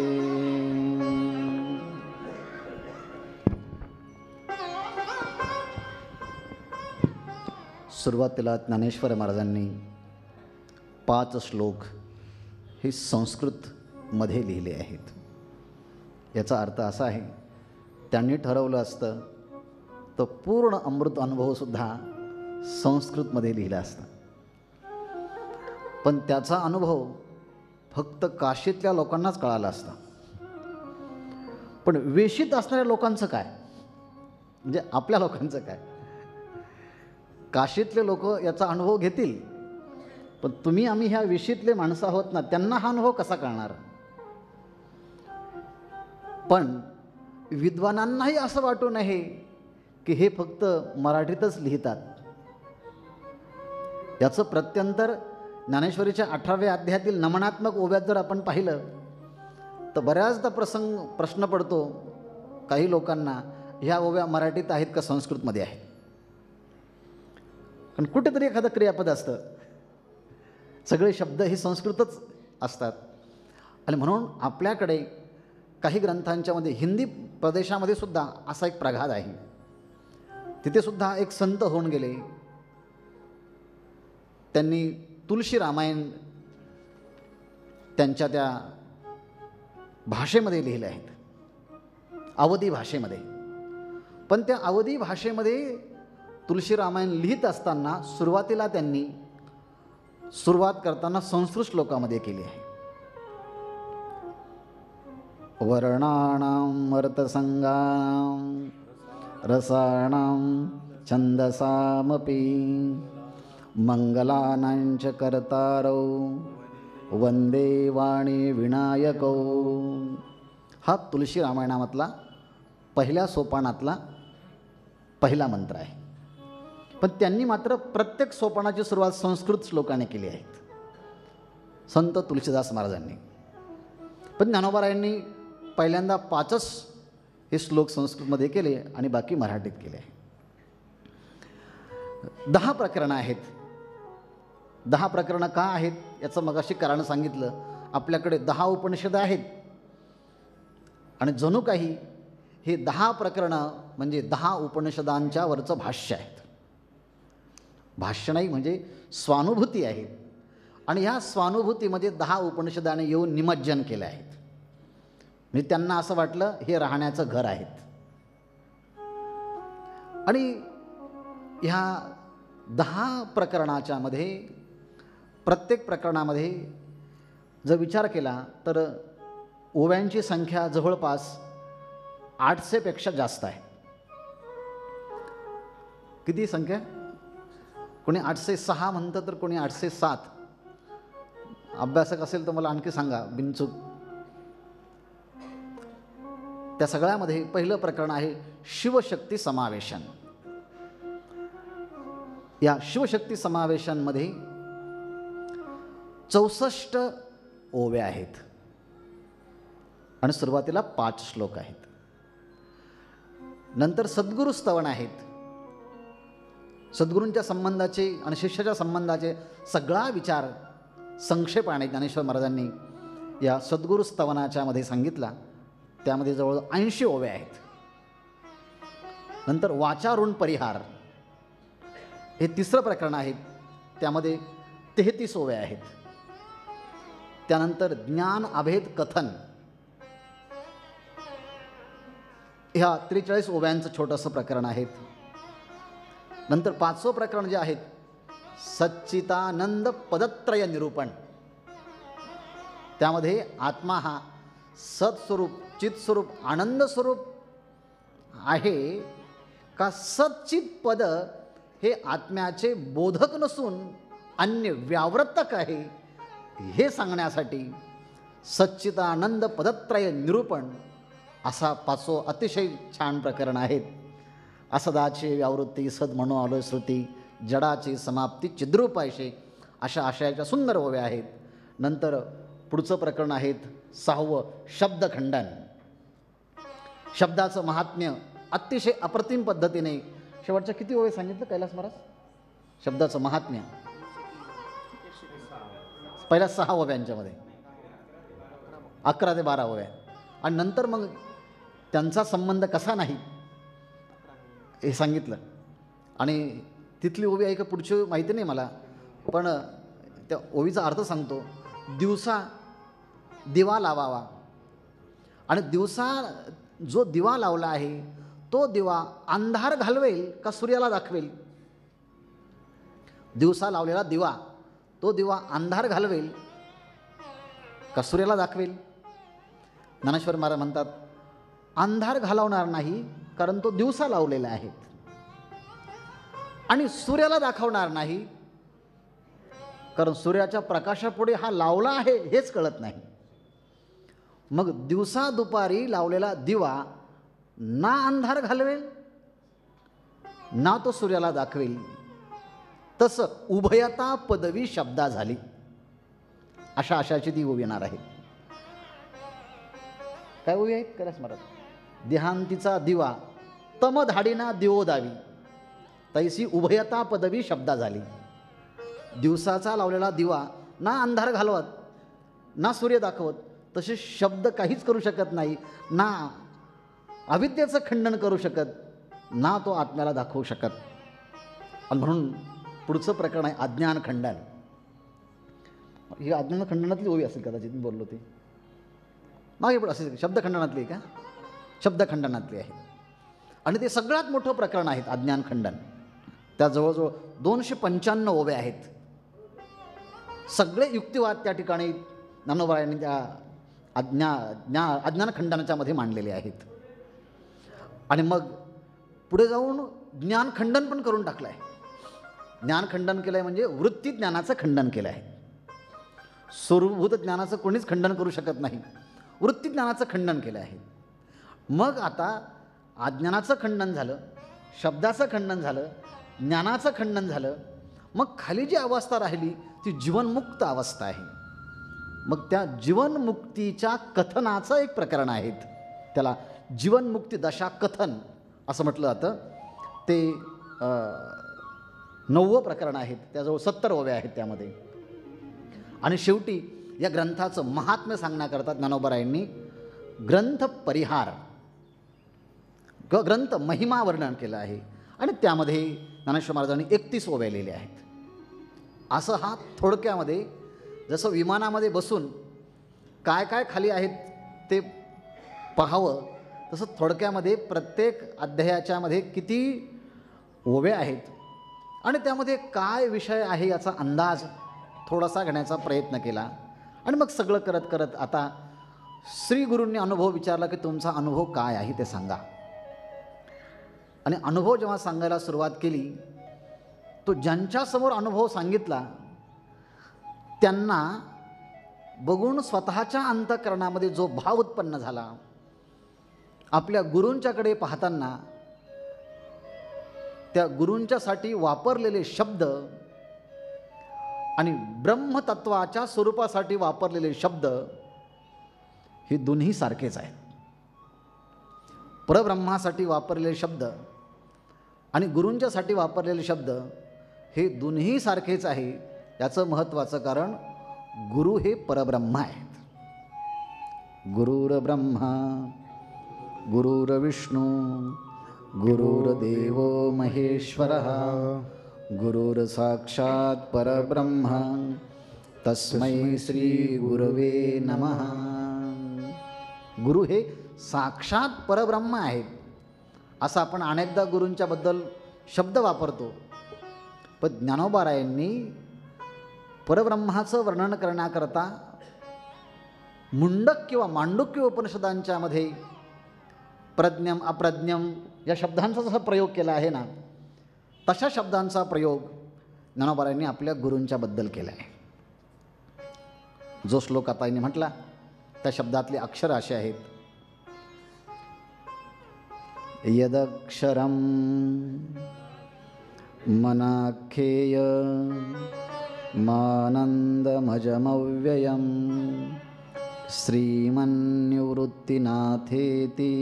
सुरुवातीला ज्ञानेश्वर महाराजांनी 5 श्लोक हे संस्कृतमध्ये लिहिले आहेत. याचा अर्थ असा आहे, त्यांनी ठरवलं असतं तर पूर्ण अमृत अनुभवसुद्धा संस्कृतमध्ये लिहिला असता, पण त्याचा अनुभव फक्त काशीतल्या लोकांनाच कळाला असता. पण वेशीत असणाऱ्या लोकांचं काय, म्हणजे आपल्या लोकांचं काय? काशीतले लोक याचा अनुभव घेतील, पण तुम्ही आम्ही ह्या वेशीतले माणसं आहोत ना, त्यांना हा अनुभव कसा कळणार? पण विद्वानांनाही असं वाटू नये की हे फक्त मराठीतच लिहितात. याचं प्रत्यंतर ज्ञानेश्वरीच्या 18व्या अध्यायातील नमनात्मक ओव्यात जर आपण पाहिलं तर बऱ्याचदा प्रश्न पडतो काही लोकांना, ह्या ओव्या मराठीत आहेत का संस्कृतमध्ये आहेत? कारण कुठेतरी एखादं क्रियापद असतं, सगळे शब्द हे संस्कृतच असतात. आणि म्हणून आपल्याकडे काही ग्रंथांच्यामध्ये हिंदी प्रदेशामध्ये सुद्धा असा एक प्रघात आहे. तिथे सुद्धा एक संत होऊन गेले, त्यांनी तुलसी रामायण त्यांच्या त्या भाषेमध्ये लिहिले आहेत, अवधी भाषेमध्ये. पण त्या अवधी भाषेमध्ये तुलसी रामायण लिहित असताना सुरुवातीला त्यांनी सुरुवात करताना संस्कृत श्लोकामध्ये केली आहे. वर्णानां अर्थसंगानां रसाणां छन्दसामपि मंगलानांच कर्तारौ वंदे वाणी विनायकौ. हा तुलसी रामायणामधला पहिल्या सोपानातला पहिला मंत्र आहे. पण त्यांनी मात्र प्रत्येक सोपानाची सुरुवात संस्कृत श्लोकाने केली आहे, संत तुलसीदास महाराजांनी. पण ज्ञानोबारायांनी पहिल्यांदा 5च हे श्लोक संस्कृतमध्ये केले आणि बाकी मराठीत केले. 10 प्रकरणं आहेत. 10 प्रकरणं का आहेत याचं मगाशी कारण सांगितलं. आपल्याकडे 10 उपनिषद आहेत आणि जणू काही हे 10 प्रकरणं म्हणजे 10 उपनिषदांच्या वरचं भाष्य आहेत. भाष्य नाही म्हणजे स्वानुभूती आहे. आणि ह्या स्वानुभूतीमध्ये 10 उपनिषदाने येऊन निमज्जन केलं आहे. म्हणजे त्यांना असं वाटलं हे राहण्याचं घर आहेत. आणि ह्या 10 प्रकरणाच्या मध्ये प्रत्येक प्रकरणामध्ये जर विचार केला तर ओव्यांची संख्या जवळपास 800 पेक्षा जास्त आहे. किती संख्या? कोणी 806 म्हणतं तर कोणी 807. अभ्यासक असेल तर मला आणखी सांगा बिनचूक. त्या सगळ्यामध्ये पहिलं प्रकरण आहे शिवशक्ती समावेशन. या शिवशक्ती समावेशनमध्ये 64 ओव्या आहेत आणि सुरुवातीला 5 श्लोक आहेत. नंतर सद्गुरु स्तवन आहेत सद्गुरूंच्या संबंधाचे आणि शिष्याच्या संबंधाचे सगळा विचार संक्षेपाने ज्ञानेश्वर महाराजांनी या सद्गुरू स्तवनाच्या मध्ये सांगितला. त्यामध्ये जवळ 80 ओव्या आहेत. नंतर वाचारुण परिहार हे तिसरं प्रकरण आहे. त्यामध्ये 33 ओव्या आहेत. त्यानंतर ज्ञान अभेद कथन ह्या 43 ओव्यांचं छोटंसं प्रकरण आहे. नंतर 5वं प्रकरण जे आहेत सच्चिदानंद पदत्रय निरूपण. त्यामध्ये आत्मा हा सत्स्वरूप चित्स्वरूप आनंद स्वरूप आहे का सच्चित पद हे आत्म्याचे बोधक नसून अन्य व्यावर्तक आहे हे सांगण्यासाठी सच्चिदानंद पदत्रय निरूपण असा 5वं अतिशय छान प्रकरण आहे. असदाची व्यावृत्ती सद म्हणून आलोय श्रुती जडाची समाप्ती चिद्रूपायशे अशा आशयाच्या सुंदर ओव्या आहेत. नंतर पुढचं प्रकरण आहेत 6वं शब्दखंडन. शब्दाचं महात्म्य अतिशय अप्रतिम पद्धतीने शेवटच्या किती ओव्या सांगितलं कैलास महाराज? शब्दाचं महात्म्य पहिल्या 6 ओव्यांच्यामध्ये 11 ते 12 ओव्या आणि नंतर मग त्यांचा संबंध कसा नाही हे सांगितलं. आणि तिथली ओवी आहे का पुढची माहिती नाही मला, पण त्या ओवीचा अर्थ सांगतो. दिवसा दिवा लावावा आणि दिवसा जो दिवा लावला आहे तो दिवा अंधार घालवेल का सूर्याला दाखवेल? दिवसा लावलेला दिवा तो दिवा अंधार घालवेल का सूर्याला दाखवेल? ज्ञानेश्वर महाराज म्हणतात अंधार घालवणार नाही, कारण तो दिवसा लावलेला आहे. आणि सूर्याला दाखवणार नाही, कारण सूर्याच्या प्रकाशापुढे हा लावला आहे हेच कळत नाही. मग दिवसा दुपारी लावलेला दिवा ना अंधार घालवेल ना तो सूर्याला दाखवेल. तसं उभयता पदवी शब्दा झाली अशा आशाची ती ओवी येणार आहे. काय ओवी आहेत कैलास महाराज? देहांतीचा दिवा तम धाडीना दिवो दावी तैसी उभयता पदवी शब्दा झाली. दिवसाचा लावलेला दिवा ना अंधार घालवत ना सूर्य दाखवत, तसे शब्द काहीच करू शकत नाही, ना अविद्येचं खंडन करू शकत, ना तो आत्म्याला दाखवू शकत. आणि म्हणून पुढचं प्रकरण आहे अज्ञान खंडन. ही अज्ञान खंडनातली ओवी असेल कदाचित, मी बोललो ते मागे पण असेल. शब्दखंडनातली आहे का? शब्दखंडनातली आहे. आणि ते सगळ्यात मोठं प्रकरण आहेत अज्ञान खंडन. त्या जवळजवळ 295 ओव्या आहेत. सगळे युक्तिवाद त्या ठिकाणी ज्ञानोबारायांनी त्या अज्ञान खंडनाच्या मध्ये मांडलेले आहेत. आणि मग पुढे जाऊन ज्ञानखंडन पण करून टाकलं आहे. ज्ञानखंडन केलं आहे म्हणजे वृत्ती ज्ञानाचं खंडन केलं आहे. स्वरूपभूत ज्ञानाचं कोणीच खंडन करू शकत नाही, वृत्ती ज्ञानाचं खंडन केलं आहे. मग आता अज्ञानाचं खंडन झालं, शब्दाचं खंडन झालं, ज्ञानाचं खंडन झालं. मग खाली जी अवस्था राहिली ती जीवनमुक्त अवस्था आहे. मग त्या जीवनमुक्तीच्या कथनाचं एक प्रकरण आहे. त्याला जीवनमुक्ती दशा कथन असं म्हटलं जातं. ते 9वं प्रकरण आहे. त्याजवळ 70 ओव्या आहेत त्यामध्ये. आणि शेवटी या ग्रंथाचं महात्म्य सांगण्याकरता ज्ञानोबारायांनी ग्रंथ परिहार ग्रंथ महिमा वर्णन केलं आहे. आणि त्यामध्ये ज्ञानेश्वर महाराजांनी 31 ओव्या लिहिल्या आहेत. असं हा थोडक्यामध्ये जसं विमानामध्ये बसून काय काय खाली आहेत ते पाहावं, तसं थोडक्यामध्ये प्रत्येक अध्यायाच्यामध्ये किती ओव्या आहेत आणि त्यामध्ये काय विषय आहे याचा अंदाज थोडासा घेण्याचा प्रयत्न केला. आणि मग सगळं करत करत आता श्री गुरूंनी अनुभव विचारला की तुमचा अनुभव काय आहे ते सांगा. आणि अनुभव जेव्हा सांगायला सुरुवात केली तो ज्यांच्यासमोर अनुभव सांगितला त्यांना बघून स्वतःच्या अंतःकरणामध्ये जो भाव उत्पन्न झाला, आपल्या गुरूंच्याकडे पाहताना त्या गुरूंच्यासाठी वापरलेले शब्द आणि ब्रह्मतत्वाच्या स्वरूपासाठी वापरलेले शब्द हे दोन्ही सारखेच आहेत. परब्रह्मासाठी वापरलेले शब्द आणि गुरूंच्यासाठी वापरलेले शब्द हे दोन्ही सारखेच आहे. याचं महत्त्वाचं कारण गुरु हे परब्रह्म आहेत. गुरुर्ब्रह्मा गुरुर्विष्णू गुरुर्देव महेश्वरः गुरुर्साक्षात् परब्रह्म तस्मै श्री गुरवे नमः. गुरु हे साक्षात परब्रह्म आहेत असं आपण अनेकदा गुरूंच्या बद्दल शब्द वापरतो. पण ज्ञानोबारायांनी परब्रह्माचं वर्णन करण्याकरता मुंडक किंवा मांडुक्य उपनिषदांच्या मध्ये प्रज्ञम अप्रज्ञम या शब्दांचा जसा प्रयोग केला आहे ना, तशा शब्दांचा प्रयोग ज्ञानोबारायांनी आपल्या गुरूंच्या बद्दल केला आहे. जो श्लोक आता यांनी म्हटला त्या शब्दातले अक्षर असे आहेत. यदक्षरं मनाख्येय मानन्दमजमव्ययं श्रीमन्निवृत्तिनाथेति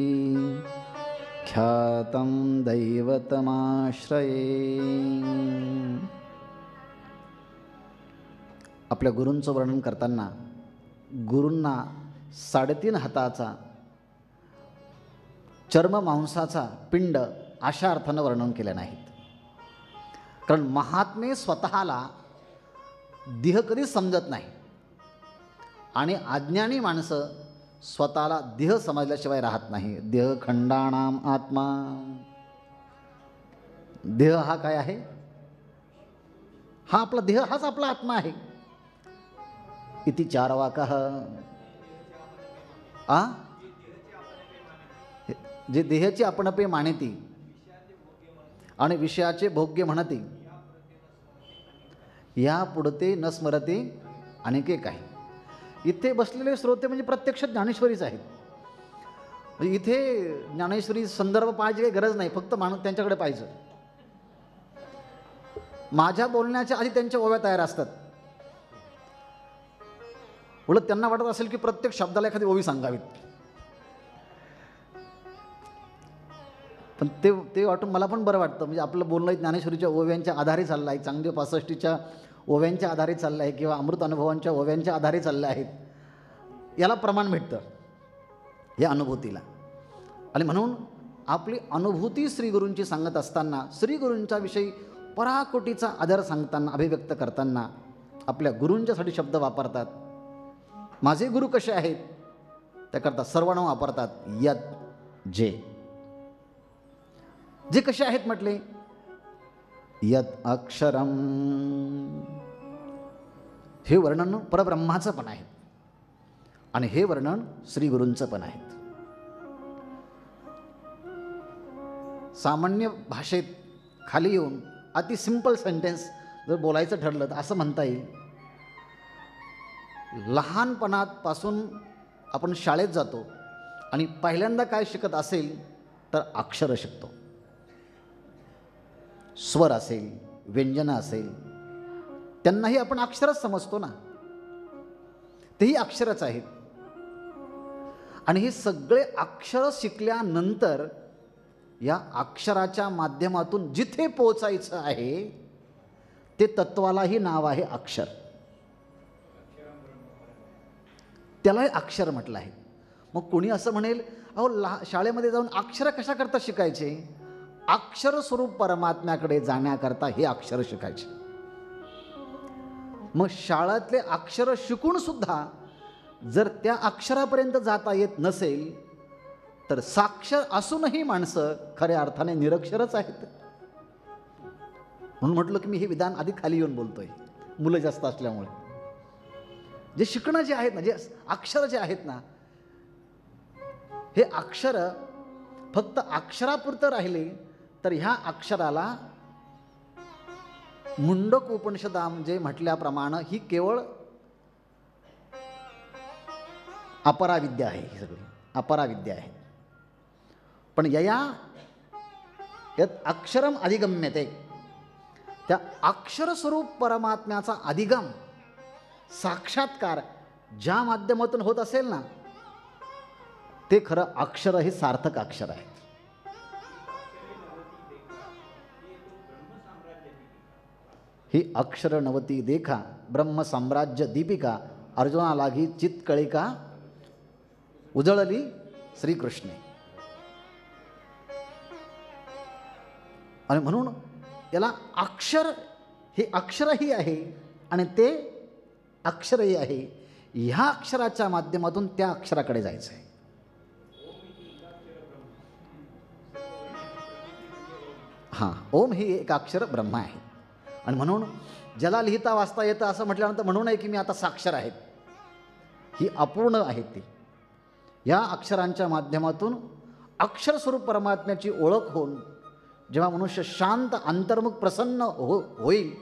ख्यातं दैवतमाश्रये. आपल्या गुरूंचं वर्णन करताना गुरूंना 3.5 हाताचा चर्ममांसाचा पिंड अशा अर्थानं वर्णन केलं नाहीत. कारण महात्मे स्वतःला देह कधीच समजत नाही आणि अज्ञानी माणसं स्वतःला देह समजल्याशिवाय राहत नाही. देह खंडाणाम आत्मा. देह हा काय आहे? हा आपला देह हाच आपला आत्मा आहे. इति चारवाकः. जे देहाची आपणपे मानिती आणि विषयाचे भोग्य म्हणती, या पुढते न स्मरते अनेके काही. इथे बसलेले श्रोते म्हणजे प्रत्यक्ष ज्ञानेश्वरीच आहेत. इथे ज्ञानेश्वरी संदर्भ पाहायची काही गरज नाही, फक्त माणूस त्यांच्याकडे पाहिजे. माझ्या बोलण्याच्या आधी त्यांच्या ओव्या तयार असतात. उलट त्यांना वाटत असेल की प्रत्येक शब्दाला एखादी ओवी सांगावीत, पण ते वाटून मला पण बरं वाटतं. म्हणजे आपलं बोलणं ज्ञानेश्वरीच्या ओव्यांच्या आधारे चाललं आहे, चांगदेव 65च्या ओव्यांच्या आधारे चाललं आहे किंवा अमृत अनुभवांच्या ओव्यांच्या आधारे चाललं आहेत. याला प्रमाण भेटतं या अनुभूतीला. आणि म्हणून आपली अनुभूती श्रीगुरूंची सांगत असताना, श्रीगुरूंच्या विषयी पराकोटीचा आदर सांगताना, अभिव्यक्त करताना आपल्या गुरूंच्यासाठी शब्द वापरतात. माझे गुरु कसे आहेत त्याकरता सर्वनाम वापरतात. यद, जे. जे कसे आहेत म्हटले? यद अक्षरम. हे वर्णन परब्रह्माचं पण आहे आणि हे वर्णन श्रीगुरूंचं पण आहे. सामान्य भाषेत खाली येऊन अति सिंपल सेंटेन्स जर बोलायचं ठरलं तर असं म्हणता येईल, लहानपणापासून आपण शाळेत जातो आणि पहिल्यांदा काय शिकत असेल तर अक्षर शिकतो. स्वर असेल, व्यंजनं असेल, त्यांनाही आपण अक्षरच समजतो ना. तेही अक्षरच आहेत. आणि हे सगळे अक्षर शिकल्यानंतर या अक्षराच्या माध्यमातून जिथे पोचायचं आहे ते तत्वालाही नाव आहे अक्षर. त्यालाही अक्षर म्हटलं आहे. मग कोणी असं म्हणेल, अहो शाळेमध्ये जाऊन अक्षर कशा करता शिकायचे? अक्षर स्वरूप परमात्म्याकडे जाण्याकरता हे अक्षर शिकायचे. मग शाळेतले अक्षर शिकून सुद्धा जर त्या अक्षरापर्यंत जाता येत नसेल तर साक्षर असूनही माणसं खऱ्या अर्थाने निरक्षरच आहेत. म्हणून म्हटलं की मी हे विधान आधी खाली येऊन बोलतोय, मुलं जास्त असल्यामुळे. जे शिकणं जे आहेत ना, जे अक्षर जे आहेत ना, हे अक्षर फक्त अक्षरापुरतं राहिले तर ह्या अक्षराला मुंडक उपनिषदामध्ये म्हटल्याप्रमाणे ही केवळ अपराविद्या आहे. ही सगळी अपराविद्या आहे. पण यया यत् अक्षरम अधिगम्यते, त्या अक्षरस्वरूप परमात्म्याचा अधिगम, साक्षात्कार ज्या माध्यमातून होत असेल ना, ते खरं अक्षर हे सार्थक अक्षर आहे. ही अक्षर नवती देखा, ब्रह्म साम्राज्य दीपिका, अर्जुना लागी चित्कळिका, उजळली श्रीकृष्णे. आणि म्हणून याला अक्षर, हे अक्षरही आहे आणि ते अक्षरही आहे. ह्या अक्षराच्या माध्यमातून त्या अक्षराकडे जायचं आहे. हां, ओम ही एक अक्षर ब्रह्म आहे. आणि म्हणून ज्याला लिहिता वाचता येतं असं म्हटल्यानंतर म्हणू नये की मी आता साक्षर आहेत. ही अपूर्ण आहेत ती. या अक्षरांच्या माध्यमातून अक्षर स्वरूप परमात्म्याची ओळख होऊन जेव्हा मनुष्य शांत अंतर्मुख प्रसन्न होईल,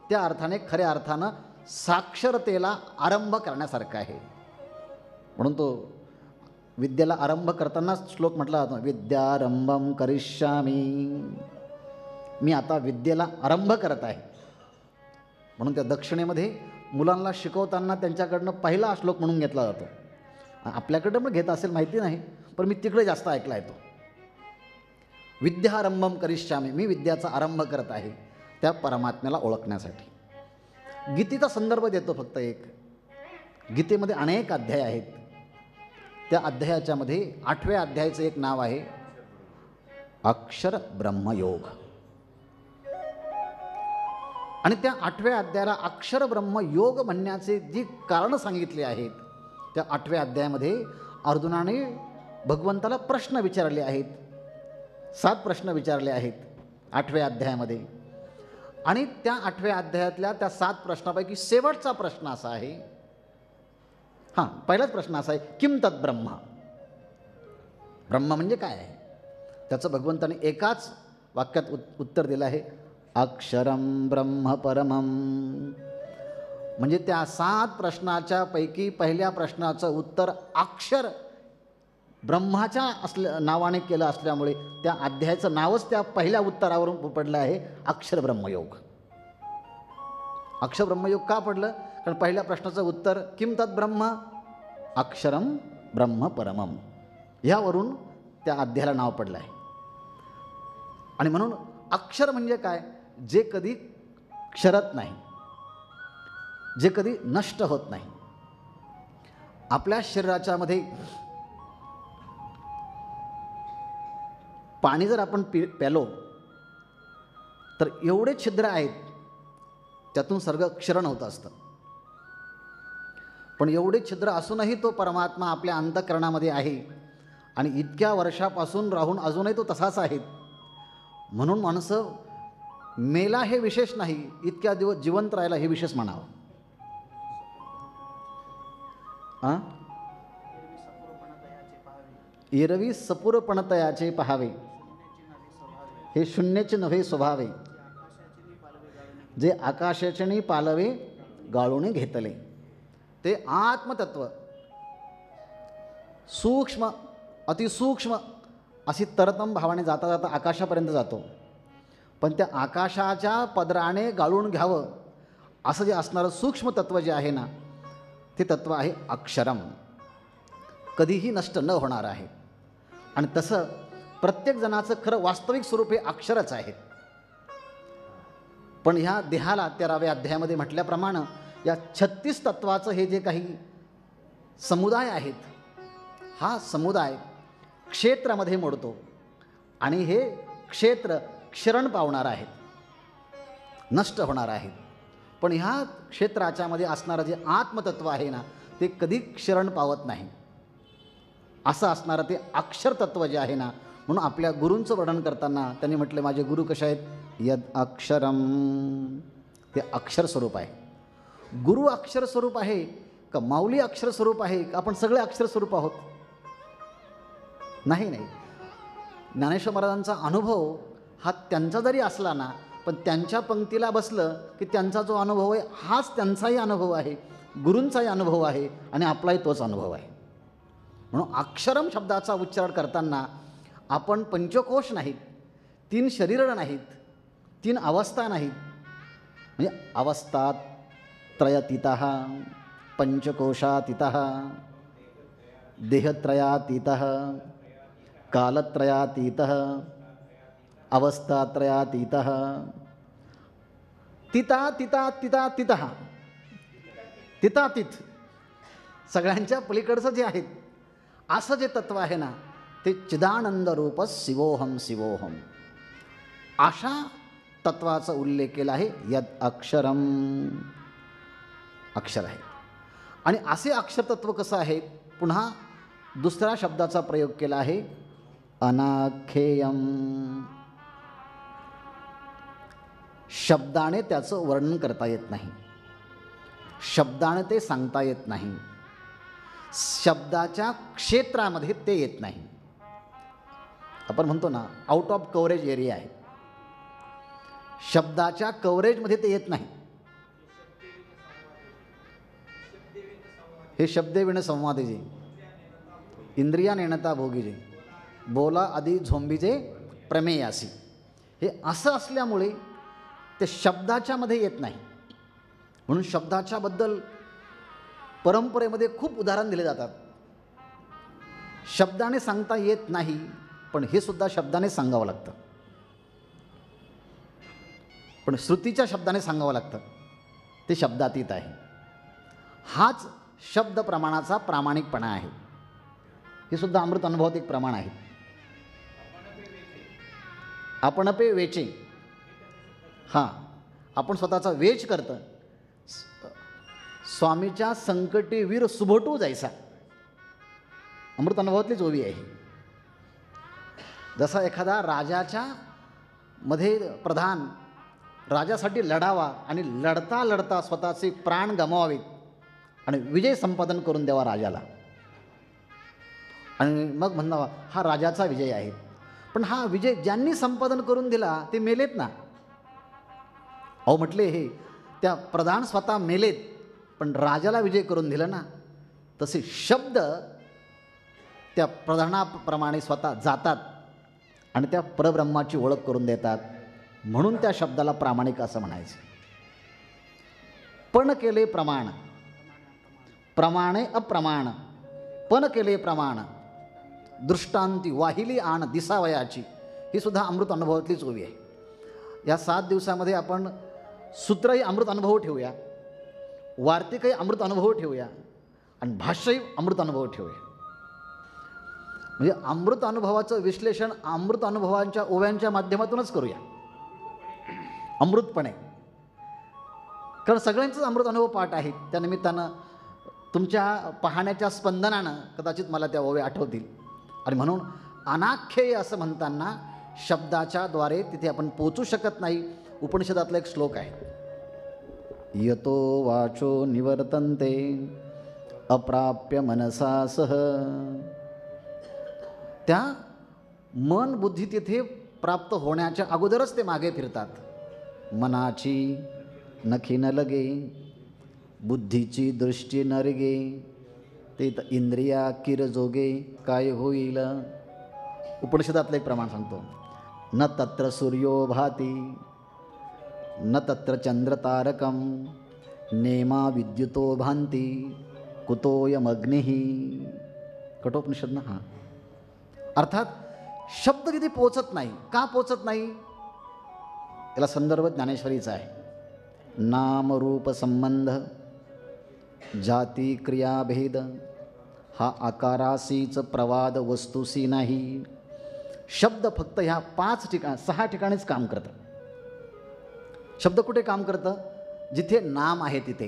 त्या अर्थाने खऱ्या अर्थानं साक्षरतेला आरंभ करण्यासारखं आहे. म्हणून तो विद्येला आरंभ करताना श्लोक म्हटला जातो, विद्यारंभम करिष्यामी. मी आता विद्येला आरंभ करत आहे. म्हणून त्या दक्षिणेमध्ये मुलांना शिकवताना त्यांच्याकडनं पहिला श्लोक म्हणून घेतला जातो. आपल्याकडं पण घेत असेल माहिती नाही, पण मी तिकडे जास्त ऐकला येतो. विद्यारंभम करिष्यामी, मी विद्याचा आरंभ करत आहे त्या परमात्म्याला ओळखण्यासाठी. गीतेचा संदर्भ देतो फक्त एक. गीतेमध्ये अनेक अध्याय आहेत. त्या अध्यायाच्या मध्ये 8व्या अध्यायाचं एक नाव आहे अक्षर ब्रह्मयोग. आणि त्या 8व्या अध्यायाला अक्षर ब्रह्मयोग म्हणण्याचे जी कारणं सांगितली आहेत, त्या 8व्या अध्यायामध्ये अर्जुनाने भगवंताला प्रश्न विचारले आहेत. 7 प्रश्न विचारले आहेत 8व्या अध्यायामध्ये. आणि त्या 8व्या अध्यायातल्या त्या 7 प्रश्नापैकी शेवटचा प्रश्न असा आहे, हां, पहिलाच प्रश्न असा आहे, किम तत् ब्रह्म. ब्रह्म म्हणजे काय आहे? त्याचं भगवंताने एकाच वाक्यात उत्तर दिलं आहे, अक्षरम ब्रह्म परमम. म्हणजे त्या 7 प्रश्नाच्या पैकी पहिल्या प्रश्नाचं उत्तर अक्षर ब्रह्माच्या नावाने केलं असल्यामुळे त्या अध्यायाचं नावच त्या पहिल्या उत्तरावरून पडलं आहे, अक्षर ब्रह्मयोग. अक्षर ब्रह्मयोग का पडलं? कारण पहिल्या प्रश्नाचं उत्तर किम तत् ब्रह्म, अक्षरम ब्रह्म परमम, ह्यावरून त्या अध्यायाला नाव पडलं आहे. आणि म्हणून अक्षर म्हणजे काय? जे कधी क्षरत नाही, जे कधी नष्ट होत नाही. आपल्या शरीराच्या मध्ये पाणी जर आपण प्यालो तर एवढे छिद्र आहेत, त्यातून सर्व क्षरण होत असतं. पण एवढे छिद्र असूनही तो परमात्मा आपल्या अंतःकरणामध्ये आहे आणि इतक्या वर्षापासून राहून अजूनही तो तसाच आहे. म्हणून माणसं मेला हे विशेष नाही, इतक्या दिवस जिवंत राहिला हे विशेष म्हणावं. एरवी सपूरपणतयाचे पहावे, हे शून्याचे नव्हे स्वभावे, जे आकाशाचे पालवे गाळून घेतले. ते आत्मतत्व सूक्ष्म, अतिसूक्ष्म अशी तरतम भावाने जाता जाता आकाशापर्यंत जातो. पण त्या आकाशाच्या पदराने गाळून घ्यावं असं जे असणारं सूक्ष्म तत्व जे आहे ना, ते तत्व आहे अक्षरम, कधीही नष्ट न होणार आहे. आणि तसं प्रत्येक जणाचं खरं वास्तविक स्वरूप हे अक्षरच आहे. पण ह्या देहाला 13व्या अध्यायामध्ये म्हटल्याप्रमाणे या 36 तत्वाचं हे जे काही समुदाय आहेत, हा समुदाय क्षेत्रामध्ये मोडतो आणि हे क्षेत्र क्षरण पावणार आहेत, नष्ट होणार आहेत. पण ह्या क्षेत्राच्या मध्ये असणारं जे आत्मतत्व आहे ना, ते कधी क्षरण पावत नाही. असं असणारं ते अक्षरतत्व जे आहे ना, म्हणून आपल्या गुरूंचं वर्णन करताना त्यांनी म्हटलं, माझे गुरु कसे आहेत? यद अक्षरम, ते अक्षर स्वरूप आहे. गुरु अक्षर स्वरूप आहे का माऊली अक्षर स्वरूप आहे का आपण सगळे अक्षर स्वरूप आहोत? नाही. ज्ञानेश्वर महाराजांचा अनुभव हा त्यांचा जरी असला ना, पण त्यांच्या पंक्तीला बसलं की त्यांचा जो अनुभव आहे हाच त्यांचाही अनुभव आहे, गुरूंचाही अनुभव आहे आणि आपलाही तोच अनुभव आहे. म्हणून अक्षरम शब्दाचा उच्चार करताना आपण पंचकोश नाहीत, 3 शरीरं नाहीत, 3 अवस्था नाहीत. म्हणजे अवस्थात्रयातीतः, पंचकोशातीतः, देहत्रयातीतः, कालत्रयातीतः, अवस्थात्रयातीतः, तिता तिता तिता तितहा, तितातीत, सगळ्यांच्या पलीकडचं जे आहे असं जे तत्व आहे ना, ते चिदानंद रूप शिवोहम शिवोहम, अशा तत्वाचा उल्लेख केला आहे. यद अक्षरम, अक्षर आहे. आणि असे अक्षर तत्व कसं आहे, पुन्हा दुसऱ्या शब्दाचा प्रयोग केला आहे, अनाख्येयम. शब्दाने त्याचं वर्णन करता येत नाही, शब्दाने ते सांगता येत नाही, शब्दाच्या क्षेत्रामध्ये ते येत नाही. आपण म्हणतो ना, आउट ऑफ कव्हरेज एरिया आहे. शब्दाच्या कव्हरेजमध्ये ते येत नाही. हे शब्देविण संवादे जे, इंद्रिया नेणता भोगीजे, बोला आधी झोंबीजे प्रमेयासी. हे असं असल्यामुळे ते शब्दाच्या मध्ये येत नाही. म्हणून शब्दाच्या बद्दल परंपरेमध्ये खूप उदाहरण दिले जातात. शब्दाने सांगता येत नाही, पण हे सुद्धा शब्दाने सांगावं लागतं, पण श्रुतीच्या शब्दाने सांगावं लागतं. ते शब्दातीत आहे. हाच शब्द प्रमाणाचा प्रामाणिकपणा आहे. हे सुद्धा अमृत अनुभवात एक प्रमाण आहे. आपण पे वेचे, हां, आपण स्वतःचा वेच करतं. स्वामीच्या संकटी वीर सुभटू जायचा, अमृत अनुभवातलीच ओवी आहे. जसा एखादा राजाच्या मध्ये प्रधान राजासाठी लढावा आणि लढता लढता स्वतःचे प्राण गमावावेत आणि विजय संपादन करून द्यावा राजाला, आणि मग म्हणावा हा राजाचा विजय आहे. पण हा विजय ज्यांनी संपादन करून दिला ते मेलेत ना. अहो म्हटले, हे त्या प्रधान स्वतः मेलेत, पण राजाला विजय करून दिला ना. तसे शब्द त्या प्रधानाप्रमाणे स्वतः जातात आणि त्या परब्रह्माची ओळख करून देतात. म्हणून त्या शब्दाला प्रामाणिक असं म्हणायचं. पण केले प्रमाण, प्रमाणे अप्रमाण, पण केले प्रमाण, दृष्टांती वाहिली आण दिसावयाची. ही सुद्धा अमृत अनुभवातलीच ओवी आहे. या 7 दिवसामध्ये आपण सूत्रही अमृत अनुभव ठेवूया, वार्तिकही अमृत अनुभव ठेवूया आणि भाष्यही अमृत अनुभव ठेवूया. म्हणजे अमृत अनुभवाचं विश्लेषण अमृत अनुभवांच्या ओव्यांच्या माध्यमातूनच करूया, अमृतपणे. कारण सगळ्यांचंच अमृत अनुभव पाठ आहे. त्यानिमित्तानं तुमच्या पाहण्याच्या स्पंदनानं कदाचित मला त्या ओव्या आठवतील. आणि म्हणून अनाख्येय असं म्हणताना शब्दाच्या द्वारे तिथे आपण पोचू शकत नाही. उपनिषदातला एक श्लोक आहे, यतो वाचो निवर्तन्ते अप्राप्य मनसा सह. त्या मन बुद्धी तिथे प्राप्त होण्याच्या अगोदरच ते मागे फिरतात. मनाची नखी न लगे, बुद्धीची दृष्टी न रेगे, ते इंद्रिया किर जोगे काय होईल. उपनिषदातलं एक प्रमाण सांगतो, न तत्र सूर्यो भाती न तत्र चंद्रतारकम नेमा विद्युतो भांती कुतोयमग्निः. कठोपनिषद ना. हां, अर्थात शब्द तिथे पोचत नाही. का पोचत नाही, याला संदर्भ ज्ञानेश्वरीचा आहे. नामरूप संबंध, जाती क्रियाभेद हा आकारासीच प्रवाद वस्तूसी नाही. शब्द फक्त ह्या 6 ठिकाणीच काम करतं. शब्द कुठे काम करतं, जिथे नाम आहे तिथे.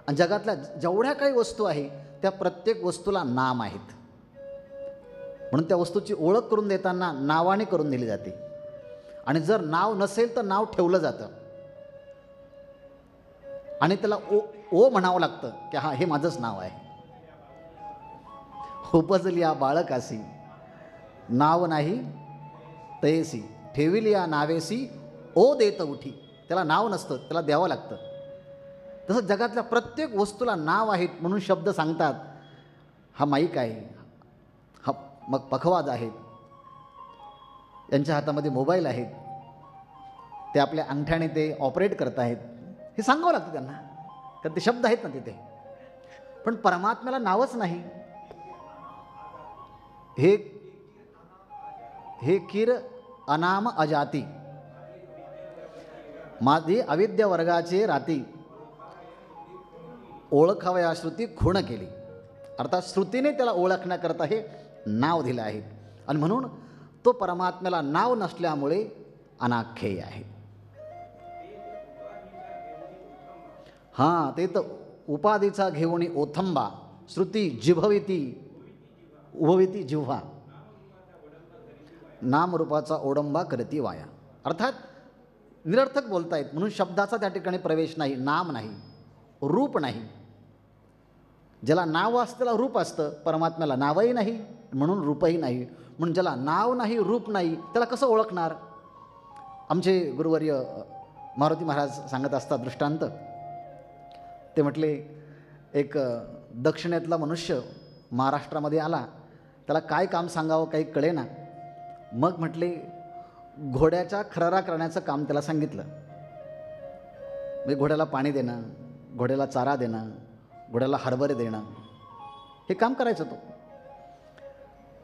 आणि जगातल्या जेवढ्या काही वस्तू आहे त्या प्रत्येक वस्तूला नाम आहेत. म्हणून त्या वस्तूची ओळख करून देताना नावाने करून दिली जाते. आणि जर नाव नसेल तर नाव ठेवलं जातं आणि त्याला ओ म्हणावं लागतं की हा हे माझंच नाव आहे. उपजलिया बाळकासी नाव नाही तयेसी, ठेविलिया नावेसी ओ देत उठी. त्याला नाव नसतं, त्याला द्यावं लागतं. तसं जगातल्या प्रत्येक वस्तूला नाव आहेत. म्हणून शब्द सांगतात, हा माईक आहे, हा मग पखवाज आहेत, यांच्या हातामध्ये मोबाईल आहेत, ते आपल्या अंगठ्याने ते ऑपरेट करत आहेत. हे सांगावं लागतं त्यांना, कारण ते शब्द आहेत ना तिथे. पण परमात्म्याला नावच नाही. हे किर अनाम अजाती. माझी अविद्या वर्गाचे राती ओळखावया श्रुती खूण केली. अर्थात श्रुतीने त्याला ओळखण्याकरता हे नाव दिलं आहे आणि म्हणून तो परमात्म्याला नाव नसल्यामुळे अनाख्येय आहे. हां, ते तर उपाधीचा घेऊन ओथंबा श्रुती जिभविती उभविती जिव्हा नामरूपाचा ओडंबा करती वाया. अर्थात निरर्थक बोलतायत म्हणून शब्दाचा त्या ठिकाणी प्रवेश नाही, नाम नाही, रूप नाही. ज्याला नाव असतं त्याला रूप असतं, परमात्म्याला नावही नाही म्हणून रूपही नाही. म्हणून ज्याला नाव नाही रूप नाही त्याला कसं ओळखणार. आमचे गुरुवर्य मारुती महाराज सांगत असतात दृष्टांत. ते म्हटले एक दक्षिणेतला मनुष्य महाराष्ट्रामध्ये आला, त्याला काय काम सांगावं काही कळेना. मग म्हटले घोड्याच्या खरारा करण्याचं काम त्याला सांगितलं. म्हणजे घोड्याला पाणी देणं, घोड्याला चारा देणं, घोड्याला हरभरे देणं, हे काम करायचं तो.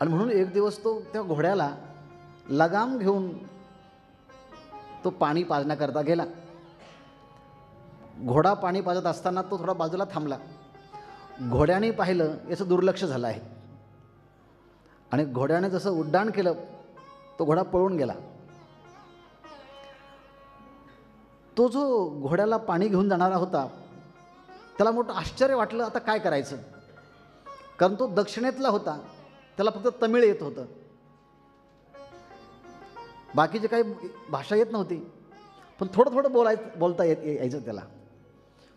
आणि म्हणून एक दिवस तो त्या घोड्याला लगाम घेऊन तो पाणी पाजण्याकरता गेला. घोडा पाणी पाजत असताना तो थोडा बाजूला थांबला. घोड्याने पाहिलं याचं दुर्लक्ष झालं आहे आणि घोड्याने जसं उड्डाण केलं तो घोडा पळून गेला. तो जो घोड्याला पाणी घेऊन जाणारा होता त्याला मोठं आश्चर्य वाटलं, आता काय करायचं. कारण तो दक्षिणेतला होता, त्याला फक्त तमिळ येत होतं, बाकीचे काही भाषा येत नव्हती, पण थोडं थोडं बोलता यायचं त्याला.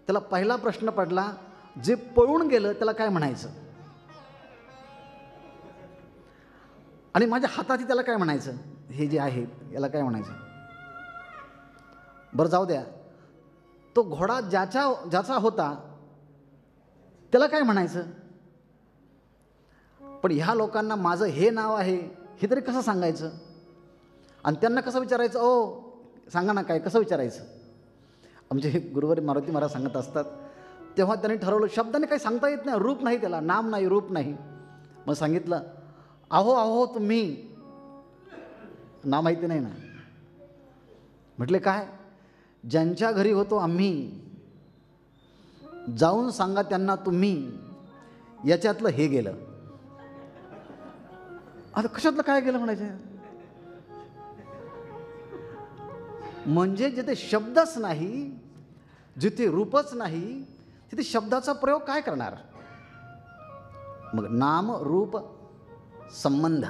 त्याला पहिला प्रश्न पडला, जे पळून गेलं त्याला काय म्हणायचं आणि माझ्या हाताची त्याला काय म्हणायचं, हे जे आहे याला काय म्हणायचं. बरं जाऊ द्या, तो घोडा ज्याचा होता त्याला काय म्हणायचं. पण ह्या लोकांना माझं हे नाव आहे हे तरी कसं सांगायचं आणि त्यांना कसं विचारायचं, ओ सांगा ना काय, कसं विचारायचं. आमचे गुरुवारी मारुती महाराज सांगत असतात तेव्हा त्यांनी ठरवलं, शब्दाने काही सांगता येत नाही, रूप नाही त्याला, नाम नाही, रूप नाही. मग सांगितलं, अहो अहो तुम्ही, नाव माहिती नाही ना. म्हटले काय, ज्यांच्या घरी होतो आम्ही, जाऊन सांगा त्यांना तुम्ही, याच्यातलं हे गेलं. आता कशातलं काय गेलं म्हणायचं. म्हणजे जिथे शब्दच नाही, जिथे रूपच नाही, तिथे शब्दाचा प्रयोग काय करणार. मग नाम रूप संबंध,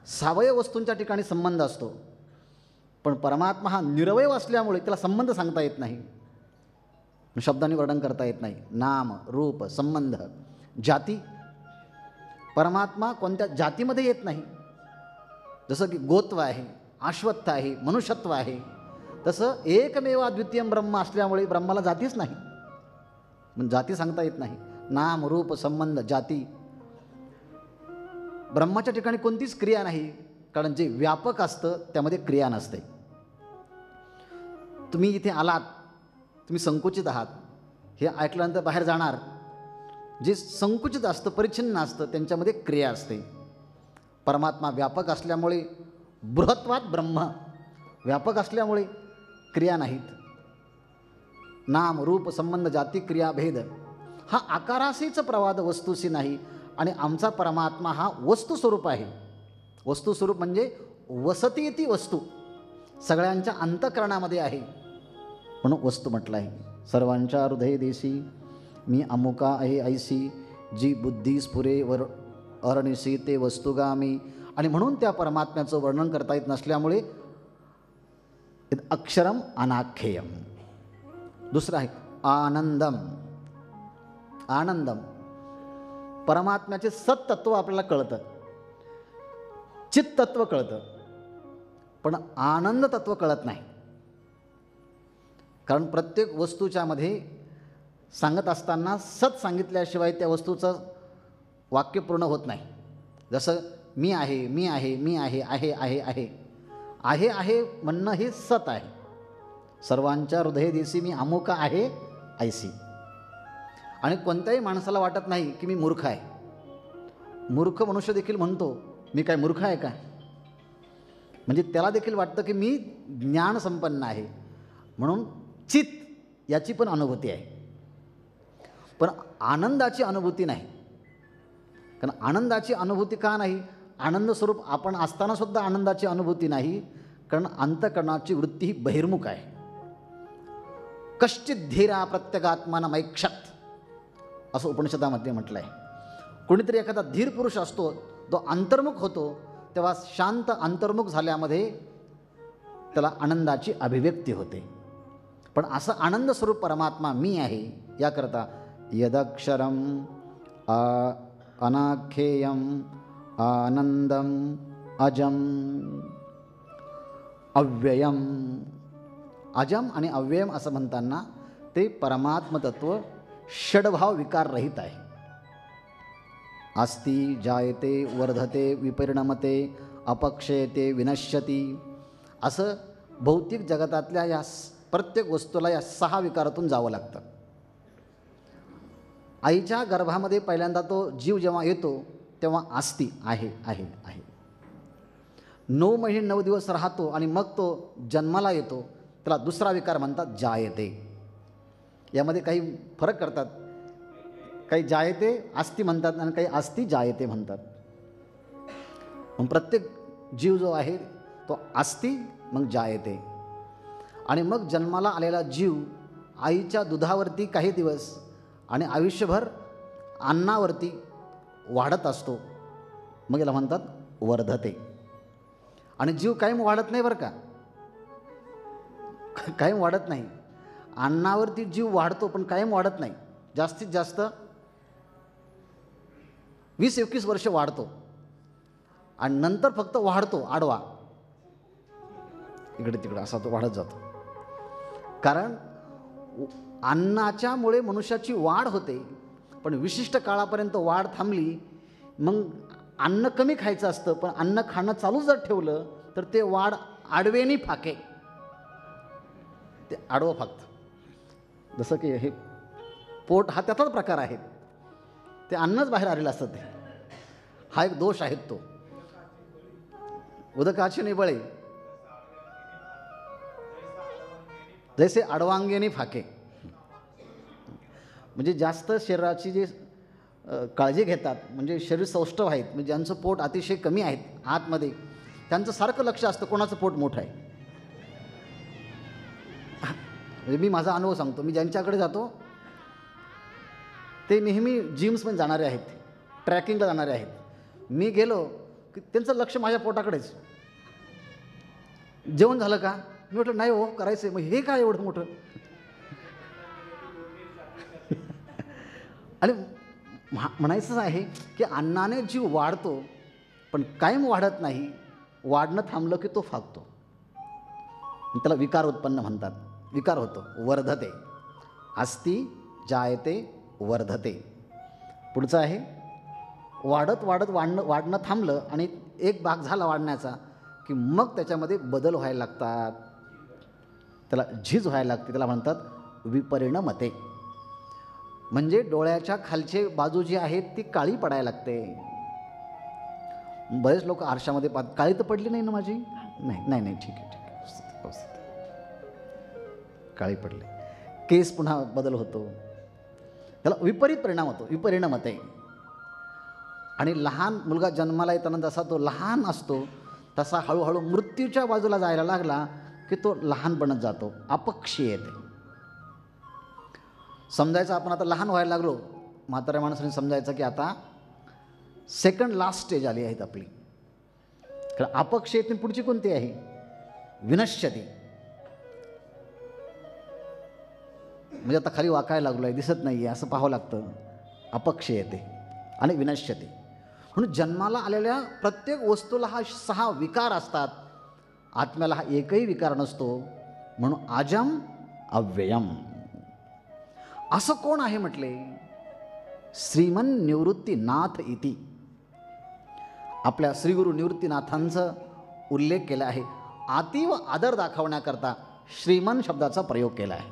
सावयव वस्तूंच्या ठिकाणी संबंध असतो, पण परमात्मा हा निरवयव असल्यामुळे त्याला संबंध सांगता येत नाही, शब्दाने वर्णन करता येत नाही. नाम रूप संबंध, जाती, परमात्मा कोणत्या जातीमध्ये येत नाही. जसं की गोत्व आहे, आश्वत्थ आहे, मनुष्यत्व आहे, तसं एकमेव अद्वितीय ब्रह्म असल्यामुळे ब्रह्माला जातीच नाही, म्हणजे जाती सांगता येत नाही. नाम रूप संबंध जाती, ब्रह्माच्या ठिकाणी कोणतीच क्रिया नाही, कारण जे व्यापक असतं त्यामध्ये क्रिया नसते. तुम्ही इथे आलात, तुम्ही संकुचित आहात, हे ऐकल्यानंतर बाहेर जाणार. जे संकुचित असतं, परिच्छिन्न असतं, त्यांच्यामध्ये क्रिया असते. परमात्मा व्यापक असल्यामुळे बृहत्वात ब्रह्म, व्यापक असल्यामुळे क्रिया नाहीत. नाम रूप संबंध जाती क्रिया भेद हा आकाराशीच प्रवाद वस्तूशी नाही. आणि आमचा परमात्मा हा वस्तुस्वरूप आहे. वस्तुस्वरूप म्हणजे वसती ती वस्तू सगळ्यांच्या अंतःकरणामध्ये आहे, म्हणून वस्तू म्हटलं आहे. सर्वांच्या हृदय देशी मी अमुका आहे ऐसी, जी बुद्धी स्फुरे अरणिसी ते वस्तुगामी. आणि म्हणून त्या परमात्म्याचं वर्णन करता येत नसल्यामुळे अक्षरम अनाख्येयम. दुसरं आहे आनंदम. आनंदम, परमात्म्याचे सत्तत्व आपल्याला कळतं, चित्तत्व कळतं, पण आनंद तत्व कळत नाही. कारण प्रत्येक वस्तूच्या मध्ये सांगत असताना सत सांगितल्याशिवाय त्या वस्तूचं वाक्य पूर्ण होत नाही. जसं मी आहे, मी आहे, मी आहे, आहे आहे आहे आहे आहे म्हणणं हे सत आहे. सर्वांच्या हृदय देशी मी अमुका आहे ऐसी. आणि कोणत्याही माणसाला वाटत नाही की मी मूर्ख आहे. मूर्ख मनुष्य देखील म्हणतो मी काय मूर्ख आहे का, म्हणजे त्याला देखील वाटतं की मी ज्ञान संपन्न आहे. म्हणून चित याची पण अनुभूती आहे, पण आनंदाची अनुभूती नाही. कारण आनंदाची अनुभूती का नाही? आनंद स्वरूप आपण असतानासुद्धा आनंदाची अनुभूती नाही, कारण अंतःकरणाची वृत्ती ही बहिर्मुख आहे. कश्चित धीरा प्रत्यगात्मानमैक्षत असं उपनिषदामध्ये म्हटलं आहे. कोणीतरी एखादा धीर पुरुष असतो, तो अंतर्मुख होतो, तेव्हा शांत अंतर्मुख झाल्यामध्ये त्याला आनंदाची अभिव्यक्ती होते. पण असं आनंद स्वरूप परमात्मा मी आहे, याकरता यदक्षरम अनाख्येयम आनंदम अजम अव्ययम. अजम आणि अव्ययम असं म्हणताना ते परमात्मतत्व षडभाव विकाररहित आहे. अस्ति, जायते, वर्धते, विपरिणमते, अपक्षयते, विनश्यती, असं भौतिक जगतातल्या या प्रत्येक वस्तूला या 6 विकारातून जावं लागतं. आईच्या गर्भामध्ये पहिल्यांदा तो जीव जेव्हा येतो तेव्हा अस्ति, आहे आहे आहे. 9 महिने 9 दिवस राहतो आणि मग तो जन्माला येतो, त्याला दुसरा विकार म्हणतात जायते. यामध्ये काही फरक करतात, काही जायते अस्ति म्हणतात आणि काही अस्ति जायते म्हणतात. मग प्रत्येक जीव जो आहे तो अस्ति, मग जायते. आणि मग जन्माला आलेला जीव आईच्या दुधावरती काही दिवस आणि आयुष्यभर अन्नावरती वाढत असतो, मग याला म्हणतात वर्धते. आणि जीव कायम वाढत नाही बरं का, कायम वाढत नाही. अन्नावरती जीव वाढतो पण कायम वाढत नाही. जास्तीत जास्त 20-21 वर्ष वाढतो आणि नंतर फक्त वाढतो आडवा, इकडे तिकडे असा तो वाढत जातो. कारण अन्नाच्यामुळे मनुष्याची वाढ होते, पण विशिष्ट काळापर्यंत वाढ थांबली, मग अन्न कमी खायचं असतं, पण अन्न खाणं चालू जर ठेवलं तर ते वाढ आडवेनी फाके, ते आडवं फाकतं. जसं की हे पोट हा त्याचाच प्रकार आहे, ते अन्नच बाहेर आलेलं असतं. ते हा एक दोष आहे. तो उदकाचे निबळे जैसे आडवांगेने फाके. म्हणजे जास्त शरीराची जे काळजी घेतात, म्हणजे शरीर सौष्ठव आहेत, म्हणजे ज्यांचं पोट अतिशय कमी आहेत आतमध्ये, त्यांचं सारखं लक्ष असतं कोणाचं पोट मोठं आहे. म्हणजे मी माझा अनुभव सांगतो, मी ज्यांच्याकडे जातो ते नेहमी जिम्समध्ये जाणारे आहेत, ट्रॅकिंगला जाणारे आहेत. मी गेलो की त्यांचं लक्ष माझ्या पोटाकडेच. जेवण झालं का? मी म्हटलं नाही हो, करायचं आहे. मग हे काय एवढं मोठं? आणि म्हणायचं आहे की अन्नाने जीव वाढतो पण कायम वाढत नाही, वाढणं थांबलं की तो फाकतो. त्याला विकार उत्पन्न म्हणतात. विकार होतो, वर्धते. अस्ति, जायते, वर्धते. पुढचं आहे वाढत वाढत वाढणं थांबलं आणि एक भाग झाला वाढण्याचा की मग त्याच्यामध्ये बदल व्हायला लागतात, त्याला झीज व्हायला लागते. त्याला म्हणतात विपरिणमते. म्हणजे डोळ्याच्या खालची बाजू जी आहे ती काळी पडायला लागते. बरेच लोक आरशामध्ये पाहतात, काळी तर पडली नाही ना माझी? नाही नाही नाही, ठीक आहे ठीक आहे, व्यवस्थित काळी पडली. केस पुन्हा बदल होतो, त्याला विपरीत परिणाम होतो, विपरिणमते. आणि लहान मुलगा जन्माला येताना जसा तो लहान असतो तसा हळूहळू मृत्यूच्या बाजूला जायला लागला की तो लहान बनत जातो, अपक्षी येते. समजायचं आपण आता लहान व्हायला लागलो, म्हाताऱ्या माणसाने समजायचं की आता सेकंड लास्ट स्टेज आली आहेत आपली. कारण अपक्ष येते. पुढची कोणती आहे? विनश्यती. म्हणजे आता खाली वाकायला लागलो आहे, दिसत नाही आहे असं पाहावं लागतं. अपक्ष येते आणि विनश्यती. म्हणून जन्माला आलेल्या प्रत्येक वस्तूला हा 6 विकार असतात, आत्म्याला हा एकही विकार नसतो. म्हणून अजम अव्ययम. असं कोण आहे म्हटले? श्रीमन निवृत्तीनाथ इति. आपल्या श्रीगुरु निवृत्तीनाथांचा उल्लेख केला आहे. अतीव आदर दाखवण्याकरता श्रीमन शब्दाचा प्रयोग केला आहे.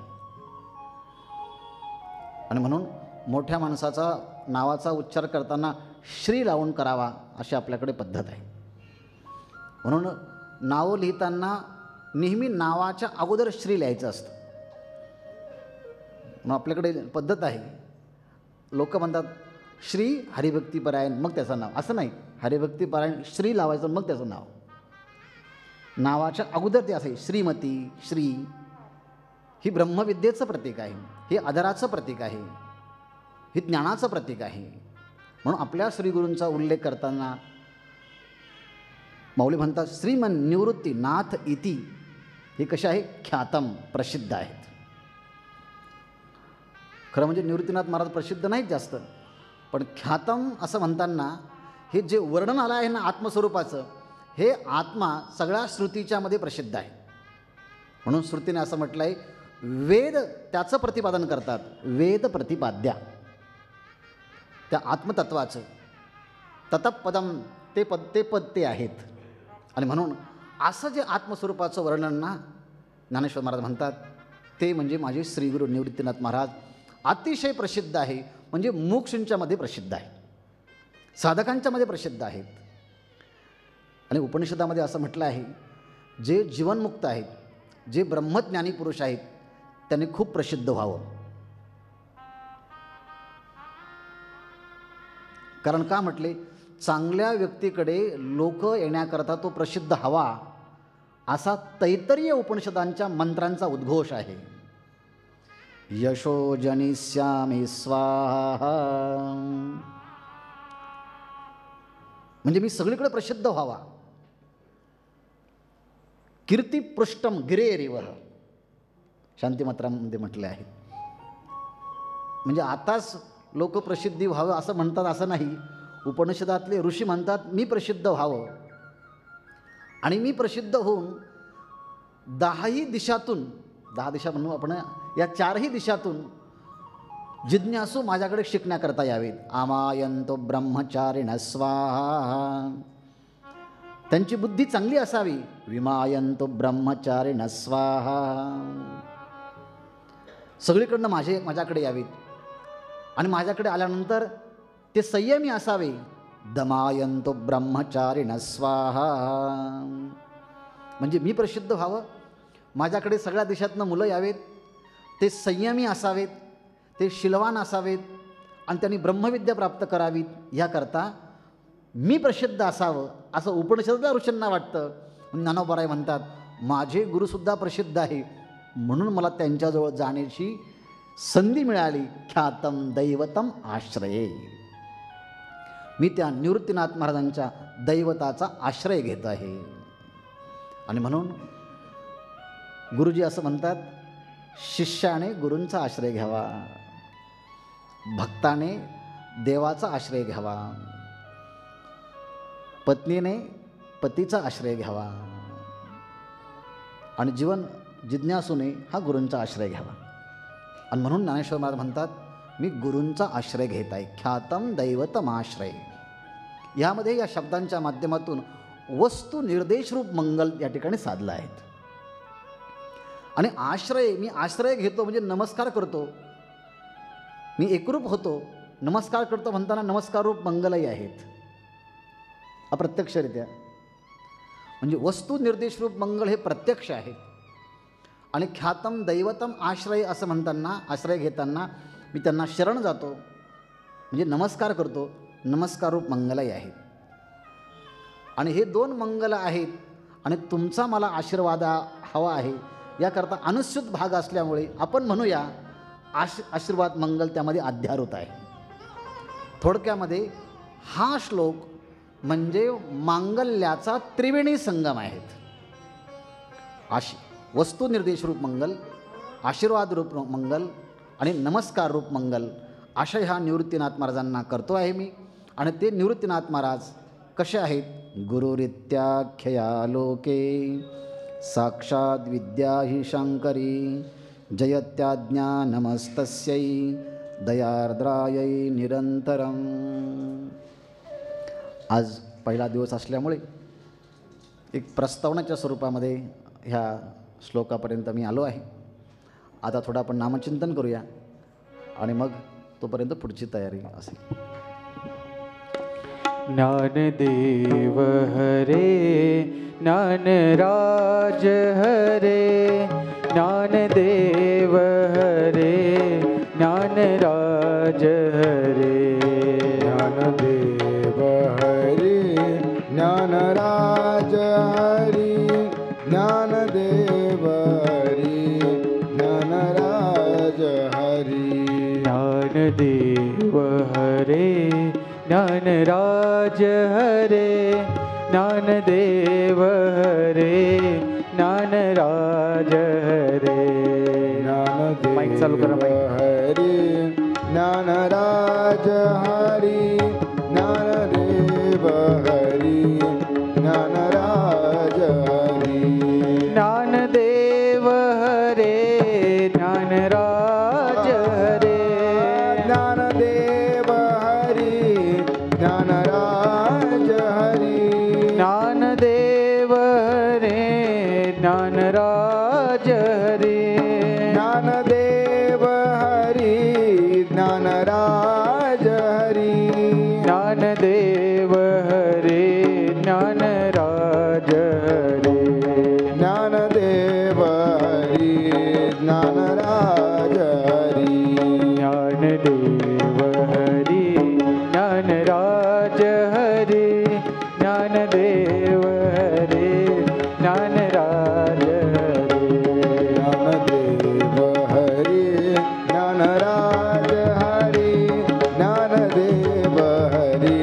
आणि म्हणून मोठ्या माणसाचा नावाचा उच्चार करताना श्री लावून करावा अशी आपल्याकडे पद्धत आहे. म्हणून नावं लिहिताना नेहमी नावाच्या अगोदर श्री लिहायचं असतं. मग आपल्याकडे पद्धत आहे, लोक म्हणतात श्री हरिभक्तीपरायण मग त्याचं नाव. असं नाही, हरिभक्तीपरायण श्री लावायचं मग त्याचं नाव. नावाच्या अगोदर ते असे श्रीमती, श्री. ही ब्रह्मविद्येचं प्रतीक आहे, हे आदराचं प्रतीक आहे, हे ज्ञानाचं प्रतीक आहे. म्हणून आपल्या श्रीगुरूंचा उल्लेख करताना माऊली म्हणतात श्रीमन निवृत्ती नाथ इति. हे कसे आहे? ख्यातम, प्रसिद्ध आहेत. खरं म्हणजे निवृत्तीनाथ महाराज प्रसिद्ध नाहीत जास्त, पण ख्यातम असं म्हणताना हे जे वर्णन आलं आहे ना आत्मस्वरूपाचं, हे आत्मा सगळ्या श्रुतीच्या मध्ये प्रसिद्ध आहे. म्हणून श्रुतीने असं म्हटलं आहे, वेद त्याचं प्रतिपादन करतात. वेद प्रतिपाद्या, त्या आत्मतत्वाचं ततपदम, ते पद ते आहेत. आणि म्हणून असं जे आत्मस्वरूपाचं वर्णन ना ज्ञानेश्वर महाराज म्हणतात, ते म्हणजे माझे श्रीगुरू निवृत्तीनाथ महाराज अतिशय प्रसिद्ध आहे. म्हणजे मोक्षांच्यामध्ये प्रसिद्ध आहे, साधकांच्यामध्ये प्रसिद्ध आहेत. आणि उपनिषदामध्ये असं म्हटलं आहे, जे जीवनमुक्त आहेत, जे ब्रह्मज्ञानी पुरुष आहेत, त्यांनी खूप प्रसिद्ध व्हावं. कारण का म्हटले? चांगल्या व्यक्तीकडे लोक येण्याकरता तो प्रसिद्ध हवा, असा तैत्तरीय उपनिषदांच्या मंत्रांचा उद्घोष आहे. यशो जनिष्यामि स्वाहा, म्हणजे मी सगळीकडे प्रसिद्ध व्हावा. कीर्तिपृष्टम गिरेरिव, शांतिमात्रामध्ये म्हटले आहे. म्हणजे आताच लोक प्रसिद्धी व्हावं असं म्हणतात असं नाही. उपनिषदातले ऋषी म्हणतात मी प्रसिद्ध व्हावं, आणि मी प्रसिद्ध होऊन 10ही दिशातून, 10 दिशा म्हणू आपण, या 4ही दिशातून जिज्ञासू माझ्याकडे शिकण्याकरता यावेत. आमायंतो ब्रह्मचारिण स्वाहा, त्यांची बुद्धी चांगली असावी. विमायंतो ब्रह्मचारिण स्वाहा, सगळीकडनं माझ्याकडे यावीत. आणि माझ्याकडे आल्यानंतर ते संयमी असावे. दमायंतो ब्रह्मचारिण स्वाहा, म्हणजे मी प्रसिद्ध व्हावं, माझ्याकडे सगळ्या देशातनं मुलं यावेत, ते संयमी असावेत, ते शीलवान असावेत, आणि त्यांनी ब्रह्मविद्या प्राप्त करावीत. ह्याकरता मी प्रसिद्ध असावं असं उपनिषदाला ऋषींना वाटतं. ज्ञानोबाराय म्हणतात माझे गुरुसुद्धा प्रसिद्ध आहे, म्हणून मला त्यांच्याजवळ जाण्याची संधी मिळाली. ख्यातम दैवतम आश्रये, मी त्या निवृत्तीनाथ महाराजांच्या दैवताचा आश्रय घेत आहे. आणि म्हणून गुरुजी असं म्हणतात, शिष्याने गुरूंचा आश्रय घ्यावा, भक्ताने देवाचा आश्रय घ्यावा, पत्नीने पतीचा आश्रय घ्यावा, आणि जीवन जिज्ञासूने हा गुरूंचा आश्रय घ्यावा. आणि म्हणून ज्ञानेश्वर महाराज म्हणतात मी गुरूंचा आश्रय घेत आहे. ख्यातम दैवतम आश्रय, यामध्ये या शब्दांच्या माध्यमातून वस्तू निर्देशरूप मंगल या ठिकाणी साधलं आहेत. आणि आश्रय, मी आश्रय घेतो म्हणजे नमस्कार करतो, मी एकरूप होतो, नमस्कार करतो म्हणताना नमस्कार रूप मंगलही आहेत अप्रत्यक्षरित्या. म्हणजे वस्तू निर्देशरूप मंगल हे प्रत्यक्ष आहेत. आणि ख्यातम दैवतम आश्रय असं म्हणताना, आश्रय घेताना मी त्यांना शरण जातो, म्हणजे नमस्कार करतो, नमस्कार रूप मंगलही आहेत. आणि हे 2 मंगल आहेत. आणि तुमचा मला आशीर्वाद हवा आहे, याकरता अनुस्यूत भाग असल्यामुळे आपण म्हणूया आशीर्वाद मंगल त्यामध्ये अध्यारूत आहे. थोडक्यामध्ये हा श्लोक म्हणजे मांगल्याचा त्रिवेणी संगम आहेत. वस्तू निर्देशरूप मंगल, आशीर्वाद रूप मंगल आणि नमस्कार रूप मंगल, आशय हा निवृत्तीनाथ महाराजांना करतो आहे मी. आणि ते निवृत्तीनाथ महाराज कसे आहेत? गुरुरित्याख्यया लोके साक्षात विद्या हि शंकरी, जयत्याज्ञानमस्तस्यै दयार्द्रायै निरंतरम. आज पहिला दिवस असल्यामुळे एक प्रस्तावनेच्या स्वरूपामध्ये ह्या श्लोकापर्यंत मी आलो आहे. आता थोडं आपण नामचिंतन करूया आणि मग तोपर्यंत पुढची तयारी असेल. ज्ञानदेव हरे ज्ञानराज हरे ज्ञानदेव हरे ज्ञानराज हरे ज्ञानदेव हरि ज्ञानराज हरि ज्ञानदेव हरि ज्ञानराज हरि ज्ञानदेव हरे ज्ञानराज हरे ज्ञानदेव हरे ज्ञानराज हरे माईक चालू करा हरि ज्ञानराज हरि ज्ञानदेव हरि ज्ञानराज हरि ज्ञानदेव हरे ज्ञानराज हरे ज्ञानदेव हरि ज्ञानराज हरि ज्ञानदेव हरे ज्ञानराज हरे ज्ञानदेव हरि ज्ञानराज हरि ज्ञानदेव हरे ज्ञानराज हरे ज्ञानदेव हरि ज्ञानराज हरि ज्ञानदेव हरे ज्ञानराज हरे ज्ञानदेव हरे ज्ञानराज हरे ज्ञानदेव हरि ज्ञानराज हरि ज्ञानदेव हरि ज्ञानराज हरि ज्ञानदेव हरे ज्ञानराज हरे ज्ञानदेव हरे ज्ञानराज हरे ज्ञानदेव हरि ज्ञानराज हरि ज्ञानदेव हरि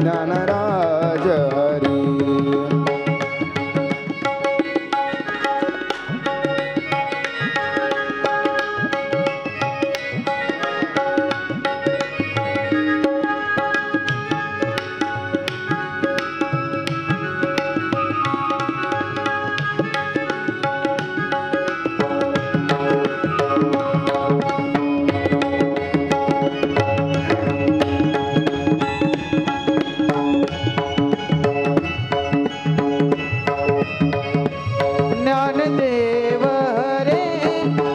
ज्ञानराज हरि ज्ञानदेव हरे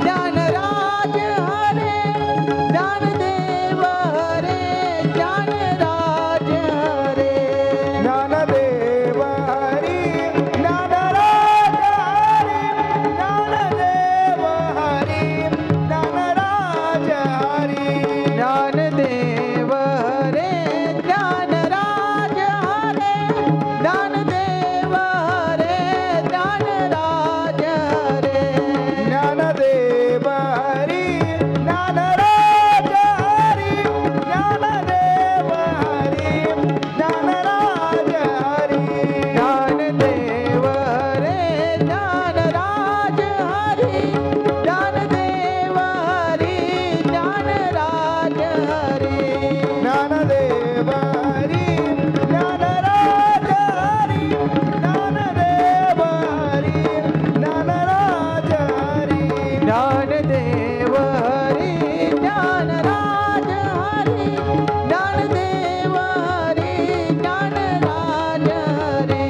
ज्ञानराज हरे ज्ञानदेव हरे ज्ञानराज हरे ज्ञानदेव हरि ज्ञानराज हरि ज्ञानदेव हरि ज्ञानराज हरि ज्ञानदेव हरे ज्ञानराज हरे ज्ञानदेव हरे ज्ञानराज हरे ज्ञानदेव हरि ज्ञानराज हरि ज्ञानदेव हरि ज्ञानराज हरि ज्ञानदेव हरे ज्ञानराज हरे ज्ञानदेव हरे ज्ञानराज हरे